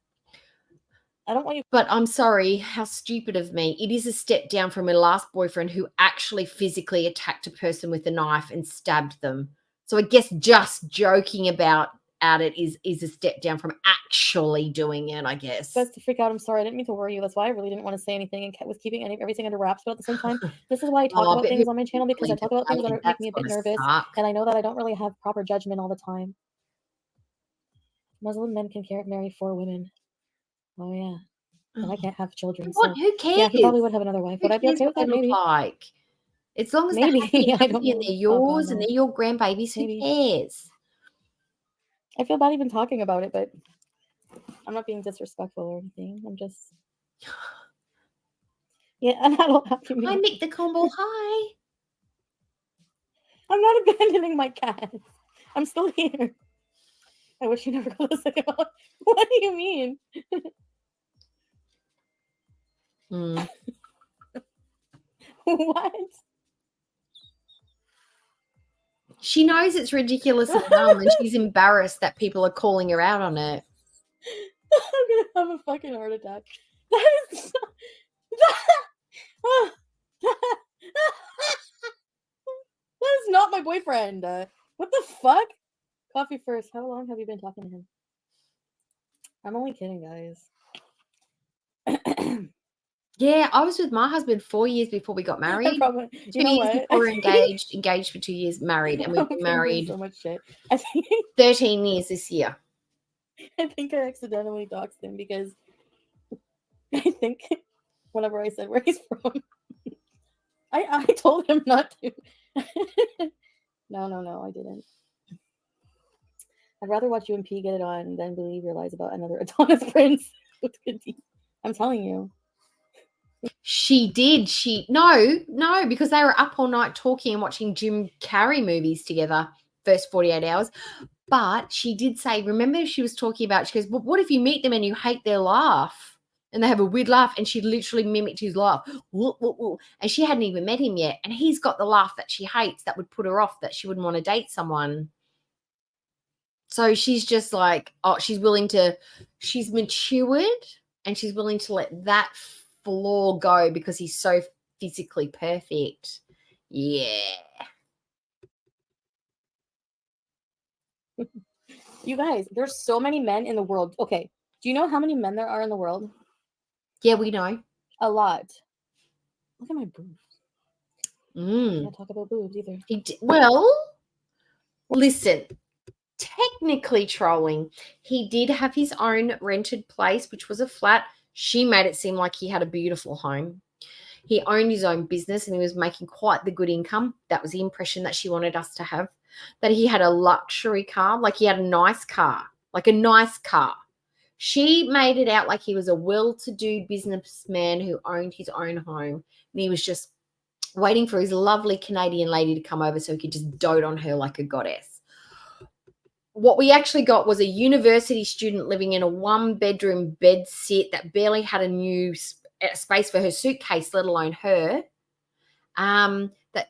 I don't want you. But I'm sorry, how stupid of me. It is a step down from my last boyfriend who actually physically attacked a person with a knife and stabbed them. So I guess just joking about it is a step down from actually doing it, I guess. Best to freak out. I'm sorry. I didn't mean to worry you. That's why I really didn't want to say anything and was keeping everything under wraps. But at the same time, this is why I talk about things on my channel, because I talk about things that make me a bit nervous. And I know that I don't really have proper judgment all the time. Muslim men can marry 4 women. Oh, yeah. And I can't have children. What? So, Who cares? yeah, he probably would have another wife. Would I be okay with that? Maybe. Like, as long as Maybe. they're I happy don't and know. they're yours and they're your grandbabies, who cares? I feel bad even talking about it, but I'm not being disrespectful or anything. I'm just. Yeah, and I don't have to. Hi, Mick the Combo. Hi. I'm not abandoning my cat. I'm still here. I wish you never go to the out. What do you mean? What? She knows it's ridiculous and dumb, and she's embarrassed that people are calling her out on it. I'm gonna have a fucking heart attack. That is so... That is not my boyfriend. What the fuck? Coffee first. How long have you been talking to him? I'm only kidding, guys. Yeah, I was with my husband 4 years before we got married. Probably, 2 years before we were engaged for 2 years, married, and we've been married so much shit. I think 13 years this year. I think I accidentally doxed him because I think whenever I said where he's from, I told him not to. No, I didn't. I'd rather watch you and P get it on than believe your lies about another Adonis prince. I'm telling you. She did. No, because they were up all night talking and watching Jim Carrey movies together, first 48 hours. But she did say, remember she was talking about, she goes, well, what if you meet them and you hate their laugh? And they have a weird laugh, and she literally mimicked his laugh. Woo, woo, woo. And she hadn't even met him yet. And he's got the laugh that she hates that would put her off, that she wouldn't want to date someone. So she's just like, oh, she's matured and she's willing to let that flaw go because he's so physically perfect. Yeah. You guys, there's so many men in the world. Okay. Do you know how many men there are in the world? Yeah, we know. A lot. Look at my boobs. Mm. Can't talk about boobs either. Well, listen, technically trolling. He did have his own rented place, which was a flat. She made it seem like he had a beautiful home. He owned his own business and he was making quite the good income. That was the impression that she wanted us to have. That he had a luxury car, like he had a nice car, like a nice car. She made it out like he was a well-to-do businessman who owned his own home, and he was just waiting for his lovely Canadian lady to come over so he could just dote on her like a goddess. What we actually got was a university student living in a one-bedroom bed sit that barely had a new space for her suitcase, let alone her, that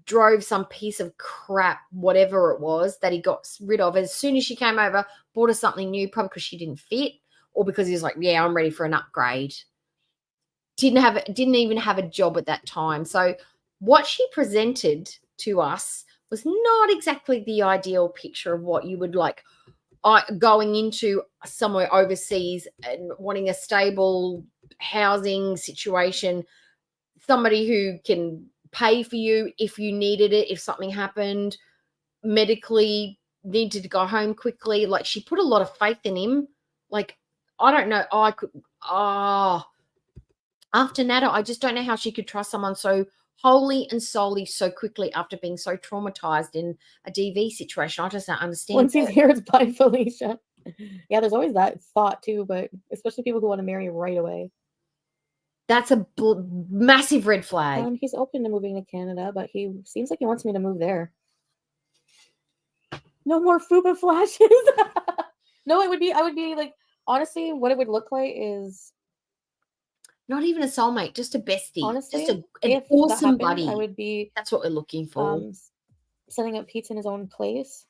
drove some piece of crap, whatever it was, that he got rid of as soon as she came over, bought her something new, probably because she didn't fit or because he was like, yeah, I'm ready for an upgrade. Didn't even have a job at that time. So what she presented to us was not exactly the ideal picture of what you would like going into somewhere overseas and wanting a stable housing situation, somebody who can pay for you if you needed it, if something happened, medically needed to go home quickly. Like she put a lot of faith in him. Like, I don't know. After Nada, I just don't know how she could trust someone so wholly and solely so quickly after being so traumatized in a DV situation. I just don't understand. Once he's here, it's by Felicia. Yeah, there's always that thought too, but especially people who want to marry right away. That's a massive red flag. He's open to moving to Canada, but he seems like he wants me to move there. No more FUBA flashes. No, I would be like, honestly, what it would look like is not even a soulmate, just a bestie. Honestly, just an awesome happened, buddy. I would be. That's what we're looking for. Setting up Pete's in his own place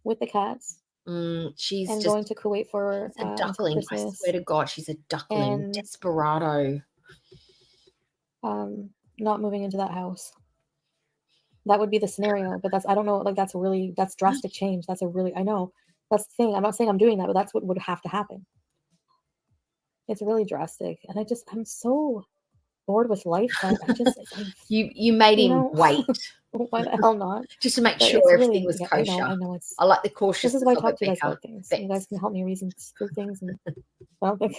with the cats. She's and just going to Kuwait for a duckling. I swear to God, she's a duckling. And, desperado. Not moving into that house. That would be the scenario, but I don't know, like that's drastic change. I know that's the thing. I'm not saying I'm doing that, but that's what would have to happen. It's really drastic, and I'm so bored with life that you made him wait. Why the hell not? Just to make sure everything was kosher. I know I like the cautious. This is why I talk to you guys about things. You guys can help me reason through things, and I don't think.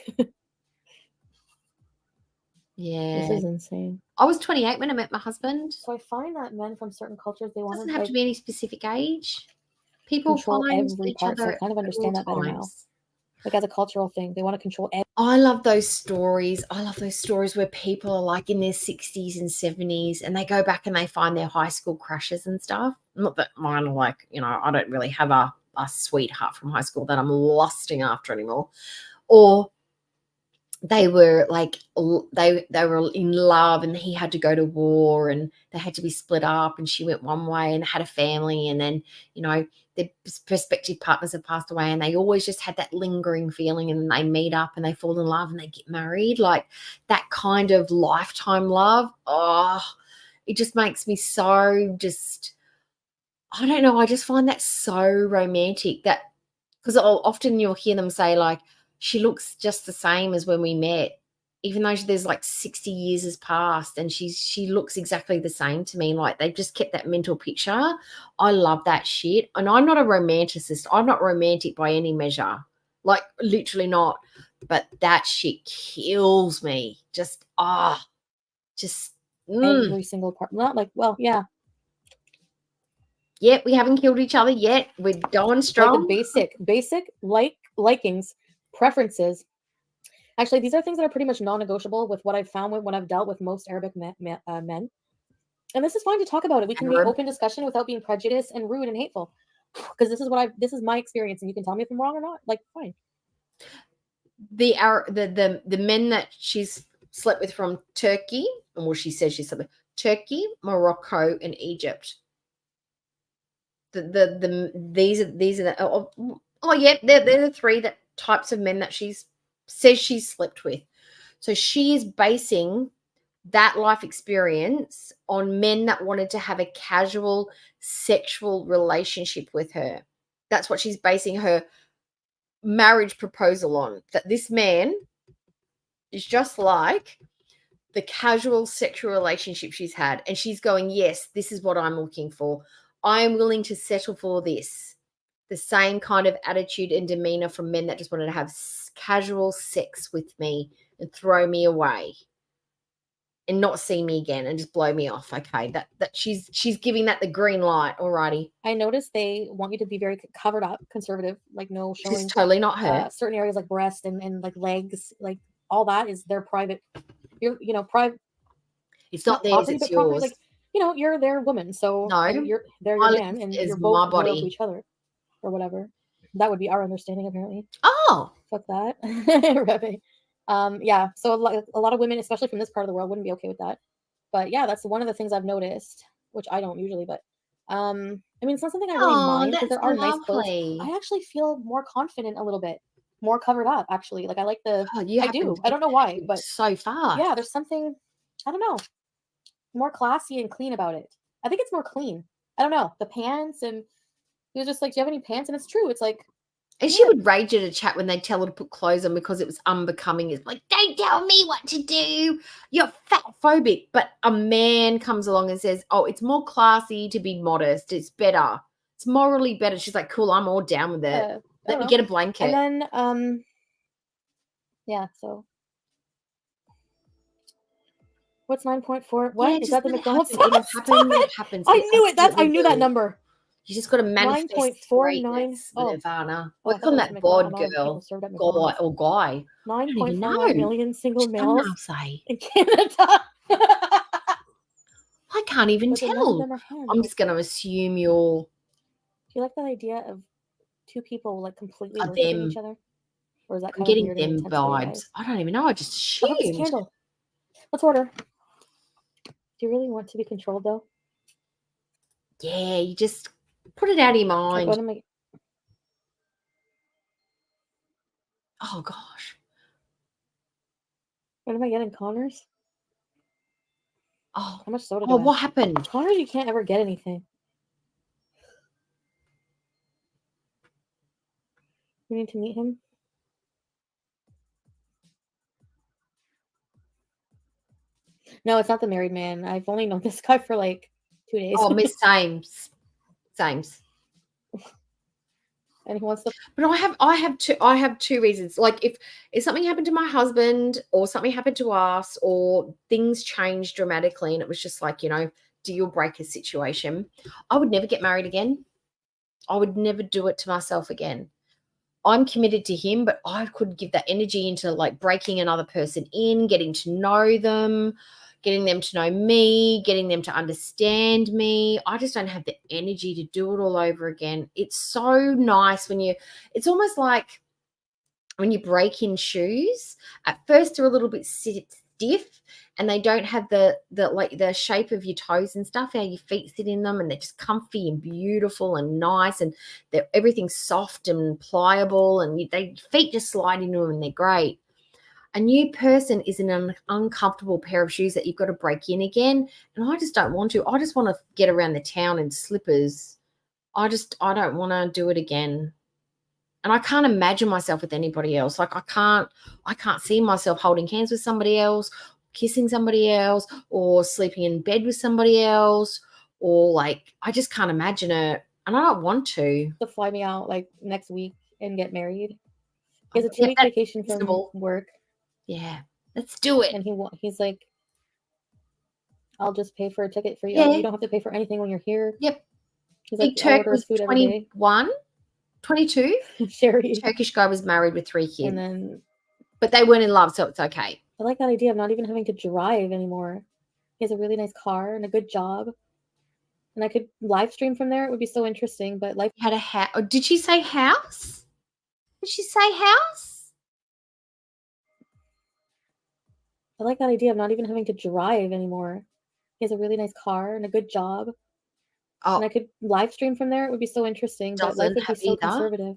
Yeah, this is insane. I was 28 when I met my husband. So I find that men from certain cultures, they want doesn't have to be any specific age. People control find every each part. other So I kind of understand that better now. Like as a cultural thing, they want to control everything. I love those stories. Where people are like in their 60s and 70s and they go back and they find their high school crushes and stuff. Not that mine are like, I don't really have a sweetheart from high school that I'm lusting after anymore. Or they were like, they were in love and he had to go to war and they had to be split up and she went one way and had a family and then, their prospective partners have passed away and they always just had that lingering feeling and they meet up and they fall in love and they get married. Like that kind of lifetime love. Oh, it just makes me so I don't know. I just find that so romantic because often you'll hear them say like, she looks just the same as when we met, even though there's like 60 years has passed and she looks exactly the same to me. Like they've just kept that mental picture. I love that shit. And I'm not a romanticist. I'm not romantic by any measure. Like literally not. But that shit kills me. Every single part. Not like, well, yeah. Yet we haven't killed each other yet. We're going Like strong. the basic likings, preferences. Actually, these are things that are pretty much non-negotiable with what I've found when I've dealt with most Arabic men. And this is fine to talk about it. We can make Arab. open discussion without being prejudiced and rude and hateful. Because this is my experience, and you can tell me if I'm wrong or not. Like, fine. The men that she's slept with from Turkey, and well, she says she slept with Turkey, Morocco, and Egypt. These are the they're the three types of men that she's says she's slept with. So she is basing that life experience on men that wanted to have a casual sexual relationship with her. That's what she's basing her marriage proposal on, that this man is just like the casual sexual relationship she's had, and she's going, yes, this is what I'm looking for. I am willing to settle for this. The same kind of attitude and demeanor from men that just wanted to have casual sex with me and throw me away and not see me again and just blow me off. Okay, that she's giving that the green light. Alrighty. I noticed they want you to be very covered up, conservative, like no showing. It's totally not her. Certain areas like breast and like legs, like all that is their private. Private. It's not theirs. Property, it's but property, yours. like you're their woman, so No, they're your man, and you're both my body loyal to each other, or whatever. That would be our understanding, apparently. Oh, fuck that, Rebe. Yeah. So a lot of women, especially from this part of the world, wouldn't be okay with that. But yeah, that's one of the things I've noticed, which I don't usually. But I mean, it's not something I really mind because there are nice clothes. I actually feel more confident a little bit, more covered up. Actually, like I like the. I do. I don't know why, but so far. Yeah, there's something. I don't know. More classy and clean about it. I think it's more clean. I don't know. The pants, and he was just like, do you have any pants? And it's true. It's like, and she would rage at a chat when they tell her to put clothes on because it was unbecoming. It's like, don't tell me what to do. You're fat phobic. But a man comes along and says, oh, it's more classy to be modest. It's better. It's morally better. She's like, cool, I'm all down with it. Let me get a blanket. And then, yeah, so. What's 9.4? What? Yeah, is that the McDonald's? It happens. I knew it. I knew that number. You just got to manifest 9.49. Nirvana. Work on that bod, girl. Guy or guy. 9.49 million single males in Canada. I can't even tell. I'm just going to assume you're. Do you like that idea of two people like completely worshiping each other? Or is that kind I'm getting of weird them vibes. I don't even know. I just assumed. This candle. Let's order. Do you really want to be controlled, though? Yeah, you just put it out of your mind. Oh, gosh. What am I getting? Connors? Oh. How much soda do I have? What happened? Connors, you can't ever get anything. We need to meet him. No, it's not the married man. I've only known this guy for like 2 days. Oh, Miss Sames. And he wants to. But I have two reasons. Like if something happened to my husband or something happened to us or things changed dramatically and it was just like, deal breaker situation, I would never get married again. I would never do it to myself again. I'm committed to him, but I could give that energy into like breaking another person in, getting to know them, getting them to know me, getting them to understand me. I just don't have the energy to do it all over again. It's so nice it's almost like when you break in shoes. At first they're a little bit stiff and they don't have the shape of your toes and stuff, how your feet sit in them, and they're just comfy and beautiful and nice, and everything's soft and pliable, and feet just slide into them and they're great. A new person is an uncomfortable pair of shoes that you've got to break in again, and I just don't want to. I just want to get around the town in slippers. I don't want to do it again. And I can't imagine myself with anybody else. Like I can't see myself holding hands with somebody else, kissing somebody else, or sleeping in bed with somebody else, or like I just can't imagine it, and I don't want to. To fly me out like next week and get married. He has a 2-week vacation from work. Yeah, let's do it. And he's like, I'll just pay for a ticket for you. Yeah. You don't have to pay for anything when you're here. Yep. He's Big like, I Turk order was his food every day. 21, 22. Sherry. Turkish guy was married with 3 kids, And then but they weren't in love, so it's okay. I like that idea of not even having to drive anymore. He has a really nice car and a good job. And I could live stream from there. It would be so interesting. But life Had a house. Oh, did she say house? Did she say house? I like that idea of not even having to drive anymore. He has a really nice car and a good job. Oh, And I could live stream from there. It would be so interesting. But life doesn't would be have so either. conservative.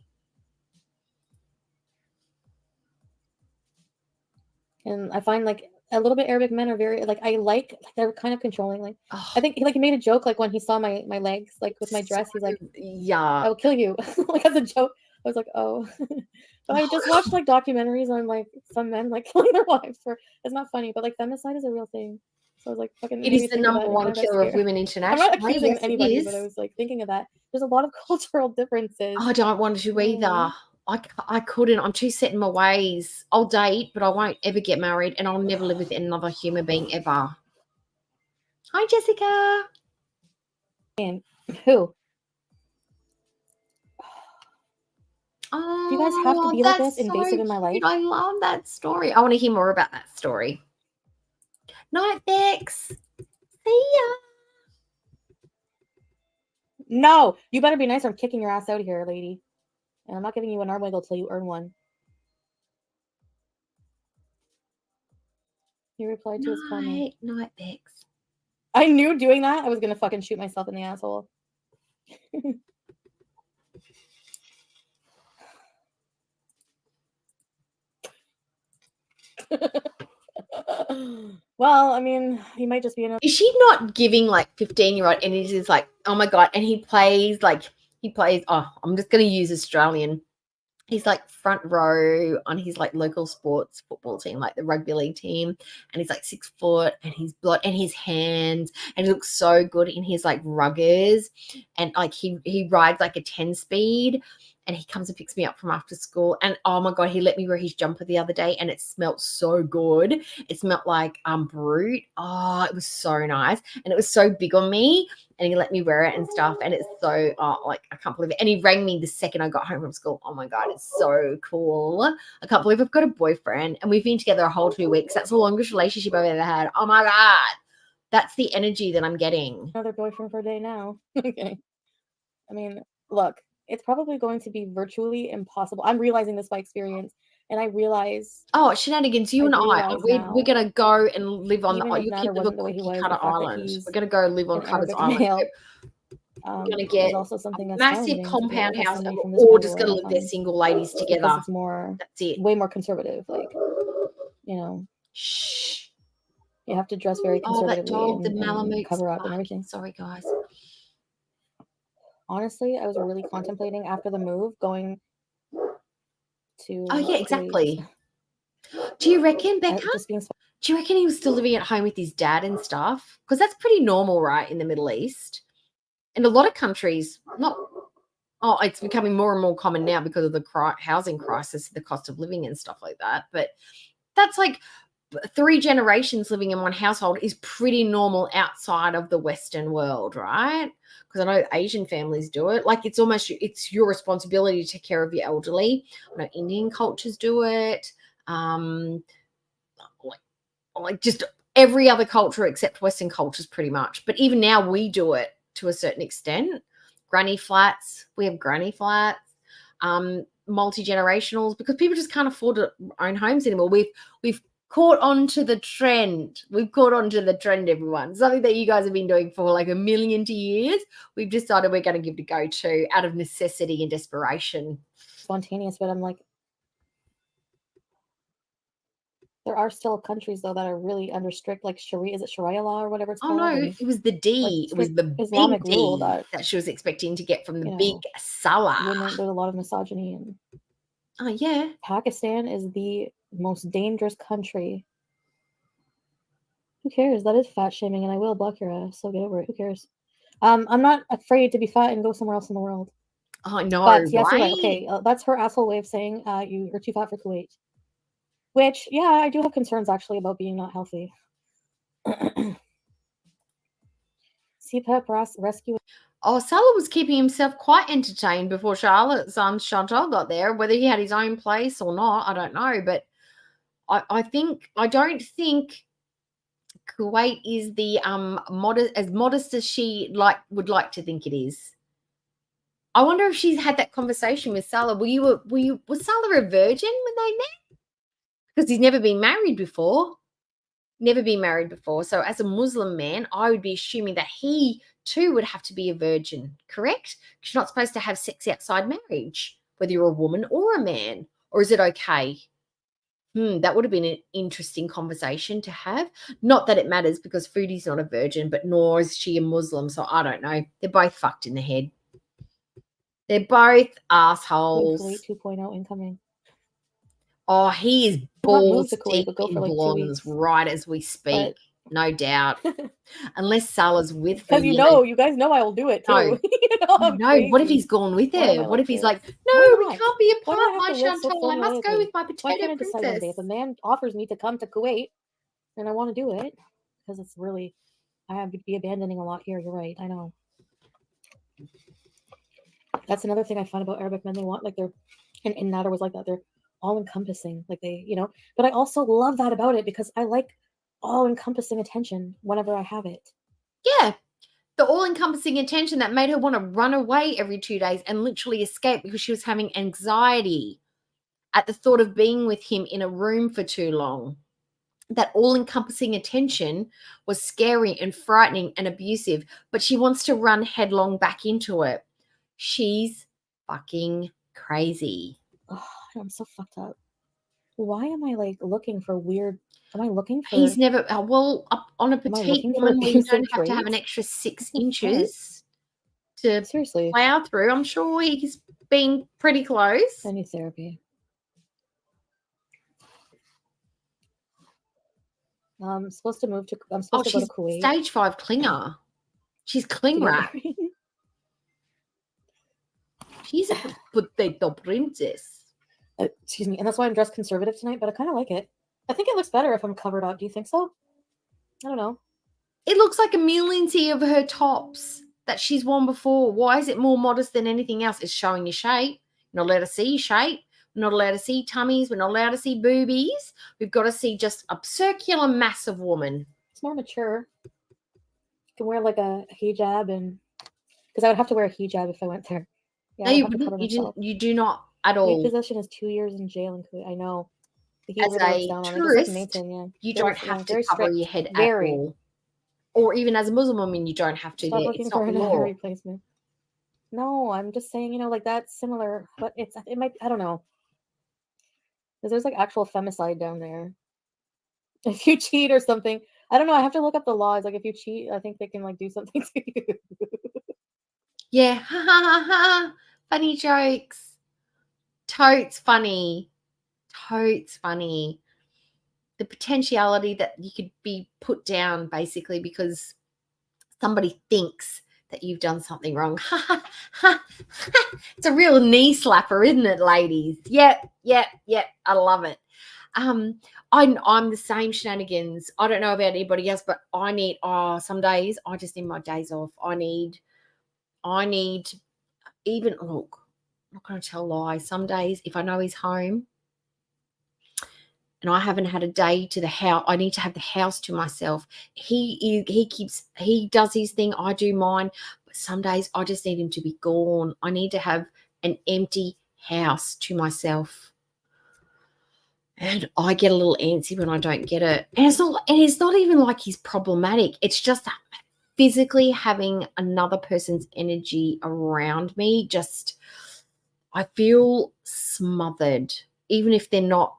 And I find like a little bit Arabic men are very like they're kind of controlling. Like Oh, I think he made a joke like when he saw my legs like with my dress. He's like, yeah. I will kill you. Like as a joke. I was like, oh. But I just watched like documentaries on like some men like killing their wives for it's not funny, but like femicide is a real thing. So I was like, fucking It is the number one killer of women I'm internationally. not accusing Yes, it anybody, is. but I was like thinking of that. There's a lot of cultural differences. I don't want to either. I couldn't. I'm too set in my ways. I'll date, but I won't ever get married, and I'll never live with another human being ever. Hi, Jessica. And who? Oh, Do you guys have to be like that's this, invasive so in my life? cute. I love that story. I want to hear more about that story. Night, Bex. See ya. No, you better be nice or I'm kicking your ass out of here, lady. And I'm not giving you an arm wiggle till you earn one. He replied to his comment. Night, Bex. I knew doing that I was gonna fucking shoot myself in the asshole. Well, I mean, he might just be in a Is she not giving like 15-year-old energy? It's like, oh my God. And he plays, oh, I'm just going to use Australian. He's like front row on his like local sports football team, like the rugby league team. And he's like 6 foot and he's blood and his hands and he looks so good in his like ruggers. And like he rides like a 10-speed. And he comes and picks me up from after school. And oh my God, he let me wear his jumper the other day and it smelled so good. It smelled like Brute. Oh, it was so nice. And it was so big on me. And he let me wear it and stuff. And it's so, like, I can't believe it. And he rang me the second I got home from school. Oh my God, it's so cool. I can't believe I've got a boyfriend. And we've been together a whole 2 weeks. That's the longest relationship I've ever had. Oh my God. That's the energy that I'm getting. another boyfriend for a day now. Okay. I mean, look, it's probably going to be virtually impossible. I'm realizing this by experience, and I realize. Oh, shenanigans! You and I, we're gonna go and live on even if you Nader can live wasn't the on way he Cookie was, Cutter the fact that Island. he's We're gonna go live on an Cutter's Arabic Island. male, We're gonna get also something that's massive challenging to deal compound with house, and somebody from we're this all part of just the gonna world, live there, single ladies because together. it's more, That's it. way more conservative. Like, you know, Shh. you have to dress very Oh, that conservatively dog, the and Malamute. cover up and everything. Sorry, guys. Honestly, I was really contemplating after the move going to. Oh yeah, Kuwait. exactly. Do you reckon, Becca? Just being Do you reckon he was still living at home with his dad and stuff? Because that's pretty normal, right, in the Middle East. In a lot of countries, it's becoming more and more common now because of the housing crisis, the cost of living and stuff like that. But that's like 3 generations living in one household is pretty normal outside of the Western world, right? Because I know Asian families do it. Like it's your responsibility to take care of your elderly. I know Indian cultures do it. Like just every other culture except Western cultures pretty much. But even now we do it to a certain extent. Granny flats, we have granny flats, multi-generationals, because people just can't afford to own homes anymore. We've caught on to the trend. We've caught on to the trend, everyone. Something that you guys have been doing for like a million years. We've decided we're going to give it a go to out of necessity and desperation. Spontaneous, but I'm like, there are still countries though that are really under strict, like Sharia. Is it Sharia law or whatever it's Oh called? no, And it was the D. like it was the Islamic big rule D that she was expecting to get from the you big know, Salah. there's a lot of misogyny, and Oh yeah. Pakistan is the most dangerous country. Who cares? That is fat shaming, and I will block your ass. So get over it. Who cares? I'm not afraid to be fat and go somewhere else in the world. Oh no, But yes, right? you're right. Okay, that's her asshole way of saying you're too fat for Kuwait. Which, yeah, I do have concerns actually about being not healthy. CPAP rescue. Oh, Salah was keeping himself quite entertained before Charlotte's son Chantal got there. Whether he had his own place or not, I don't know. But I don't think Kuwait is the modest as she would like to think it is. I wonder if she's had that conversation with Salah. Was Salah a virgin when they met? Because he's never been married before. Never been married before. So as a Muslim man, I would be assuming that he too would have to be a virgin, correct? Because you're not supposed to have sex outside marriage, whether you're a woman or a man. Or is it okay? That would have been an interesting conversation to have. Not that it matters because Foodie's not a virgin, but nor is she a Muslim. So I don't know. They're both fucked in the head. They're both assholes. Kuwait 2.0 incoming. Oh, he is Not move balls to Kuwait, deep but go in for like 2 blondes weeks. right as we speak. No doubt. Unless Salah's with Because Foodie. you guys know I will do it too. No. I'm No, what if crazy. he's gone with Why am her? I What like if he's this? like, Why no, we not? can't be Why apart, do I my have to live so Chantal. I must go formulaically? with my Why potato can't I decide one day if princess. a man offers me to come to Kuwait and I want to do it? Because it's really, I have to be abandoning a lot here. You're right. I know. That's another thing I find about Arabic men. They want like they're, and Nader was like that. They're all encompassing. Like they, but I also love that about it because I like all encompassing attention whenever I have it. Yeah. The all-encompassing attention that made her want to run away every 2 days and literally escape because she was having anxiety at the thought of being with him in a room for too long. That all-encompassing attention was scary and frightening and abusive, but she wants to run headlong back into it. She's fucking crazy. Oh, I'm so fucked up. Why am I like looking for weird? Am I looking for? He's never up on a petite looking for woman where you don't abusive have to have an traits? extra 6 What the inches to Seriously, plow through. I'm sure he's been pretty close. I need therapy. I'm supposed to move to. I'm supposed to go She's to Kuwait. stage 5 clinger. She's cling to get wrap. married. She's a potato princess. Excuse me, and that's why I'm dressed conservative tonight. But I kind of like it. I think it looks better if I'm covered up. Do you think so? I don't know. It looks like a million of her tops that she's worn before. Why is it more modest than anything else? It's showing your shape. You're not allowed to see your shape. We're not allowed to see tummies. We're not allowed to see boobies. We've got to see just a circular mass of woman. It's more mature. You can wear like a hijab, and because I would have to wear a hijab if I went there. Yeah, No, I would you have to cover wouldn't. myself. You do not at Lead all. possession is 2 years in jail in Kuwait. I know. The heat As really looks a down on it. tourist, Just like Nathan, you Very- don't have to very cover strict. your head Very. at all. Or even as a Muslim woman, you don't have to. Stop There. looking It's for not another law. replacement. No, I'm just saying, like that's similar, but it might, I don't know. Because there's like actual femicide down there. If you cheat or something, I don't know. I have to look up the laws. Like if you cheat, I think they can like do something to you. Yeah. Ha ha ha ha. Funny jokes. Totes funny. Totes funny. The potentiality that you could be put down basically because somebody thinks that you've done something wrong. It's a real knee slapper, isn't it, ladies? Yep. I love it. I'm the same shenanigans. I don't know about anybody else, but I need some days I just need my days off. I need even look, I'm not going to tell lies. Some days if I know he's home and I haven't had a day to the house, I need to have the house to myself. He does his thing, I do mine, but some days I just need him to be gone. I need to have an empty house to myself. And I get a little antsy when I don't get it. And it's not even like he's problematic. It's just that physically having another person's energy around me, just I feel smothered, even if they're not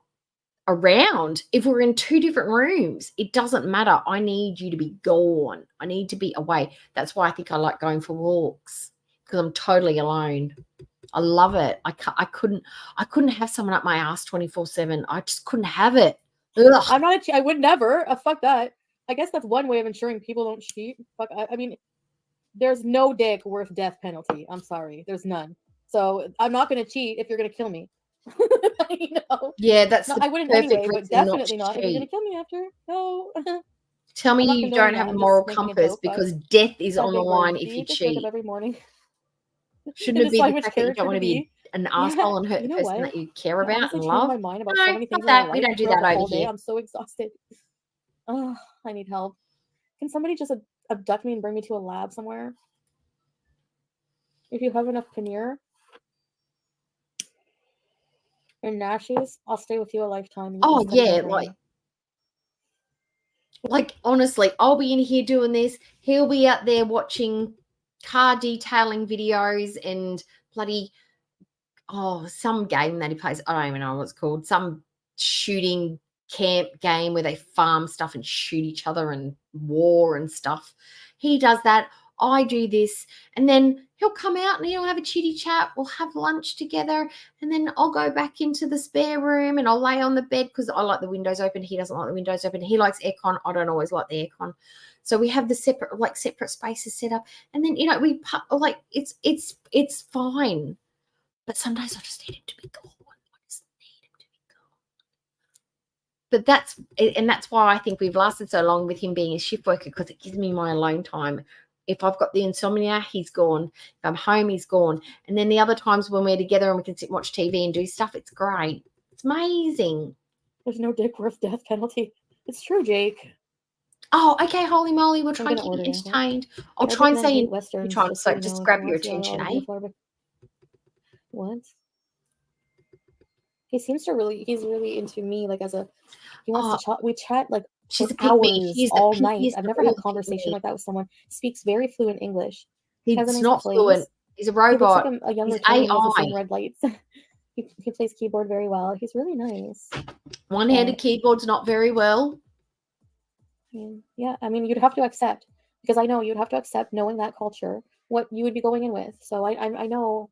around. If we're in 2 different rooms, it doesn't matter. I need you to be gone. I need to be away. That's why I think I like going for walks, because I'm totally alone. I love it. I couldn't have someone up my ass 24/7. I just couldn't have it. Ugh. I'm not I would never. Fuck that. I guess that's one way of ensuring people don't cheat. Fuck. I mean, there's no dick worth death penalty. I'm sorry. There's none. So I'm not going to cheat if you're going to kill me. Yeah, that's no, the I wouldn't perfect anyway, but reason not definitely to not if you're going to cheat. kill me after. No. Tell me I'm not you condoning don't have that, a I'm just moral making a compass joke, but because death is that on the big word. line Do if you you just wake up cheat. every morning Shouldn't and it be the decide which fact that you don't character want to to be be? an Yeah, asshole and hurt you the know person what? that you care I about honestly and changed love? my mind about No, so many not things in my that. We life don't do throughout that the over whole day. here. I'm so exhausted. Oh, I need help. Can somebody just abduct me and bring me to a lab somewhere? If you have enough paneer and nashies, I'll stay with you a lifetime. And you Oh, can study my yeah. brain. Like, honestly, I'll be in here doing this. He'll be out there watching car detailing videos and bloody, some game that he plays. I don't even know what it's called. Some shooting camp game where they farm stuff and shoot each other and war and stuff. He does that. I do this. And then he'll come out and he'll have a chitty chat. We'll have lunch together. And then I'll go back into the spare room and I'll lay on the bed because I like the windows open. He doesn't like the windows open. He likes aircon. I don't always like the aircon. So we have the separate spaces set up. And then, it's fine. But sometimes I just need him to be gone. I just need him to be gone. But that's why I think we've lasted so long with him being a shift worker, because it gives me my alone time. If I've got the insomnia, he's gone. If I'm home, he's gone. And then the other times when we're together and we can sit and watch TV and do stuff, it's great. It's amazing. There's no dick worth death penalty. It's true, Jake. Oh, okay, holy moly. We'll try I'm and gonna keep you order it. entertained. I'll Arabic try and men say hate in Westerns, time, just so so you just know, grab if you your want to see attention, all eh? the Arabic. What? He's really into me, like as a, he wants Oh, to chat. We chat like she's for a pick me. hours He's all the night. he's I've the never real had pick conversation me. like that with someone. Speaks very fluent English. Has a He's nice not place. fluent. He's a He looks like robot. a younger He's Tony and he has the AI. same red lights. He plays keyboard very well. He's really nice. One-handed But keyboard's not very well. yeah, I mean, you'd have to accept, because I know you'd have to accept, knowing that culture, what you would be going in with. So I know,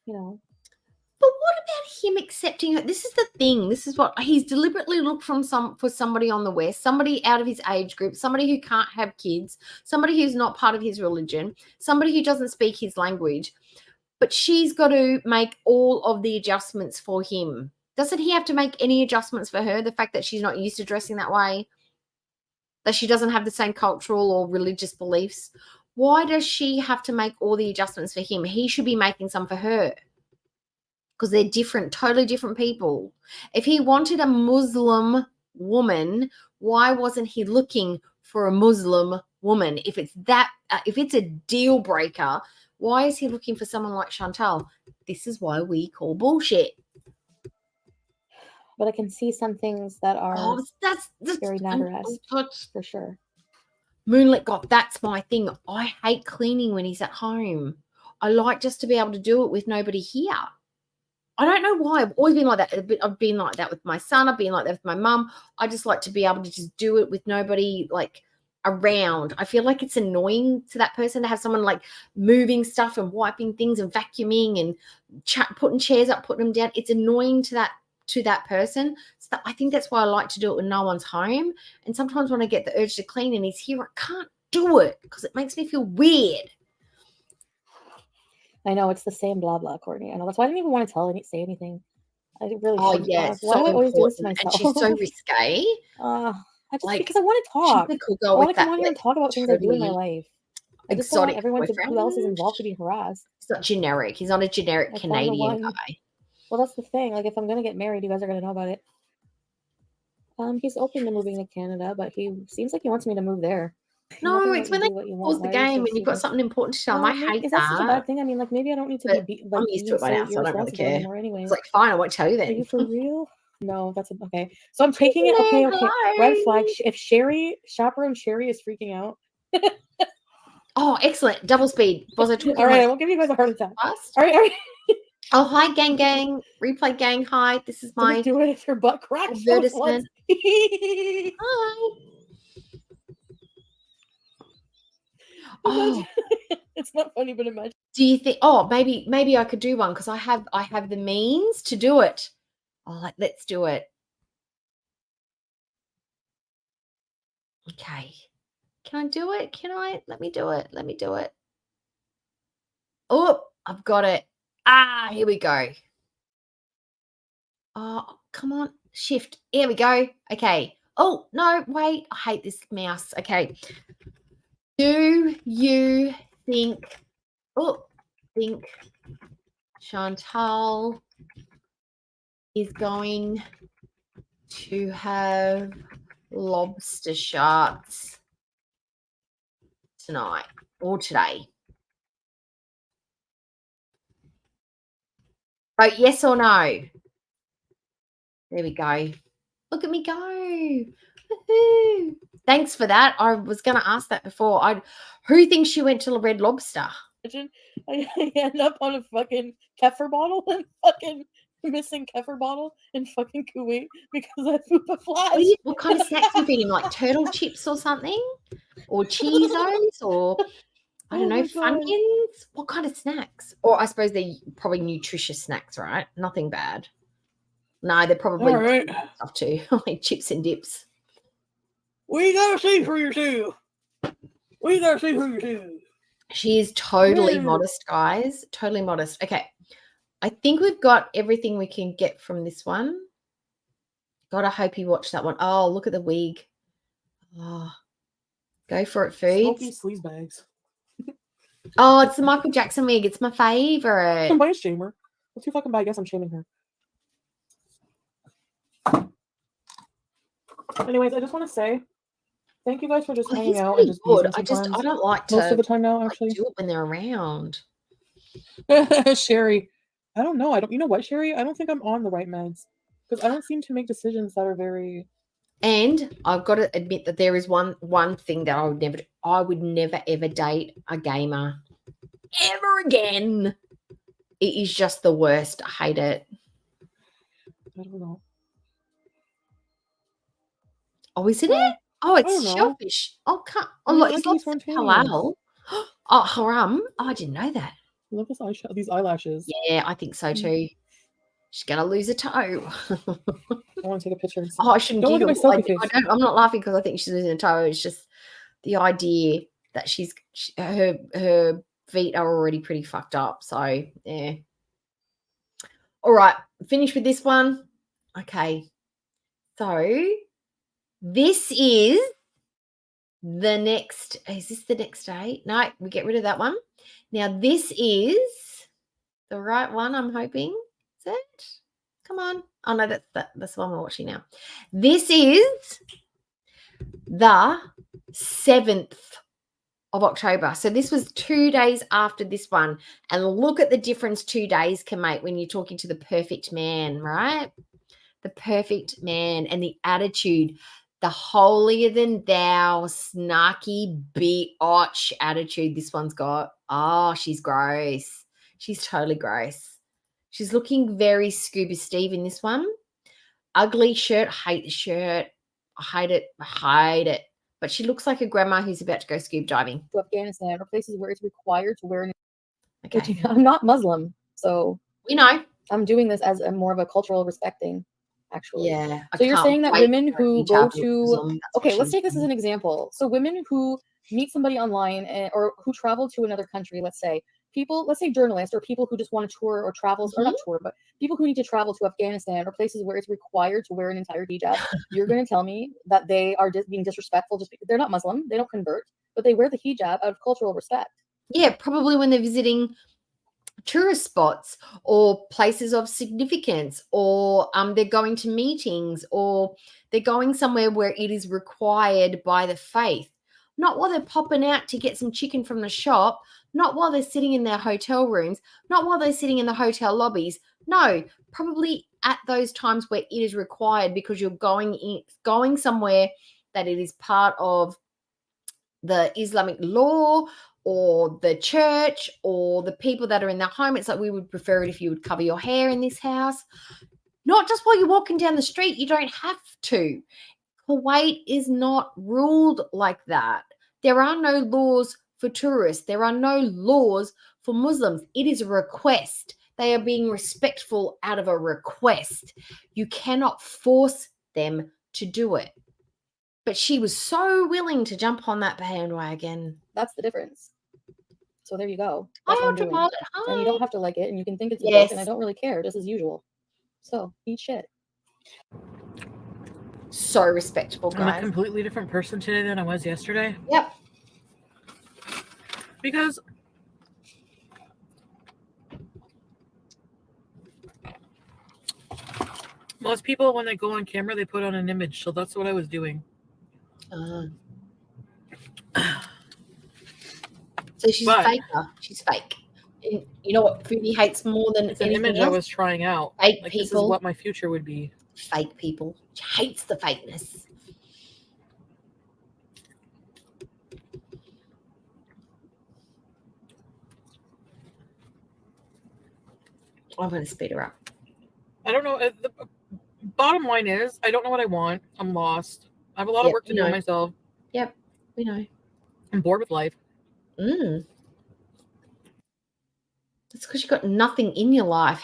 you know. But what about him accepting it? This is the thing. This is what he's deliberately looked for somebody on the West, somebody out of his age group, somebody who can't have kids, somebody who's not part of his religion, somebody who doesn't speak his language. But she's got to make all of the adjustments for him. Doesn't he have to make any adjustments for her? The fact that she's not used to dressing that way, that she doesn't have the same cultural or religious beliefs. Why does she have to make all the adjustments for him? He should be making some for her, because they're different, totally different people. If he wanted a Muslim woman, why wasn't he looking for a Muslim woman? If it's a deal breaker, why is he looking for someone like Chantal? This is why we call bullshit. But I can see some things that are That's very Natter-esque, for sure. Moonlit God, that's my thing. I hate cleaning when he's at home. I like just to be able to do it with nobody here. I don't know why. I've always been like that. I've been like that with my son. I've been like that with my mum. I just like to be able to just do it with nobody like around. I feel like it's annoying to that person to have someone like moving stuff and wiping things and vacuuming and putting chairs up, putting them down. It's annoying to that person. So I think that's why I like to do it when no one's home. And sometimes when I get the urge to clean and he's here, I can't do it because it makes me feel weird. I know, it's the same blah blah, Courtney. I know, that's why I didn't even want to say anything. I really shouldn't. Yeah, Why do I always do this to myself? And she's so risque. Because I want to talk. I want to come on here and talk about things I do in my life. I just don't want everyone who else is involved to be harassed. He's not generic. He's not a generic Canadian guy. Well, that's the thing. Like, if I'm gonna get married, you guys are gonna know about it. He's open to moving to Canada, but he seems like he wants me to move there. No, it's when they pause the game when you've got something important to tell them. I hate is that. that such a bad thing? I mean, like, maybe I don't need to be I'm used to it by now, so I don't really care anymore anyway. It's like, fine, I won't tell you then. Are you for real? No, that's okay. So I'm taking it. Okay. Red flag. If chaperone Sherry is freaking out. Oh, excellent. Double speed. Was I talking? All right, I won't give you guys a heart attack. Fast? All right. Oh, hi, gang. Replay gang. Hi, this is my do it if your butt cracks. advertisement. Hi. Oh, it's not funny, but imagine. Do you think? Oh, maybe I could do one because I have the means to do it. Oh, let's do it. Okay. Can I do it? Let me do it. Oh, I've got it. Here we go. Oh, come on. Shift. Here we go. Okay. Oh, no, wait. I hate this mouse. Okay. Do you think Chantal is going to have lobster sharks tonight or today? Vote yes or no. There we go. Look at me go. Woohoo. Thanks for that. I was going to ask that before. Who thinks she went to Red Lobster? I end up on a fucking kefir bottle and fucking missing kefir bottle in fucking Kuwait because I poop a flash. What kind of snacks are you eating? Like turtle chips or something? Or Cheezos? Or I don't know, Funyuns? What kind of snacks? Or I suppose they're probably nutritious snacks, right? Nothing bad. No, they're probably stuff too, like chips and dips. We gotta see for you too. We gotta see for you too. She is totally modest, guys. Totally modest. Okay. I think we've got everything we can get from this one. God, I hope you watched that one. Oh, look at the wig. Oh, go for it, Foods. Smoky sleaze bags. Oh, it's the Michael Jackson wig. It's my favorite. Why is shamer? What's your fucking bad? I guess I'm shaming her. Anyways, I just want to say thank you guys for just hanging out and just being sometimes. I don't like to most of the time now actually do it when they're around. Sherry, I don't know. You know what, Sherry? I don't think I'm on the right meds because I don't seem to make decisions that are very. And I've got to admit that there is one thing that I would never ever date a gamer ever again. It is just the worst. I hate it. I don't know. Oh, isn't it? Oh, it's shellfish. Oh, look, it's like halal. Oh, haram. Oh, I didn't know that. Look at these eyelashes. Yeah, I think so too. She's gonna lose a toe. I want to take a picture. Oh, I shouldn't do that. I'm not laughing because I think she's losing a toe. It's just the idea that her feet are already pretty fucked up. So yeah. All right, finish with this one. Okay, so this is the next. Is this the next day? No, we get rid of that one. Now this is the right one. I'm hoping. Is it? Come on. Oh no, that's the one we're watching now. This is the 7th of October. So this was 2 days after this one. And look at the difference 2 days can make when you're talking to the perfect man, right? The perfect man and the attitude, the holier than thou, snarky, biatch attitude this one's got. Oh, she's gross. She's totally gross. She's looking very Scuba Steve in this one. Ugly shirt. Hate the shirt. I hate it. I hate it. But she looks like a grandma who's about to go scuba diving. To Afghanistan or places where it's required to wear. Okay. I'm not Muslim, so we know. I'm doing this as more of a cultural respecting, actually. Yeah. So you're saying that women who go to okay, let's take this as an example. So women who meet somebody online or who travel to another country, let's say journalists or people who just want to tour or travel or not tour, but people who need to travel to Afghanistan or places where it's required to wear an entire hijab. You're going to tell me that they are being disrespectful just because they're not Muslim, they don't convert, but they wear the hijab out of cultural respect. Yeah, probably when they're visiting tourist spots or places of significance, or they're going to meetings, or they're going somewhere where it is required by the faith. Not while they're popping out to get some chicken from the shop, not while they're sitting in their hotel rooms, not while they're sitting in the hotel lobbies. No, probably at those times where it is required because you're going somewhere that it is part of the Islamic law or the church or the people that are in their home. It's like we would prefer it if you would cover your hair in this house. Not just while you're walking down the street. You don't have to. Kuwait is not ruled like that. There are no laws for tourists. There are no laws for Muslims. It is a request. They are being respectful out of a request. You cannot force them to do it. But she was so willing to jump on that bandwagon. That's the difference. So there you go. Hi, Ultraviolet. Hi. And you don't have to like it, and you can think it's a book, and I don't really care, just as usual. So eat shit. So respectable, I'm a guys. completely different person today than I was yesterday. Yep. Because most people, when they go on camera, they put on an image. So that's what I was doing. So she's a faker. She's fake. And you know what Foodie hates more than It's an anything image else? I was trying out. Fake Like, people. this is what my future would be. Fake people. She hates the fakeness. I'm going to speed her up. I don't know. The bottom line is, I don't know what I want. I'm lost. I have a lot of work to do on myself. Yep, we know. I'm bored with life. That's because you've got nothing in your life.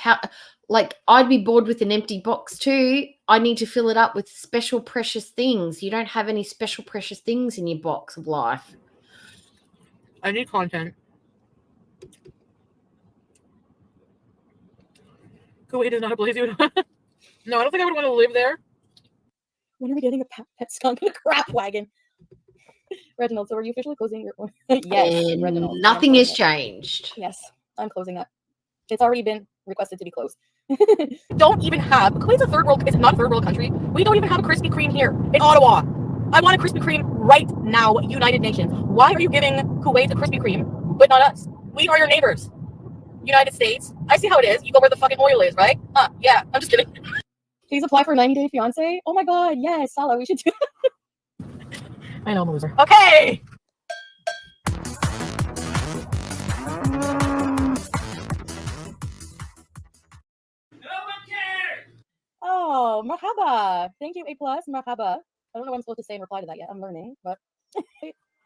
Like, I'd be bored with an empty box too. I need to fill it up with special, precious things. You don't have any special, precious things in your box of life. I need content. Kuwait is not a place you would. No, I don't think I would want to live there. When are we getting a pet skunk in a crap wagon? Reginald, so are you officially closing your? Yes, And Reginald. nothing has changed. Yes, I'm closing that. It's already been requested to be closed. Don't even have Kuwait's a third world. It's not a third world country. We don't even have a Krispy Kreme here in Ottawa. I want a Krispy Kreme right now, United Nations. Why are you giving Kuwait a Krispy Kreme, but not us? We are your neighbors. United States. I see how it is. You go where the fucking oil is, right? Yeah. I'm just kidding. Please apply for 90-day fiance. Oh my god, yes, Salah, we should do. I know I'm a loser. Okay. Oh, marhaba. Thank you, A+. Marhaba. I don't know what I'm supposed to say in reply to that yet. I'm learning, but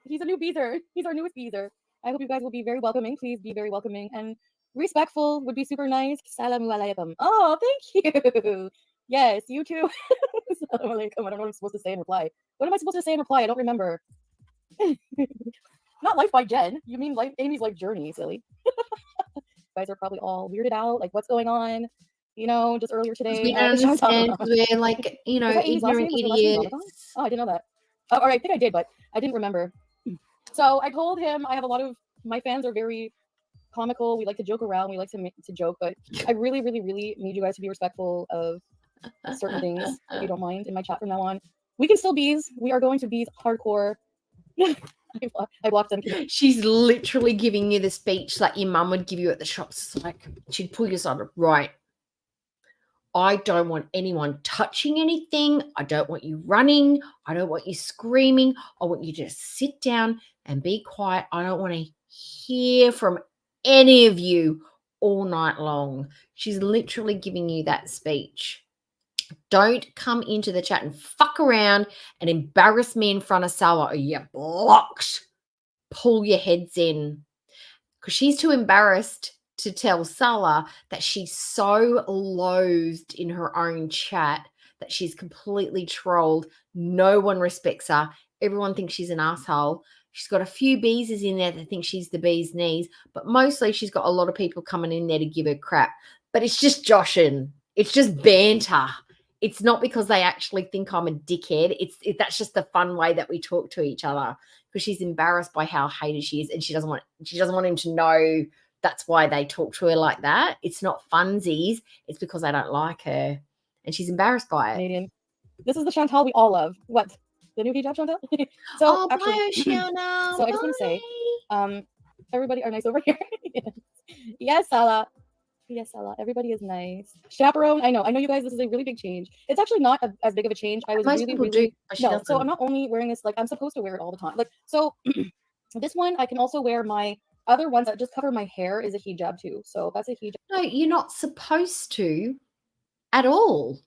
he's a new beezer. He's our newest beezer. I hope you guys will be very welcoming. Please be very welcoming and respectful would be super nice. Salamu alaikum. Oh, thank you. Yes, you too. Salamu alaikum. I don't know what I'm supposed to say in reply. What am I supposed to say in reply? I don't remember. Not life by Jen. You mean life, Amy's life journey, silly. You guys are probably all weirded out. Like, what's going on? You know, just earlier today. We don't understand. We're like, you know, ignorant idiots. Oh, I didn't know that. Oh, or I think I did, but I didn't remember. So I told him I have a lot of my fans are very comical. We like to joke around. We like to joke, but I really, really, really need you guys to be respectful of certain things, if you don't mind, in my chat from now on. We can still bees. We are going to bees hardcore. I blocked them. She's literally giving you the speech that your mum would give you at the shops. It's like she'd pull you aside, right? I don't want anyone touching anything. I don't want you running. I don't want you screaming. I want you to just sit down and be quiet. I don't want to hear from any of you all night long. She's literally giving you that speech. Don't come into the chat and fuck around and embarrass me in front of Salah or you're blocked. Pull your heads in. Because she's too embarrassed to tell Salah that she's so loathed in her own chat that she's completely trolled. No one respects her. Everyone thinks she's an asshole. She's got a few bees in there that think she's the bee's knees, but mostly she's got a lot of people coming in there to give her crap. But it's just joshing. It's just banter. It's not because they actually think I'm a dickhead. That's just the fun way that we talk to each other because she's embarrassed by how hated she is and she doesn't want him to know that's why they talk to her like that. It's not funsies. It's because they don't like her. And she's embarrassed by it. Canadian. This is the Chantal we all love. What? The new hijab Chantal? So actually, bye, Oceana. So I just want to say, everybody are nice over here. Yes, Salah. Yes, Salah. Everybody is nice. Chaperone. I know you guys, this is a really big change. It's actually not as big of a change. I was Most really, people really do, but she doesn't. so I'm not only wearing this, like I'm supposed to wear it all the time. Like, so this one I can also wear. My other ones that just cover my hair is a hijab too. So that's a hijab. No, you're not supposed to at all.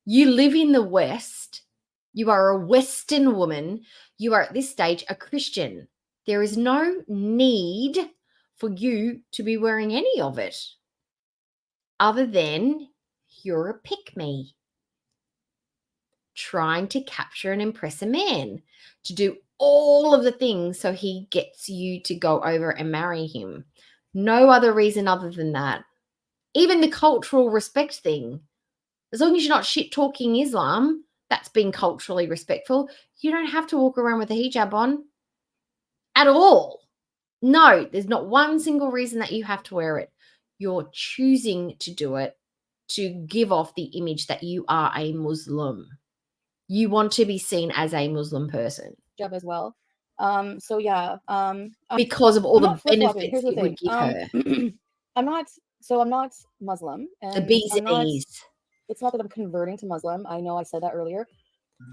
You live in the West. You are a Western woman. You are at this stage a Christian. There is no need for you to be wearing any of it other than you're a pick-me trying to capture and impress a man to do all of the things so he gets you to go over and marry him. No other reason other than that. Even the cultural respect thing. As long as you're not shit-talking Islam, That's being culturally respectful. You don't have to walk around with a hijab on at all. No, there's not one single reason that you have to wear it. You're choosing to do it to give off the image that you are a Muslim. You want to be seen as a Muslim person Job as well. So yeah, because of all I'm the not flip-flopping. benefits Here's the it would thing. give her. I'm not Muslim, The and bees I'm and not. E's. It's not that I'm converting to Muslim. I know I said that earlier.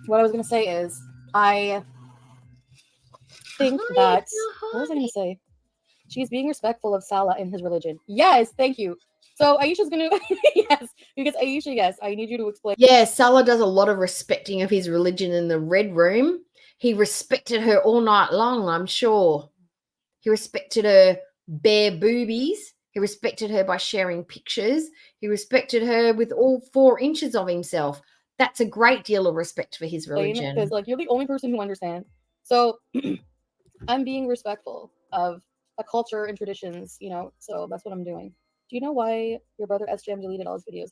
What I was gonna say is I think that what was I gonna say? She's being respectful of Salah and his religion. Yes, thank you. So Aisha's gonna yes, because Aisha, yes, I need you to explain. Yeah, Salah does a lot of respecting of his religion in the red room. He respected her all night long, I'm sure. He respected her bare boobies. He respected her by sharing pictures. He respected her with all 4 inches of himself. That's a great deal of respect for his religion. Because like you're the only person who understands. So I'm being respectful of a culture and traditions, you know. So that's what I'm doing. Do you know why your brother SJM deleted all his videos?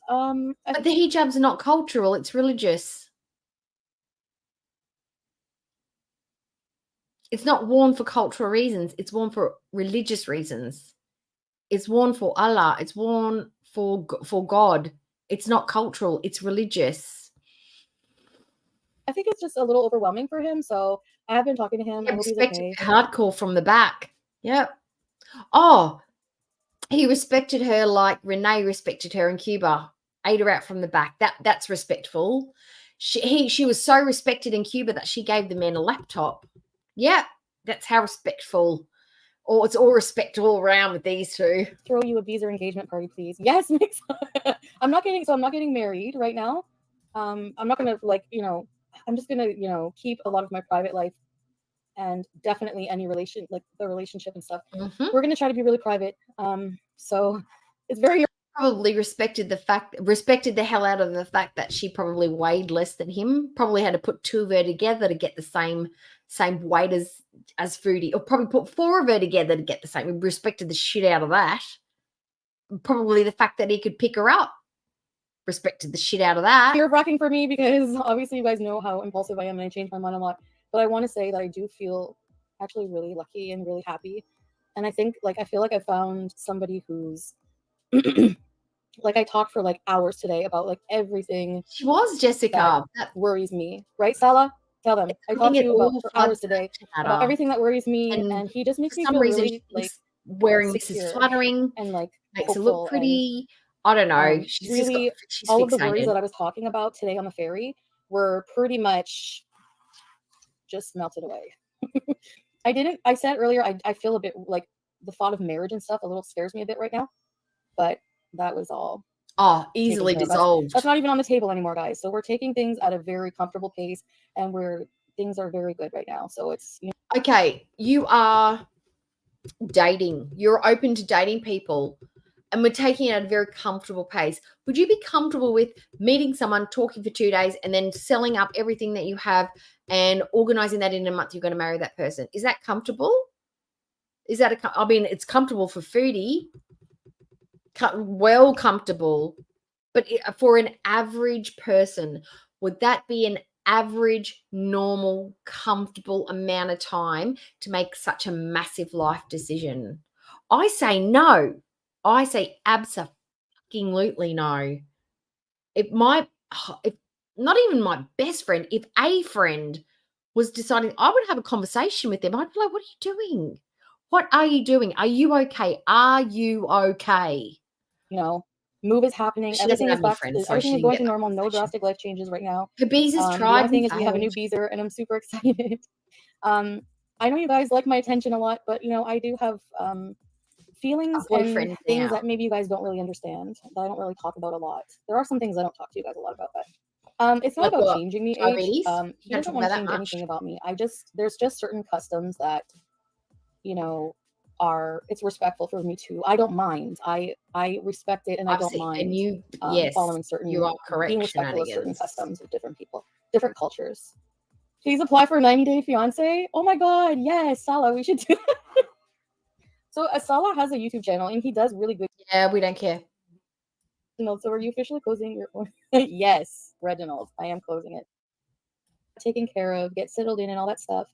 But the hijab's not cultural, it's religious. It's not worn for cultural reasons. It's worn for religious reasons. It's worn for Allah. It's worn for God. It's not cultural. It's religious. I think it's just a little overwhelming for him. So I have been talking to him. I hope he's okay. Hardcore from the back. Yep. Oh, he respected her like Renee respected her in Cuba. Ate her out from the back. That's respectful. She was so respected in Cuba that she gave the man a laptop. Yeah, that's how respectful. Or it's all respect all around with these two. Throw you a visa engagement party, please. Yes, Mix. I'm not getting married right now. I'm not gonna I'm just gonna, keep a lot of my private life and definitely any the relationship and stuff. Mm-hmm. We're gonna try to be really private. So it's very probably respected the hell out of the fact that she probably weighed less than him. Probably had to put 2 of her together to get the same weight as Foodie, or probably put 4 of her together to get the same. We respected the shit out of that. Probably the fact that he could pick her up. Respected the shit out of that. You're rocking for me because obviously you guys know how impulsive I am and I change my mind a lot. But I want to say that I do feel actually really lucky and really happy. And I think I feel like I found somebody who's I talked for hours today about everything. She was Jessica. That worries me, right, Salah? Tell them. I talked to you about for hours today about everything that worries me, and he just makes me feel really wearing this is flattering and makes it look pretty. I don't know. She's really she's all fixated. of the worries that I was talking about today on the ferry were pretty much just melted away. I said earlier I feel a bit the thought of marriage and stuff a little scares me a bit right now, but that was all easily dissolved. That's not even on the table anymore, guys. So we're taking things at a very comfortable pace, and things are very good right now. So it's okay. You are dating. You're open to dating people, and we're taking it at a very comfortable pace. Would you be comfortable with meeting someone, talking for 2 days, and then selling up everything that you have and organizing that in a month you're going to marry that person? Is that comfortable? Is that it's comfortable for Foodie. Well comfortable, but for an average person, would that be an average, normal, comfortable amount of time to make such a massive life decision? I say no. I say absolutely no. If not even my best friend, if a friend was deciding, I would have a conversation with them. I'd be like, what are you doing? What are you doing? Are you okay? Are you okay? Move is happening. Everything is back. Everything is going to normal. No drastic life changes right now. The bees is tried. The only thing is we have a new beezer, and I'm super excited. I know you guys like my attention a lot, but I do have feelings and things that maybe you guys don't really understand, that I don't really talk about a lot. There are some things I don't talk to you guys a lot about, but it's not about changing me. He doesn't want to change anything about me. There's just certain customs that it's respectful for me too. I don't mind. I respect it, and I don't mind. And you, following certain. You are correct. Being respectful of certain customs of different people, different cultures. Please apply for a 90-day fiance. Oh my God, yes, Salah, we should do that. So Salah has a YouTube channel, and he does really good. Yeah, we don't care. So are you officially closing your? Yes, Reginald, I am closing it. taken care of, get settled in and all that stuff,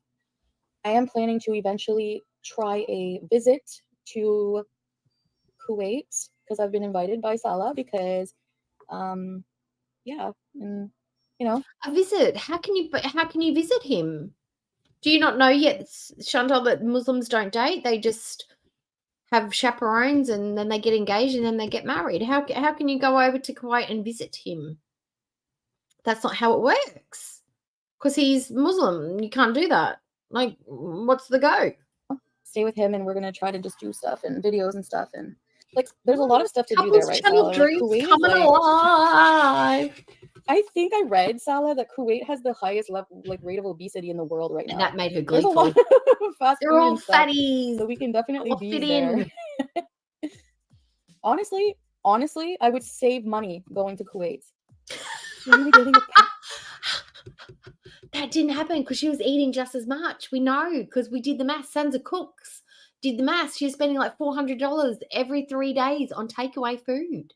I am planning to eventually try a visit to Kuwait because I've been invited by Salah because yeah, and you know, A visit. How can you visit him? Do you not know yet, Chantal, that Muslims don't date? They just have chaperones and then they get engaged and then they get married. How can you go over to Kuwait and visit him? That's not how it works. Because he's Muslim. You can't do that. Like, what's the go? stay with him and we're gonna try to just do stuff and videos and stuff and like there's a lot of stuff to do there, Couples right? channel Salah? Like, dreams Kuwait is coming like, alive. I think I read, Salah, that Kuwait has the highest rate of obesity in the world right now. And that made her There's a lot gleeful. of fast They're food all and stuff, fatties. so we can definitely All be fit there. in. Honestly, I would save money going to Kuwait. Maybe getting a pet. That didn't happen because she was eating just as much. We know because we did the math. Sons of cooks did the math. She was spending like $400 every 3 days on takeaway food,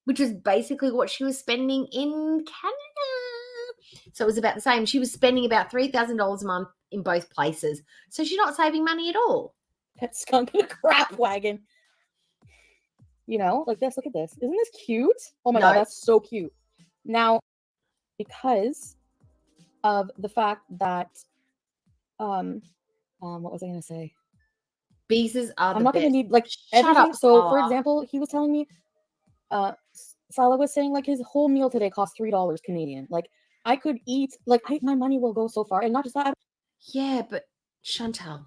which was basically what she was spending in Canada. So it was about the same. She was spending about $3,000 a month in both places. So she's not saving money at all. Pet skunk in a crap wagon. You know, like this. Look at this. Isn't this cute? Oh my God, that's so cute. Now, because of the fact that, what was I going to say? Visas are I'm the not going to best. need like Shut everything. up, So, for Salah. example, he was telling me, Salah was saying like his whole meal today cost $3 Canadian. Like I could eat, like my money will go so far, and not just that. Yeah, but Chantal,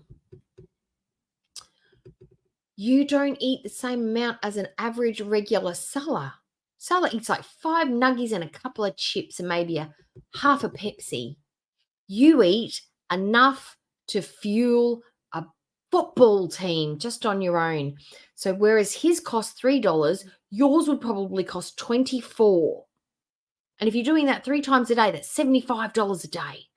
you don't eat the same amount as an average regular Salah. Salah eats like 5 nuggies and a couple of chips and maybe half a Pepsi. You eat enough to fuel a football team just on your own. So whereas his cost $3, yours would probably cost $24. And if you're doing that 3 times a day, that's $75 a day.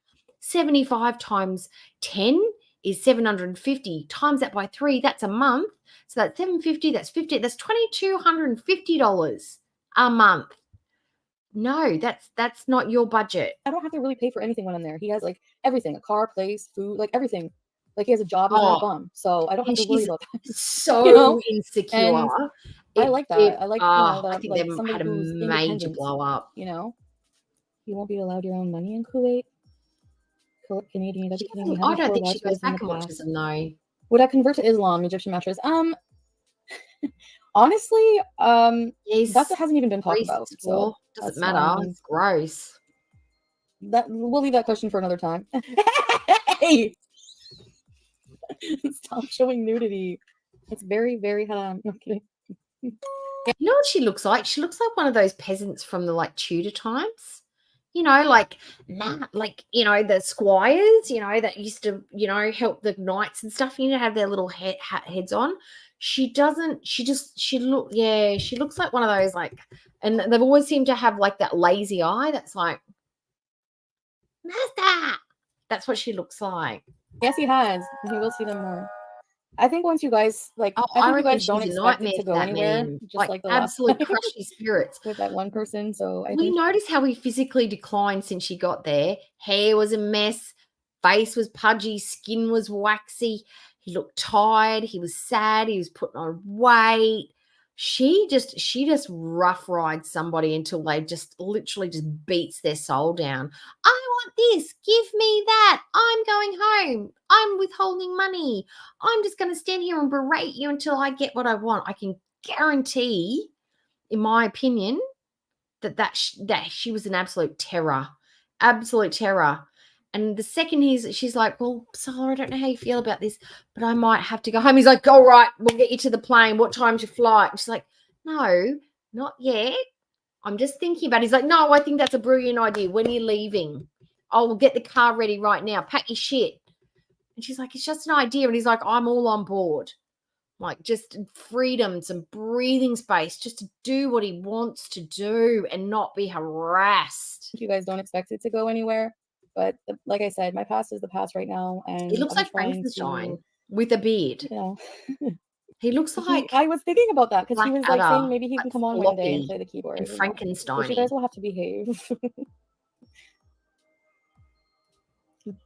75 times 10 is 750. Times that by 3, that's a month. So that's 750, that's 50, that's $2,250 a month. No, that's not your budget. I don't have to really pay for anything when I'm there. He has like everything, a car, place, food, like everything. Like he has a job, he's not a bum. So I don't have to worry about that. So You know? insecure. And I like that. I like, you know, I that think like they've somebody had a who's major independent, blow up. you know? You won't be allowed your own money in Kuwait. Canadian, you gotta be kidding me. I don't think she goes back and watches past. them though. Would I convert to Islam, Egyptian mattress? Honestly, Yes, that hasn't even been talked about. So doesn't that's matter. fine. It's gross. That we'll leave that question for another time. Hey! Stop showing nudity. It's very, very okay. You know what she looks like? She looks like one of those peasants from the like Tudor times. You know, like you know, the squires, you know, that used to, you know, help the knights and stuff, you know, have their little heads on. She looks like one of those, like, and they've always seemed to have like that lazy eye that's like, Master. That's what she looks like. Yes, he has. We will see them more. I think once you guys I think you guys don't expect it to go anywhere. Man. Just like the absolute last crushy spirits with that one person. So I we think noticed how he physically declined since she got there. Hair was a mess, face was pudgy, skin was waxy. He looked tired. He was sad. He was putting on weight. She just rough rides somebody until they just literally just beats their soul down. I want this. Give me that. I'm going home. I'm withholding money. I'm just going to stand here and berate you until I get what I want. I can guarantee, in my opinion, that she was an absolute terror. Absolute terror. And the second she's like, well, Salah, I don't know how you feel about this, but I might have to go home. He's like, all right, we'll get you to the plane. What time's your flight? And she's like, no, not yet. I'm just thinking about it. He's like, no, I think that's a brilliant idea. When are you leaving? Oh, we'll get the car ready right now. Pack your shit. And she's like, it's just an idea. And he's like, I'm all on board. Like just freedom, some breathing space, just to do what he wants to do and not be harassed. you guys don't expect it to go anywhere. But like I said, my past is the past right now. And he looks like Frankenstein with a beard. You know. He looks like I was thinking about that because he was like saying maybe he can come on one day and floppy play the keyboard. and Frankenstein. You guys will have to behave.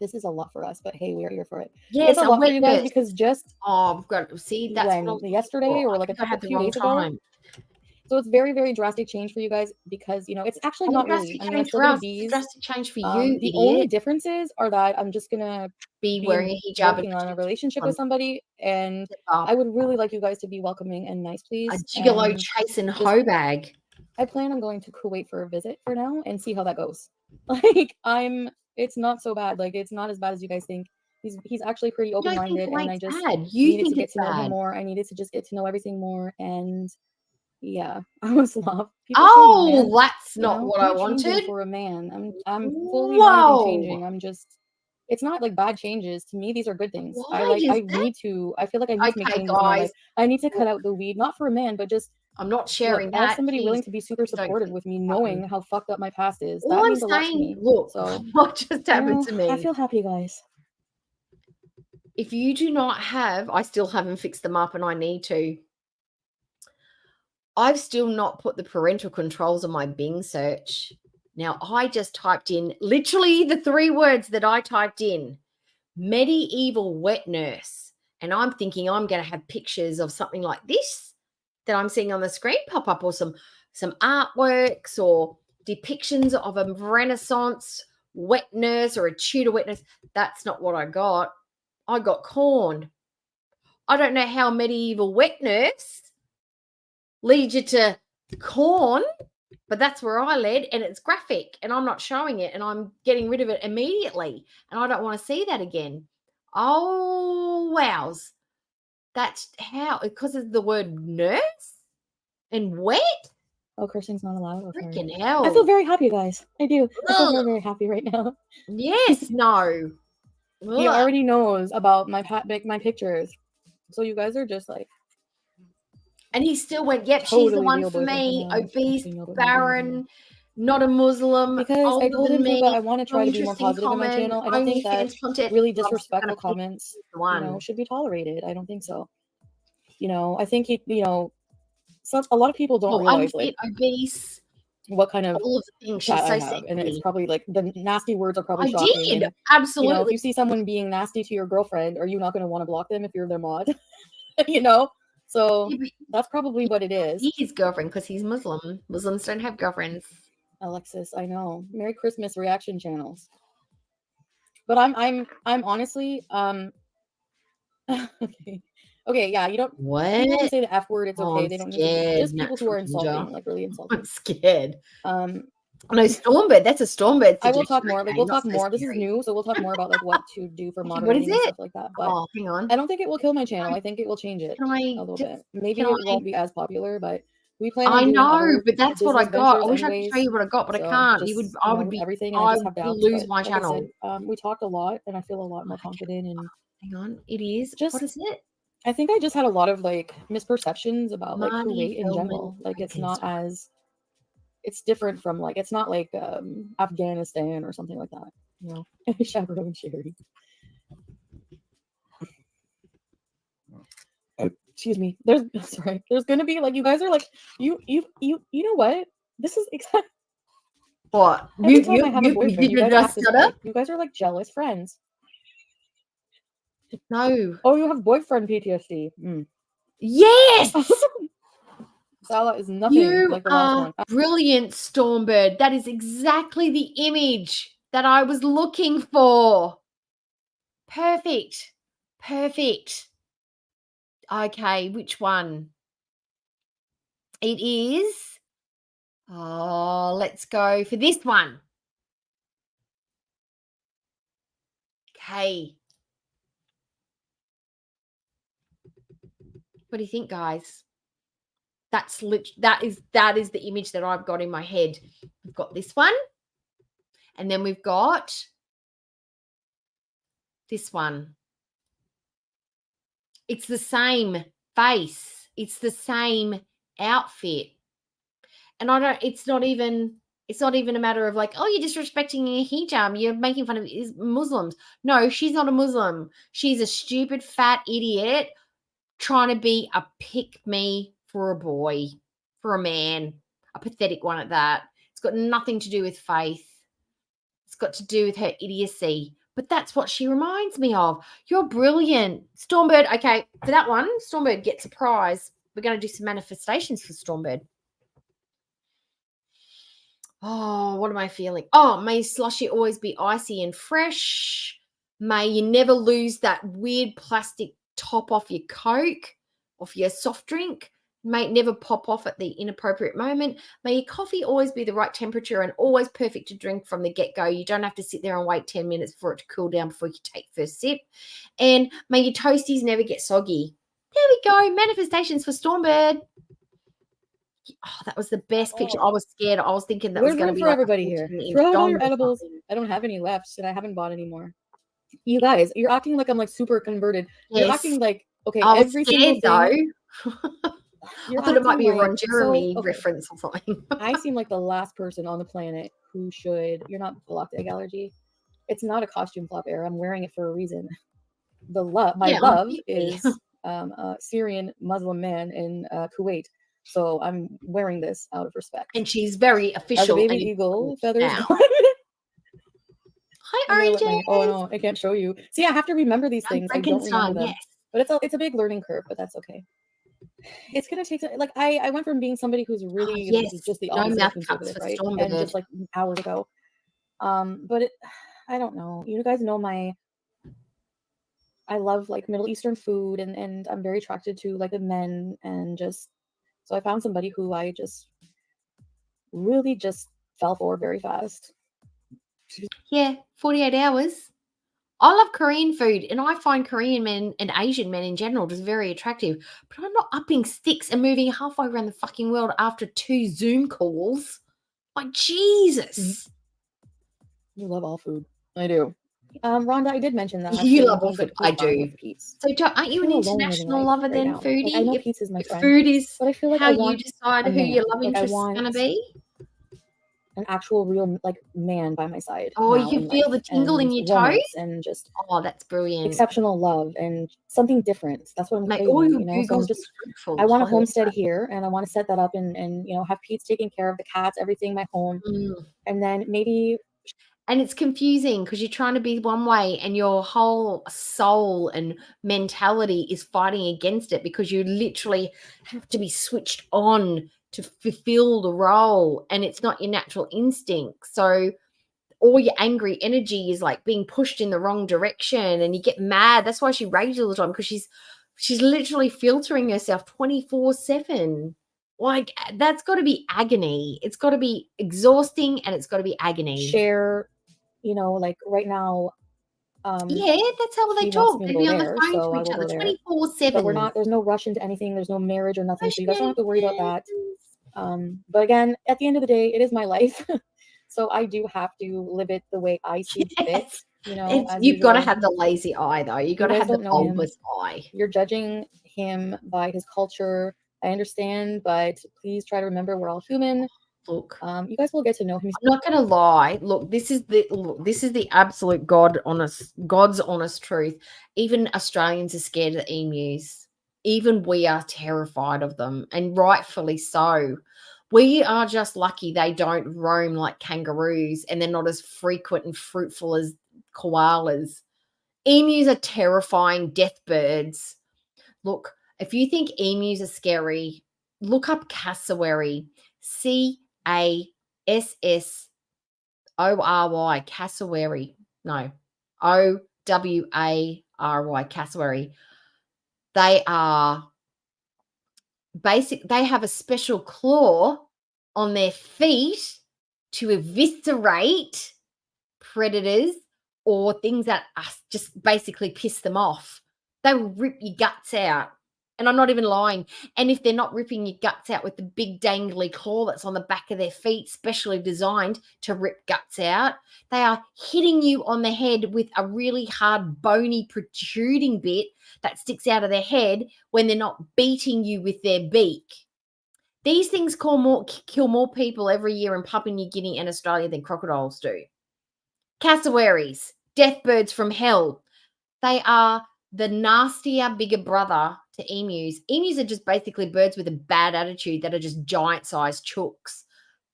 This is a lot for us, but hey, we are here for it. Yes, It's a a lot for wet you guys nurse. because just Oh, I've got see that's what I was when yesterday or like a I had the few wrong days ago. time. So it's very, very drastic change for you guys because it's actually And a not drastic really. I mean, I'm change still for gonna us. It's a bees. drastic change for you, The only idiot. differences are that I'm just gonna Be be wearing a hijab and working on a relationship on with somebody, and step up. I would really like you guys to be welcoming and nice, A please. gigolo And chasing just- hoe bag. I plan on going to Kuwait for a visit for now and see how that goes. Like it's not so bad. Like it's not as bad as you guys think. He's actually pretty You don't think open-minded, and I Kuwait's just bad. You needed think to get it's to know him bad. more. I needed to just get to know everything more, and yeah, I was love. People say, Oh, man, that's not what I you're changing wanted. for a man. I'm fully not even Whoa. changing. I'm just. It's not like bad changes to me. These are good things. Why is that? I feel like I need to make Okay, changes in my life. guys. I need to cut out the weed, not for a man, but just I'm not sharing look, as that. somebody Jeez, willing to be super just don't supportive click with me, the button. knowing how fucked up my past is. All That I'm means a lot to saying, me. look, So what just happened to I me? feel happy, guys. If you do not have, I still haven't fixed them up and I need to. I've still not put the parental controls on my Bing search. Now, I just typed in literally the 3 words that I typed in, medieval wet nurse. And I'm thinking I'm going to have pictures of something like this that I'm seeing on the screen pop up, or some artworks or depictions of a Renaissance wet nurse or a Tudor wet nurse. That's not what I got. I got corn. I don't know how medieval wet nurse leads you to corn, but that's where I led, and it's graphic and I'm not showing it and I'm getting rid of it immediately and I don't want to see that again. Oh, wows. That's how, because of the word nurse and wet? Oh, cursing's not allowed. Oh, sorry. Freaking hell. I feel very happy, guys. I do. I feel Ugh. very, very happy right now. Yes, no. He Ugh. already knows about my pictures, so you guys are just like. And he still went, yep, she's the Totally one real for boyfriend me, for now. obese, Actually, no, but maybe barren, not a Muslim, because I older told than him to, me, but I want to try no to be more interesting positive in my comment, channel. I don't think that OnlyFans content. really I'm still disrespectful gonna pick comments, the one. should be tolerated. I don't think so. I think a lot of people don't Well, realize unfit, like obese, what kind of all of the things. chat She's so I have, and it's sexy. probably like the nasty words are probably I shocking. did, And, if absolutely. you see someone being nasty to your girlfriend, are you not going to want to block them if you're their mod? So Yeah, but that's probably what it is. he's his girlfriend because he's Muslim. Muslims don't have girlfriends. Alexis, I know. Merry Christmas reaction channels. But I'm honestly okay, yeah, you don't What? people who say the F word, it's Oh, okay. I'm They don't need scared, to just people who are natural ginger. insulting, like really insulting. I'm scared. Um No, Stormbird. That's a Stormbird. I will talk suggestion. more. Okay, Like we'll not talk so more. This is scary. new, so we'll talk more about like what to do for Okay, what is moderating and it? stuff like that. But Oh, hang on. I don't think it will kill my channel. I think it will change it Can I a little just? bit. Maybe Can it I? won't be as popular, but we plan on I doing know, other but that's what I business got. I ventures wish I could anyways. show you what I got, but I So can't. You would. just, I would be. everything, and I I just have would doubts. lose But my like channel. I said, we talked a lot, and I feel a lot more Okay. confident. And Hang on. It is. just What is it? I think I just had a lot of like misperceptions about like Marty Kuwait in Feldman general. Like it's Raping not Star. as it's different from like it's not like Afghanistan or something like that. Chaperone Sherry. Excuse me. There's gonna be like you guys are like you know what? This is exactly What? every time I have a boyfriend, you guys just act this shut way. up? You guys are like jealous friends. No. Oh, you have boyfriend PTSD. Yes. Salah is nothing You like the last are one. brilliant, Stormbird. That is exactly the image that I was looking for. Perfect. Perfect. Okay, which one? It is. Oh, let's go for this one. Okay. What do you think, guys? That is the image that I've got in my head. We've got this one, and then we've got this one. It's the same face. It's the same outfit. And it's not even a matter of like, oh, you're disrespecting your hijab. You're making fun of Muslims. No, she's not a Muslim. She's a stupid fat idiot trying to be a pick-me for a boy, for a man, a pathetic one at that. It's got nothing to do with faith. It's got to do with her idiocy. But that's what she reminds me of. You're brilliant. Stormbird, okay, for that one, Stormbird gets a prize. We're going to do some manifestations for Stormbird. Oh, what am I feeling? Oh, may slushy always be icy and fresh. May you never lose that weird plastic top off your Coke, off your soft drink. May it never pop off at the inappropriate moment. May your coffee always be the right temperature and always perfect to drink from the get-go. You don't have to sit there and wait 10 minutes for it to cool down before you take first sip. And may your toasties never get soggy. There we go. Manifestations for Stormbird. Oh, that was the best picture. I was scared. I was thinking that There's was going to room be for like everybody here. Throw out all your edibles. I don't have any left, and I haven't bought any more. You guys, you're acting like I'm like super converted. You're Yes. acting like, okay, I was every single scared thing. though. You're I thought it might be a acting Ron like- Jeremy okay. reference or something. I seem like the last person on the planet who should. You're not blocked egg allergy. It's not a costume flop error. I'm wearing it for a reason. My love is a Syrian Muslim man in Kuwait. So I'm wearing this out of respect. And she's very official. As a baby and eagle, feathers. now. Hi, I'm gonna let Orange. oh no, I can't show you. See, I have to remember these things. I don't remember them. Yes. But it's a big learning curve, but that's okay. It's gonna take like I went from being somebody who's really yes. just the No opposite mouth of cups conservative, for right? Stormbird. And just like hours ago. But I don't know. You guys know I love like Middle Eastern food and I'm very attracted to like the men and just so I found somebody who I just really just fell for very fast. Yeah, 48 hours. I love Korean food, and I find Korean men and Asian men in general just very attractive. But I'm not upping sticks and moving halfway around the fucking world after 2 Zoom calls. Like, Jesus. You love all food. I do. Rhonda, I did mention that. You love all food. I do. Pete's. So aren't you an international lover then, now. Foodie? Like, I know If Pete's is my friend. food is but I feel like how I you want decide a who your man. love Like, interest is going to be? An actual real like man by my side. Oh, now you can in feel life, the tingle in and your romance toes? and just Oh, that's brilliant. exceptional love and something different. That's what I'm Mate, craving, all your you know. So I'm Googles just are fruitful. I want a I love homestead that. here and I want to set that up and you know have Pete's taking care of the cats, everything, my home. And then maybe And it's confusing because you're trying to be one way and your whole soul and mentality is fighting against it because you literally have to be switched on to fulfill the role and it's not your natural instinct. So all your angry energy is like being pushed in the wrong direction and you get mad. That's why she rages all the time because she's literally filtering herself 24/7. Like that's got to be agony. It's got to be exhausting and it's got to be agony. share, you know, like right now. Yeah, that's how they he wants talk. me to They'd go be on the there, phone so to I each will other go there. 24/7. But we're not. There's no rush into anything. There's no marriage or nothing. So you guys don't have to worry about that. But again, at the end of the day, it is my life. So I do have to live it the way I see fit. You know, as You've got to usual. have the lazy eye, though. You've got to guys have the don't know him. bulbous eye. You're judging him by his culture. I understand, but please try to remember we're all human. Look, you guys will get to know him. I'm not going to lie. Look, this is the absolute God's honest truth. Even Australians are scared of emus. Even we are terrified of them, and rightfully so. We are just lucky they don't roam like kangaroos and they're not as frequent and fruitful as koalas. Emus are terrifying death birds. Look, if you think emus are scary, look up cassowary. CASSORY. Cassowary. No. OWARY. Cassowary. They are they have a special claw on their feet to eviscerate predators or things that just basically piss them off. They will rip your guts out. And I'm not even lying. And if they're not ripping your guts out with the big dangly claw that's on the back of their feet, specially designed to rip guts out, they are hitting you on the head with a really hard, bony, protruding bit that sticks out of their head when they're not beating you with their beak. These things kill more people every year in Papua New Guinea and Australia than crocodiles do. Cassowaries, death birds from hell. They are the nastier, bigger brother to emus. Emus are just basically birds with a bad attitude that are just giant-sized chooks.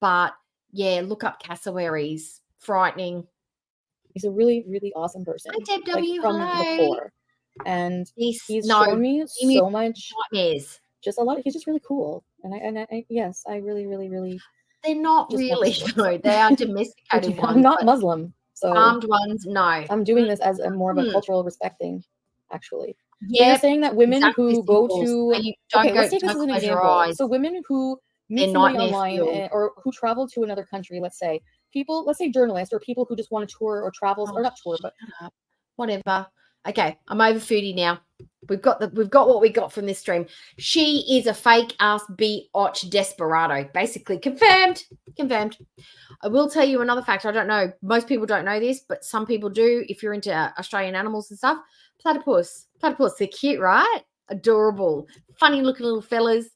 But, yeah, look up cassowaries. Frightening. He's a really, really awesome person. Hi, Deb like W. from Hello. before. And He's shown me so much, nightmares. just a lot. He's just really cool. And I yes, I really, really, really. They're not just want really, this no. They are domesticated ones. I'm not but Muslim, so armed ones, no. I'm doing this as a more of a Mm. cultural respecting, actually. So Yeah, you're saying that women exactly, who go symbols. to So you don't okay, go, let's take this don't as an close your example. eyes. So women who meet They're somebody nightmare online fuel. or who travel to another country, let's say people, let's say journalists or people who just want to tour or travel or not tour, but Shut up. Whatever. Okay, I'm over Foodie now. We've got what we got from this stream. She is a fake ass biatch desperado. Basically confirmed. Confirmed. I will tell you another fact. I don't know. Most people don't know this, but some people do. If you're into Australian animals and stuff, platypus. Platypus. They're cute, right? Adorable. Funny looking little fellas.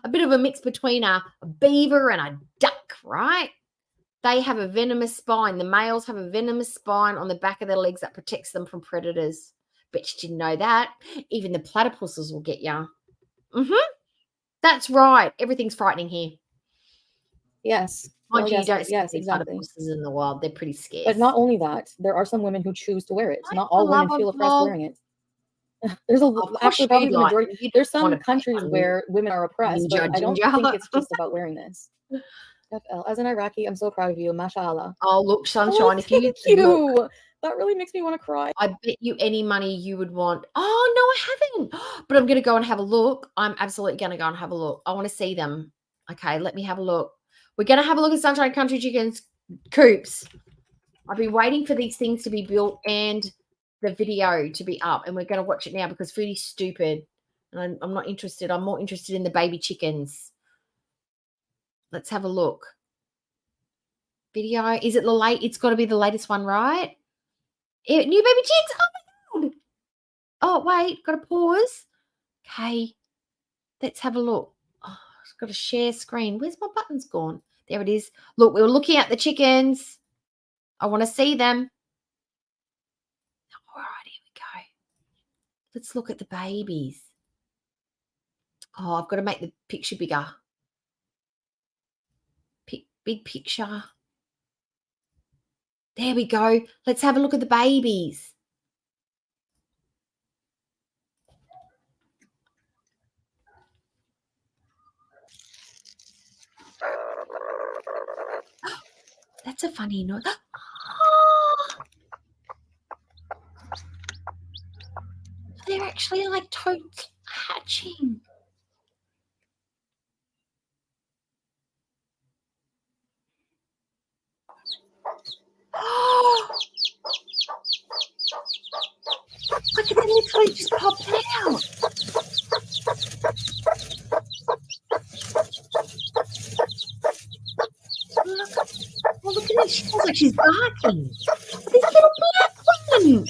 A bit of a mix between a beaver and a duck, right? They have a venomous spine. The males have a venomous spine on the back of their legs that protects them from predators. Bet you didn't know that. Even the platypuses will get you. That's right. Everything's frightening here. yes. Mind Well, you, yes, you don't see yes, any exactly. platypuses in the wild. They're pretty scarce. But not only that, there are some women who choose to wear it. I Not all women feel oppressed vlog. wearing it. There's actually probably the majority. There's some countries where women are oppressed, but I don't think it's just about wearing this. FL, as an Iraqi, I'm so proud of you, mashallah. Oh, look, sunshine. If thank you you. Look, That really makes me want to cry. I bet you any money you would want. Oh, no, I haven't. But I'm going to go and have a look. I'm absolutely going to go and have a look. I want to see them. Okay, let me have a look. We're going to have a look at Sunshine Country Chickens coops. I've been waiting for these things to be built and the video to be up, and we're going to watch it now because Foodie's stupid, and I'm not interested. I'm more interested in the baby chickens. Let's have a look. Video. Is it the late? It's got to be the latest one, right? New baby chicks. Oh, my God. Oh, wait. Got to pause. Okay. Let's have a look. Oh, it's got to share screen. Where's my buttons gone? There it is. Look, we were looking at the chickens. I want to see them. All right, here we go. Let's look at the babies. Oh, I've got to make the picture bigger. Big picture. There we go. Let's have a look at the babies. That's a funny noise. They're actually like totally hatching. Look at them, literally just popped out. Look at this. She feels like she's barking. This little black one. I didn't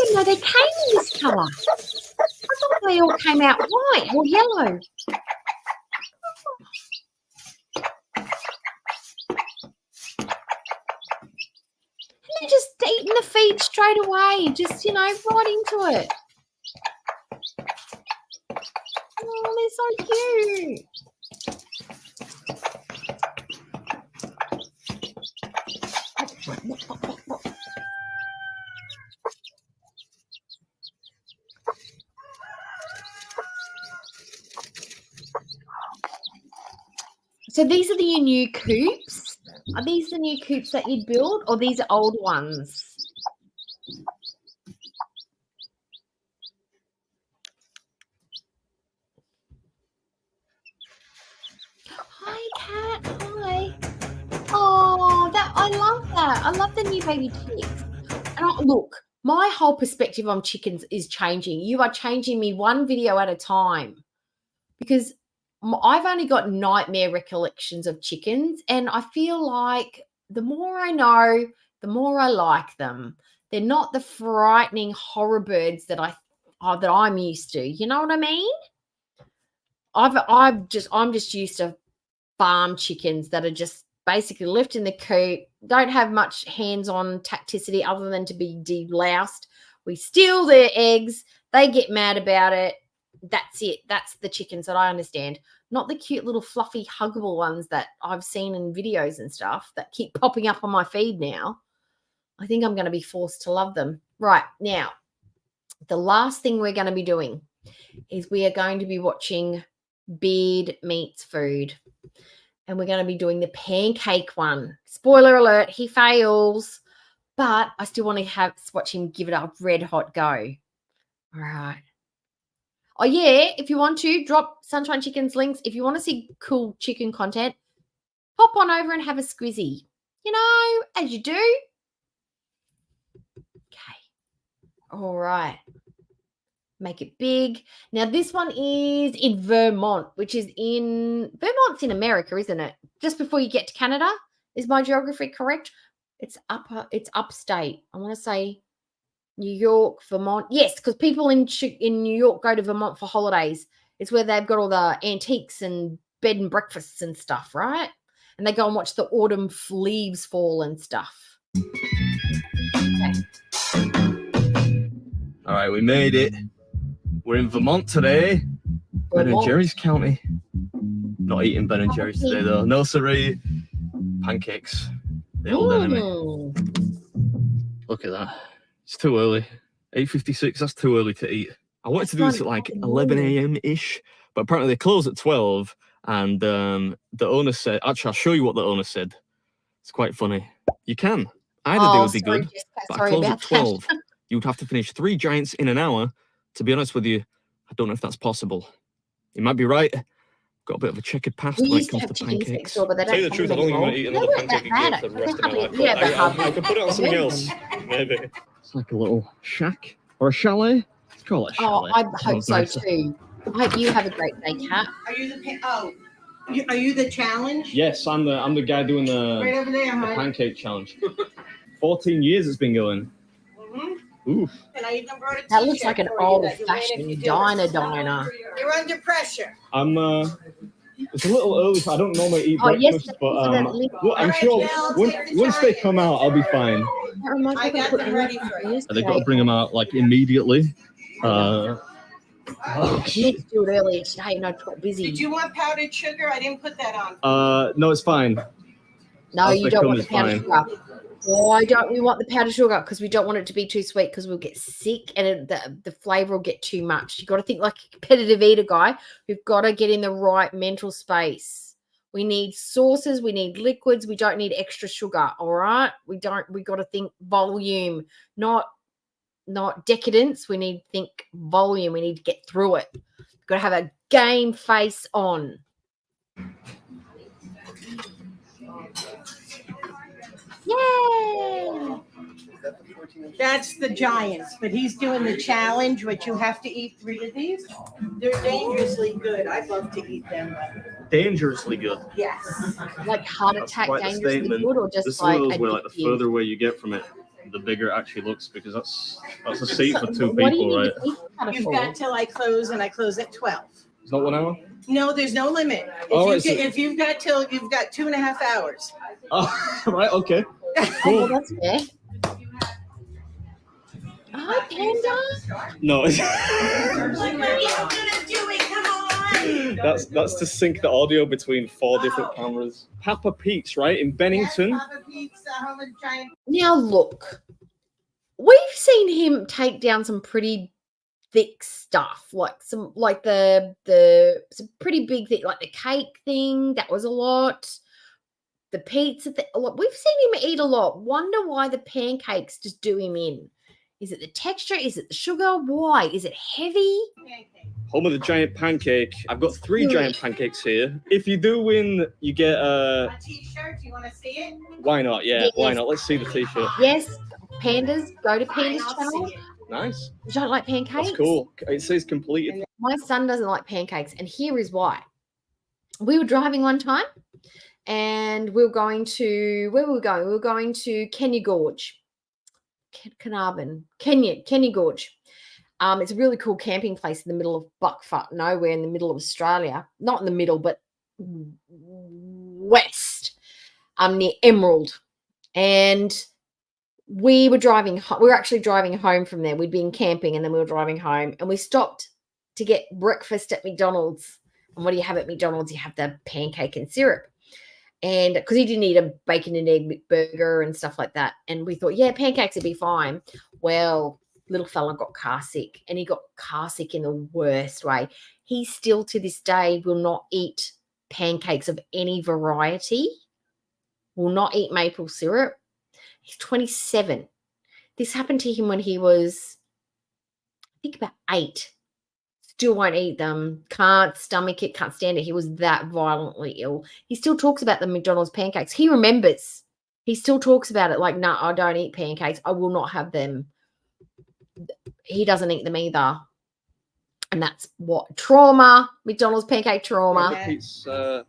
even know they came in this colour. I thought they all came out white or yellow. They're just eating the feed straight away, just, right into it. Oh, they're so cute. So these are the new coops. Are these the new coops that you'd build, or these are old ones? Hi, Cat. Hi. Oh, I love that. I love the new baby chicks. And look, my whole perspective on chickens is changing. You are changing me one video at a time, because I've only got nightmare recollections of chickens, and I feel like the more I know, the more I like them. They're not the frightening horror birds that I'm used to. You know what I mean? I'm just used to farm chickens that are just basically left in the coop, don't have much hands-on tacticity other than to be deloused. We steal their eggs. They get mad about it. That's it. That's the chickens that I understand. Not the cute little fluffy huggable ones that I've seen in videos and stuff that keep popping up on my feed now. I think I'm going to be forced to love them. Right, now, the last thing we're going to be doing is we are going to be watching Beard Meets Food. And we're going to be doing the pancake one. Spoiler alert, he fails. But I still want to watch him give it a red hot go. All right. Oh, yeah, if you want to, drop Sunshine Chicken's links. If you want to see cool chicken content, hop on over and have a squizzy. You know, as you do. Okay. All right. Make it big. Now, this one is in Vermont's in America, isn't it? Just before you get to Canada. Is my geography correct? It's upstate. I want to say New York, Vermont. Yes, because people in New York go to Vermont for holidays. It's where they've got all the antiques and bed and breakfasts and stuff, right? And they go and watch the autumn leaves fall and stuff. Okay. All right, we made it. We're in Vermont today. Ben and Jerry's County. Not eating Ben and Jerry's today, though. No, siree. Pancakes. The old enemy. Look at that. It's too early. 8:56, that's too early to eat. I wanted to do this at like 11 a.m.-ish, but apparently they close at 12, and the owner said, actually, I'll show you what the owner said. It's quite funny. You can. Either they would be good, but I close at 12. You would have to finish 3 giants in an hour. To be honest with you, I don't know if that's possible. You might be right. Got a bit of a checkered past when it comes to pancakes. Tell you the truth, I don't think I'm going to eat another pancake again for the rest of my life. I could put it on something else, maybe. It's like a little shack or a chalet. Let's call it a chalet. Oh, I hope so too. I hope you have a great day, Kat. Are you are you the challenge? Yes, I'm the guy doing the, right over there, the pancake challenge. 14 years it's been going. Oof. And I even brought a That looks like an old-fashioned diner. You're under pressure. It's a little early, so I don't normally eat breakfast, but I'm sure once they come out, I'll be fine. I got them ready for you. They've got to bring them out like immediately. Let's do it earlier today. No, it's quite busy. Did you want powdered sugar? I didn't put that on. No, it's fine. No, you don't want the powdered sugar. Why don't we want the powdered sugar? Because we don't want it to be too sweet because we'll get sick and the flavor will get too much. You've got to think like a competitive eater guy. We've got to get in the right mental space. We need sauces. We need liquids. We don't need extra sugar. All right. We got to think volume, not decadence. We need to think volume. We need to get through it. We've got to have a game face on. Yay! That's the giants, but he's doing the challenge, which you have to eat 3 of these. They're dangerously good. I'd love to eat them. Dangerously good. Yes. Like heart attack dangerously good, or just this like is where like the further away you get from it, the bigger it actually looks, because that's a seat for 2 people, right? You've got till I close, and I close at 12. It's not 1 hour? No, there's no limit. If you've got 2.5 hours. Oh, right, okay. Cool. Oh, that's fair. Hi, Panda. No. What are you gonna do it? Come on. That's to sync the audio between 4 different cameras. Papa Pete's, right, in Bennington. Yes, Papa Pete's, home of giant. Now look, we've seen him take down some pretty thick stuff, like some some pretty big thing, like the cake thing. That was a lot. The pizza thing, a lot. We've seen him eat a lot. Wonder why the pancakes just do him in. Is it the texture? Is it the sugar? Why? Is it heavy? Home of the giant pancake. I've got 3 giant pancakes here. If you do win, you get a t-shirt. Do you want to see it? Why not? Yeah, yes. Why not? Let's see the t-shirt. Yes, Pandas. Go to Pandas channel. Nice. You don't like pancakes? That's cool. It says completed. My son doesn't like pancakes, and here is why. We were driving one time, and we were going to, where were we going? We were going to Kenya Gorge. Kenya Gorge. It's a really cool camping place in the middle of buckfuck nowhere in the middle of Australia. Not in the middle, but west, near Emerald. And we were actually driving home from there. We'd been camping and then we were driving home, and we stopped to get breakfast at McDonald's. And what do you have at McDonald's? You have the pancake and syrup. And because he didn't eat a bacon and egg burger and stuff like that. And we thought, yeah, pancakes would be fine. Well, little fella got car sick, and he got car sick in the worst way. He still to this day will not eat pancakes of any variety, will not eat maple syrup. He's 27. This happened to him when he was, I think, about 8. Still won't eat them, can't stomach it, can't stand it. He was that violently ill. He still talks about the McDonald's pancakes. He remembers. He still talks about it like, no, I don't eat pancakes. I will not have them. He doesn't eat them either. And that's what? Trauma. McDonald's pancake trauma. It's awesome.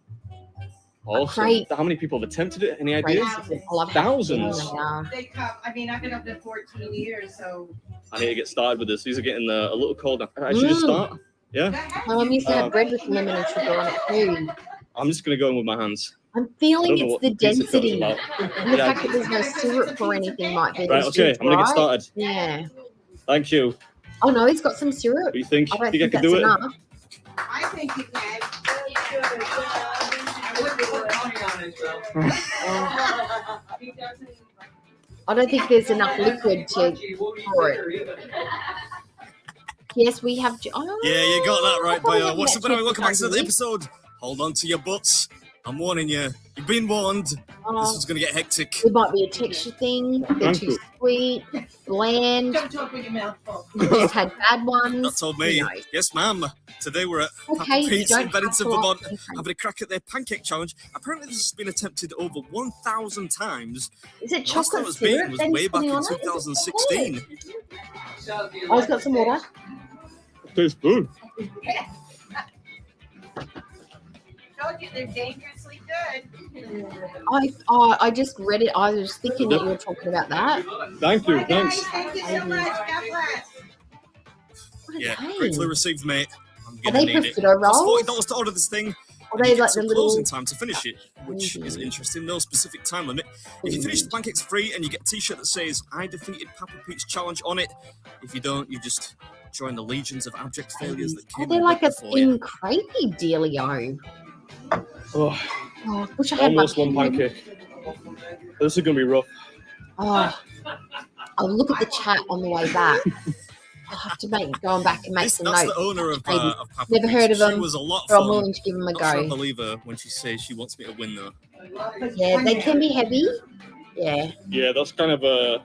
Great. How many people have attempted it? Any ideas? Thousands. I love Thousands. They come. I mean, I've been up there 14 years, so. I need to get started with this. These are getting a little cold. I should just start. Yeah. My mum used to have bread with lemon and sugar on it too. I'm just gonna go in with my hands. I'm feeling I don't know it's what the pizza fills density. about. And the fact that there's no syrup or anything might be. Right. Okay. I'm gonna get started. Yeah. Thank you. Oh no, he's got some syrup. What do you think? I don't Think I think can that's do it? enough. I think you can. I don't think there's enough liquid to pour it. Yes, we have. Oh, Yeah, you got that right, I thought we boyo. had What's that up, everyone? Welcome back to the cheese episode. Hold on to your butts. I'm warning you. You've been warned. This Oh, is going to get hectic. it might be a texture thing. They're Thank too you. sweet, bland. Don't talk with your mouth full. We just had bad ones. That told Who me. knows? Yes, ma'am. Today we're at Okay, Papa you Pete's don't in have Bennington, to like Vermont, anything. having a crack at their pancake challenge. Apparently, this has been attempted over 1,000 times. Is it The last time chocolate it was beaten syrup? was that way he's back putting in on it? Is it 2016. chocolate? Oh, he's got some water. It tastes good. Told you they're dangerously good. I just read it. I was thinking that you were talking about that. Thank you. Bye, guys. Thanks. Thank you so much. God bless. What are Yeah, they? gratefully received, mate. I'm Are going to they need it. prosciutto Costs rolls? $40 to order this thing. Are And they you get like the some little? closing time to finish it, which is interesting. No specific time limit. If you finish the pancakes free and you get a t-shirt that says "I defeated Papa Pete's challenge" on it. If you don't, you just join the legions of abject failures that Oh, came they're and like a went before you. thin crepey dealio. Oh, Oh, I wish I had almost my one pancake. This is gonna be rough. Oh, I'll look at the chat on the way back. I'll have to go back and make some That's notes. the owner of Maybe. Papa Never Pete's. heard of She them, was a lot of but I'm fun. willing to give them a Not sure I go. believe her when she says she wants me to win, though. Yeah, they can be heavy. Yeah. Yeah, that's kind of a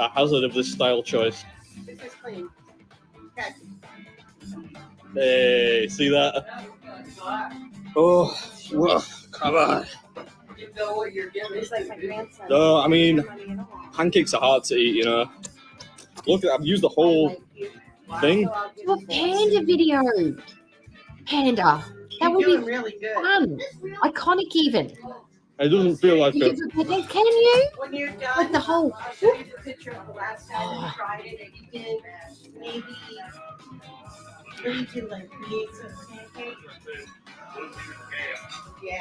hazard of this style choice. This is clean. Okay. Hey, see that? Oh, whoa, come on. It's like my grandson. No, I mean, pancakes are hard to eat, you know. Look, I've used the whole thing. Do a panda video. Panda. That would You're doing be really good. fun. Iconic even. It doesn't feel like You it. do pancakes, can you? When you're done, Like the whole. I'll show you the picture of the last time you tried it and you did maybe you can like create some pancakes. Yeah.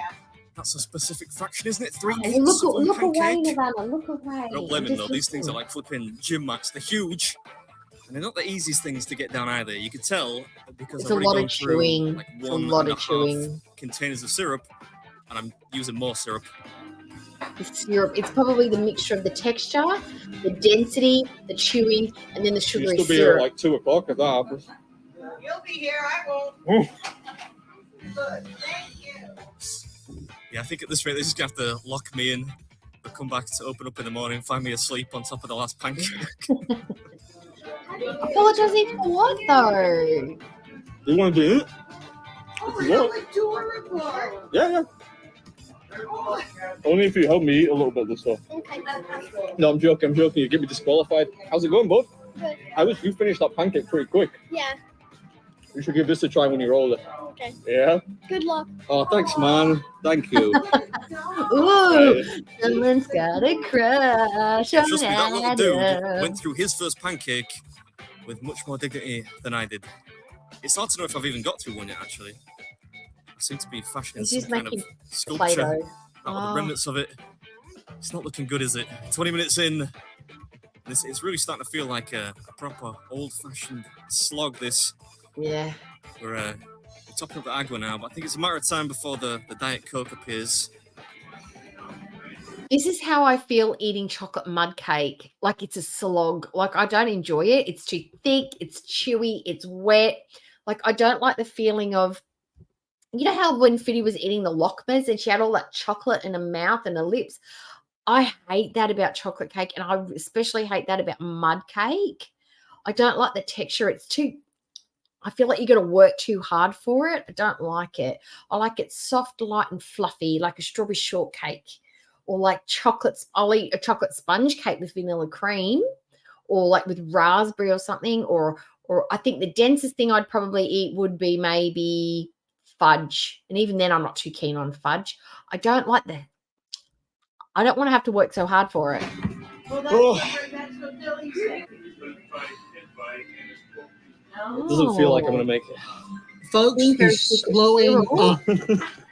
That's a specific fraction, isn't it? 3/8 Oh, look, of one look away, pancake. Nirvana. Look away. Don't blame I'm him, though. just These things are listening. like flipping gym mats. They're huge. And they're not the easiest things to get down either. You can tell because It's I've a already lot gone of through chewing. like It's a one lot and a of half chewing. containers of syrup, and I'm using more syrup. The syrup. It's probably the mixture of the texture, the density, the chewing, and then the You sugary still be here syrup. at like 2 o'clock at that. You'll be here, I won't. Oh. Good. Thank you. Yeah, I think at this rate, they're just going to have to lock me in. They'll come back to open up in the morning, find me asleep on top of the last pancake. Apologizing for what though? You want to do it? Oh, If we're you want. going to do a report. Yeah, yeah. Oh, Only if you help me eat a little bit of this stuff. No, I'm joking. You get me disqualified. How's it going, bud? Good. I wish you finished that pancake pretty quick. Yeah. You should give this a try when you're older. Okay. Yeah? Good luck. Oh, thanks, man. Thank you. Ooh, someone's got a crush Yeah, on trust me, that little dude Adam. went through his first pancake with much more dignity than I did. It's hard to know if I've even got through one yet, actually. I seem to be fashioning He's some just kind of making sculpture Play-Doh. out of Oh. the remnants of it. It's not looking good, is it? 20 minutes in, it's really starting to feel like a proper old-fashioned slog, this. Yeah. We're topping up the agua now, but I think it's a matter of time before the Diet Coke appears. This is how I feel eating chocolate mud cake. Like it's a slog. Like I don't enjoy it. It's too thick. It's chewy. It's wet. Like I don't like the feeling of, you know how when Foodie was eating the Lockmas and she had all that chocolate in her mouth and her lips? I hate that about chocolate cake, and I especially hate that about mud cake. I don't like the texture. It's too, I feel like you got to work too hard for it. I don't like it. I like it soft, light, and fluffy, like a strawberry shortcake, or like chocolates. I'll eat a chocolate sponge cake with vanilla cream, or like with raspberry or something. Or I think the densest thing I'd probably eat would be maybe fudge, and even then, I'm not too keen on fudge. I don't like the. I don't want to have to work so hard for it. Well, that's what Billy said. It doesn't feel like I'm gonna make it. Folks, he's slowing up.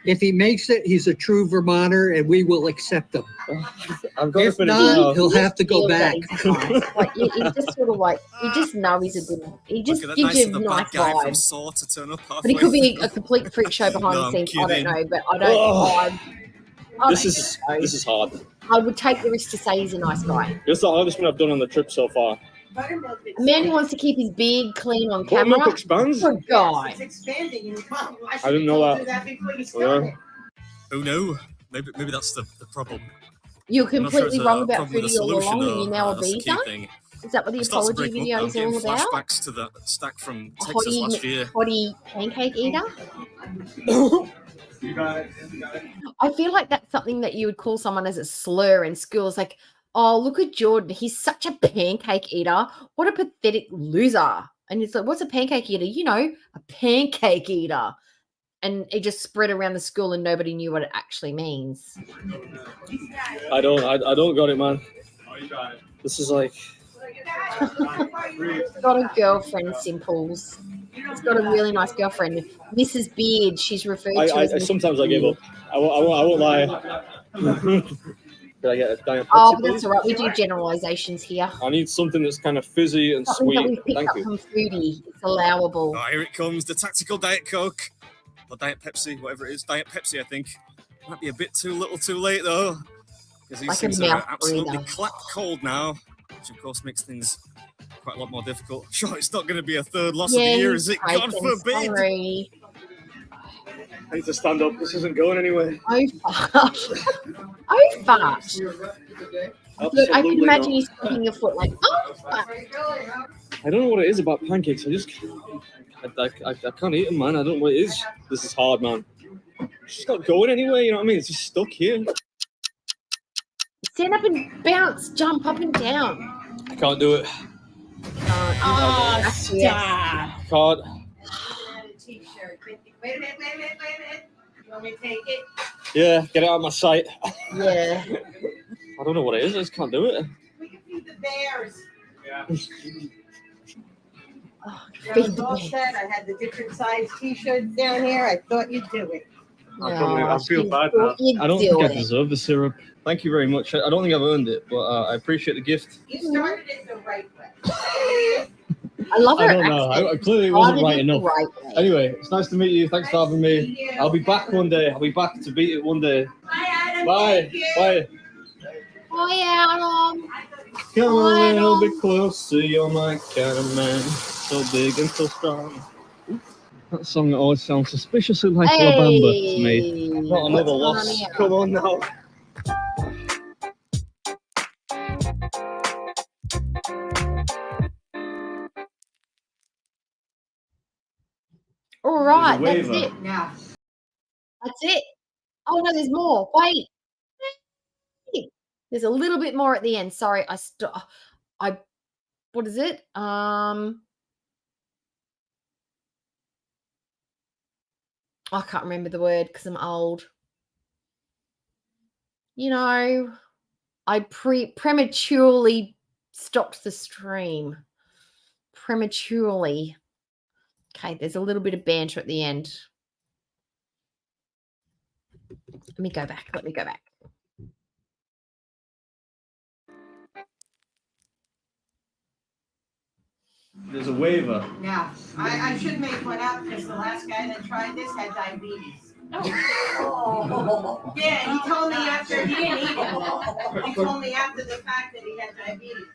If he makes it, he's a true Vermonter, and we will accept him. I've got to If finish not, now. he'll have to go Feel that back. he's nice. Like you just sort of like you just know he's a good. He just Look at that, gives nice you of a the nice bad guy from vibe. Saw to turn up halfway. But he could be a complete freak show behind No, the I'm scenes. I don't kidding. know, but I don't. Oh. I This don't know. is hard. I would take the risk to say he's a nice guy. It's the hardest one I've done on the trip so far. Buttermilk A man who wants to keep his beard clean on Buttermilk camera. expands? Good guy. It's expanding in your mouth. I didn't know that. that before you started. Who knew? Maybe that's the problem. You're I'm not sure completely it's a wrong about problem with Foodie a all solution, along, and you're though. now a That's the key visa. thing. Is that what the It starts to apology break up. video I'm is all getting about? flashbacks to the stack from Texas last year. Hottie pancake eater. I feel like that's something that you would call someone as a slur in school. It's like, oh, look at Jordan. He's such a pancake eater. What a pathetic loser. And it's like, what's a pancake eater? You know, a pancake eater. And it just spread around the school and nobody knew what it actually means. I don't got it, man. This is like He's got a girlfriend, Simples. He's got a really nice girlfriend. Mrs. Beard, she's referred to as I Mrs. sometimes I give up. I won't lie. Could I get a Diet Pepsi, Oh, but that's please? all right. We do generalizations here. I need something that's kind of fizzy and Something that sweet. we picked Thank up you. from Foodie. It's allowable. Oh, here it comes, the tactical Diet Coke. Or Diet Pepsi, whatever it is. Diet Pepsi, I think. Might be a bit too little too late, though. Because these Like a things are mouth absolutely breather. clapped cold now. Which, of course, makes things quite a lot more difficult. Sure, it's not going to be a third loss of the year, is it? God forbid! Sorry. I need to stand up. This isn't going anywhere. Oh, fart. Oh, fart. Look, I can imagine you sticking your foot like, oh, fart. I don't know what it is about pancakes. I can't eat them, man. I don't know what it is. This is hard, man. It's just not going anywhere. You know what I mean? It's just stuck here. Stand up and bounce, jump up and down. I can't do it. Oh, stop. Can't. T-shirt. Wait a minute. You want me to take it? Yeah, get it out of my sight. Yeah. I don't know what it is. I just can't do it. We can feed the bears. Oh, I feed was the all bear. set. I had the different size T-shirts down here. I thought you'd do it. I feel bad now. I don't think I deserve the syrup. Thank you very much. I don't think I've earned it, but I appreciate the gift. You started it the right way. I love her I don't know. accent. Clearly, it wasn't Started right it the enough. right way. Anyway, it's nice to meet you. Thanks for having me. I'll be back one day. I'll be back to beat it one day. Bye, Adam. Bye. Thank you. Bye. Bye, Adam. Come a Bye, little Adam. bit closer. You're my kind of man. So big and so strong. That song always sounds suspiciously like La Bamba to me. Not another What's loss. going on here? Come on now. All right, There's that's a it. waiver. Now, That's it. Oh no, there's more. Wait. There's a little bit more at the end. Sorry, what is it? I can't remember the word because I'm old. You know, I prematurely stopped the stream. Prematurely. Okay, there's a little bit of banter at the end. Let me go back. There's a waiver. Yeah, I should make one up because the last guy that tried this had diabetes. Oh. Yeah, he told me after he didn't eat it. He told me after the fact that he had diabetes.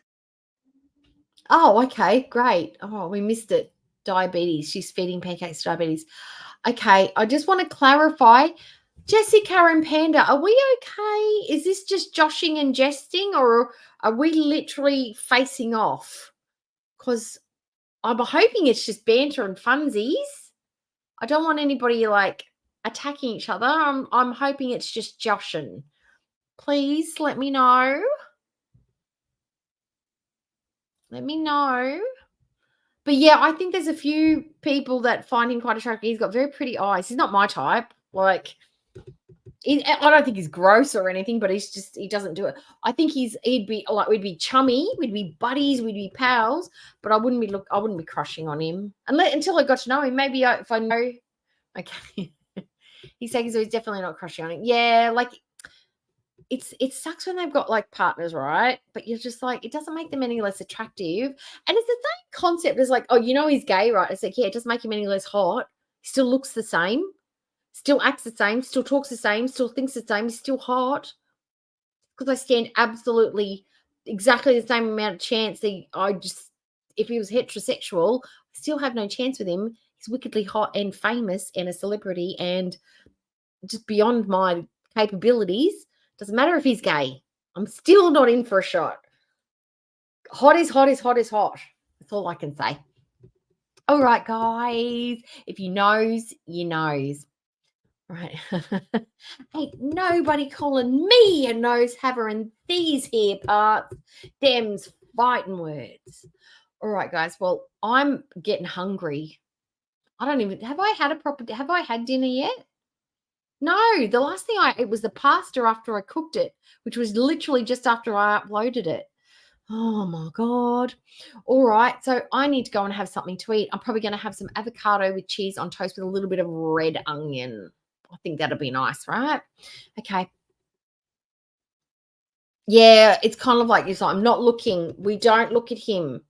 Oh, okay, great. Oh, we missed it. Diabetes. She's feeding pancakes diabetes. Okay, I just want to clarify. Jessica and Panda, are we okay? Is this just joshing and jesting, or are we literally facing off? Because I'm hoping it's just banter and funsies. I don't want anybody like attacking each other. I'm hoping it's just joshing. Please let me know. Let me know. But yeah, I think there's a few people that find him quite attractive. He's got very pretty eyes. He's not my type. Like, I don't think he's gross or anything, but he doesn't do it. I think he'd be like, we'd be chummy, we'd be buddies, we'd be pals, but I wouldn't be crushing on him until I got to know him. Maybe if I know, okay. He's saying he's definitely not crushing on him. Yeah, like it sucks when they've got like partners, right? But you're just like, it doesn't make them any less attractive. And it's the same concept as like, oh, he's gay, right? It's like, yeah, it doesn't make him any less hot. He still looks the same, still acts the same, still talks the same, still thinks the same, he's still hot. Because I stand absolutely exactly the same amount of chance that if he was heterosexual, I still have no chance with him. He's wickedly hot and famous and a celebrity and just beyond my capabilities. Doesn't matter if he's gay. I'm still not in for a shot. Hot is hot is hot is hot. That's all I can say. All right, guys. If you knows, you knows. Right. Ain't nobody calling me a nose haver in these here parts. Them's fighting words. All right, guys. Well, I'm getting hungry. Have I had dinner yet? No, the last thing I ate was the pasta after I cooked it, which was literally just after I uploaded it. Oh my God. All right. So I need to go and have something to eat. I'm probably going to have some avocado with cheese on toast with a little bit of red onion. I think that'll be nice, right? Okay. Yeah, it's kind of like this. I'm not looking. We don't look at him.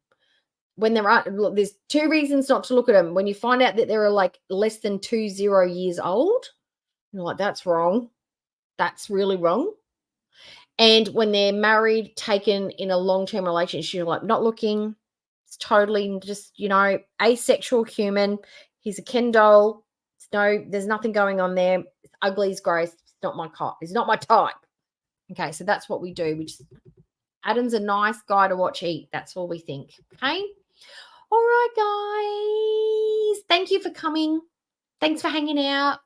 When look, there's two reasons not to look at him. When you find out that they're like less than 20 years old, you're like, that's wrong. That's really wrong. And when they're married, taken in a long-term relationship, you're like, not looking. It's totally just, asexual human. He's a Ken doll. No, there's nothing going on there. It's ugly, it's gross. It's not my type. It's not my type. Okay, so that's what we do. Adam's a nice guy to watch eat. That's all we think. Okay. All right, guys. Thank you for coming. Thanks for hanging out.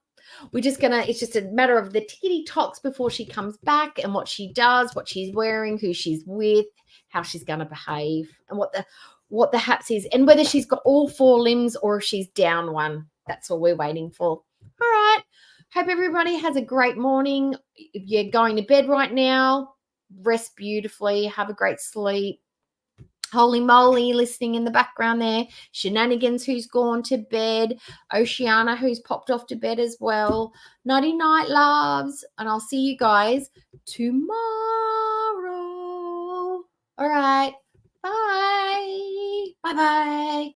It's just a matter of the tickety talks before she comes back and what she does, what she's wearing, who she's with, how she's going to behave, and what the haps is, and whether she's got all four limbs or if she's down one. That's all we're waiting for. All right. Hope everybody has a great morning. If you're going to bed right now, rest beautifully. Have a great sleep. Holy moly, listening in the background there. Shenanigans, who's gone to bed. Oceana, who's popped off to bed as well. Nighty night, loves. And I'll see you guys tomorrow. All right. Bye. Bye-bye.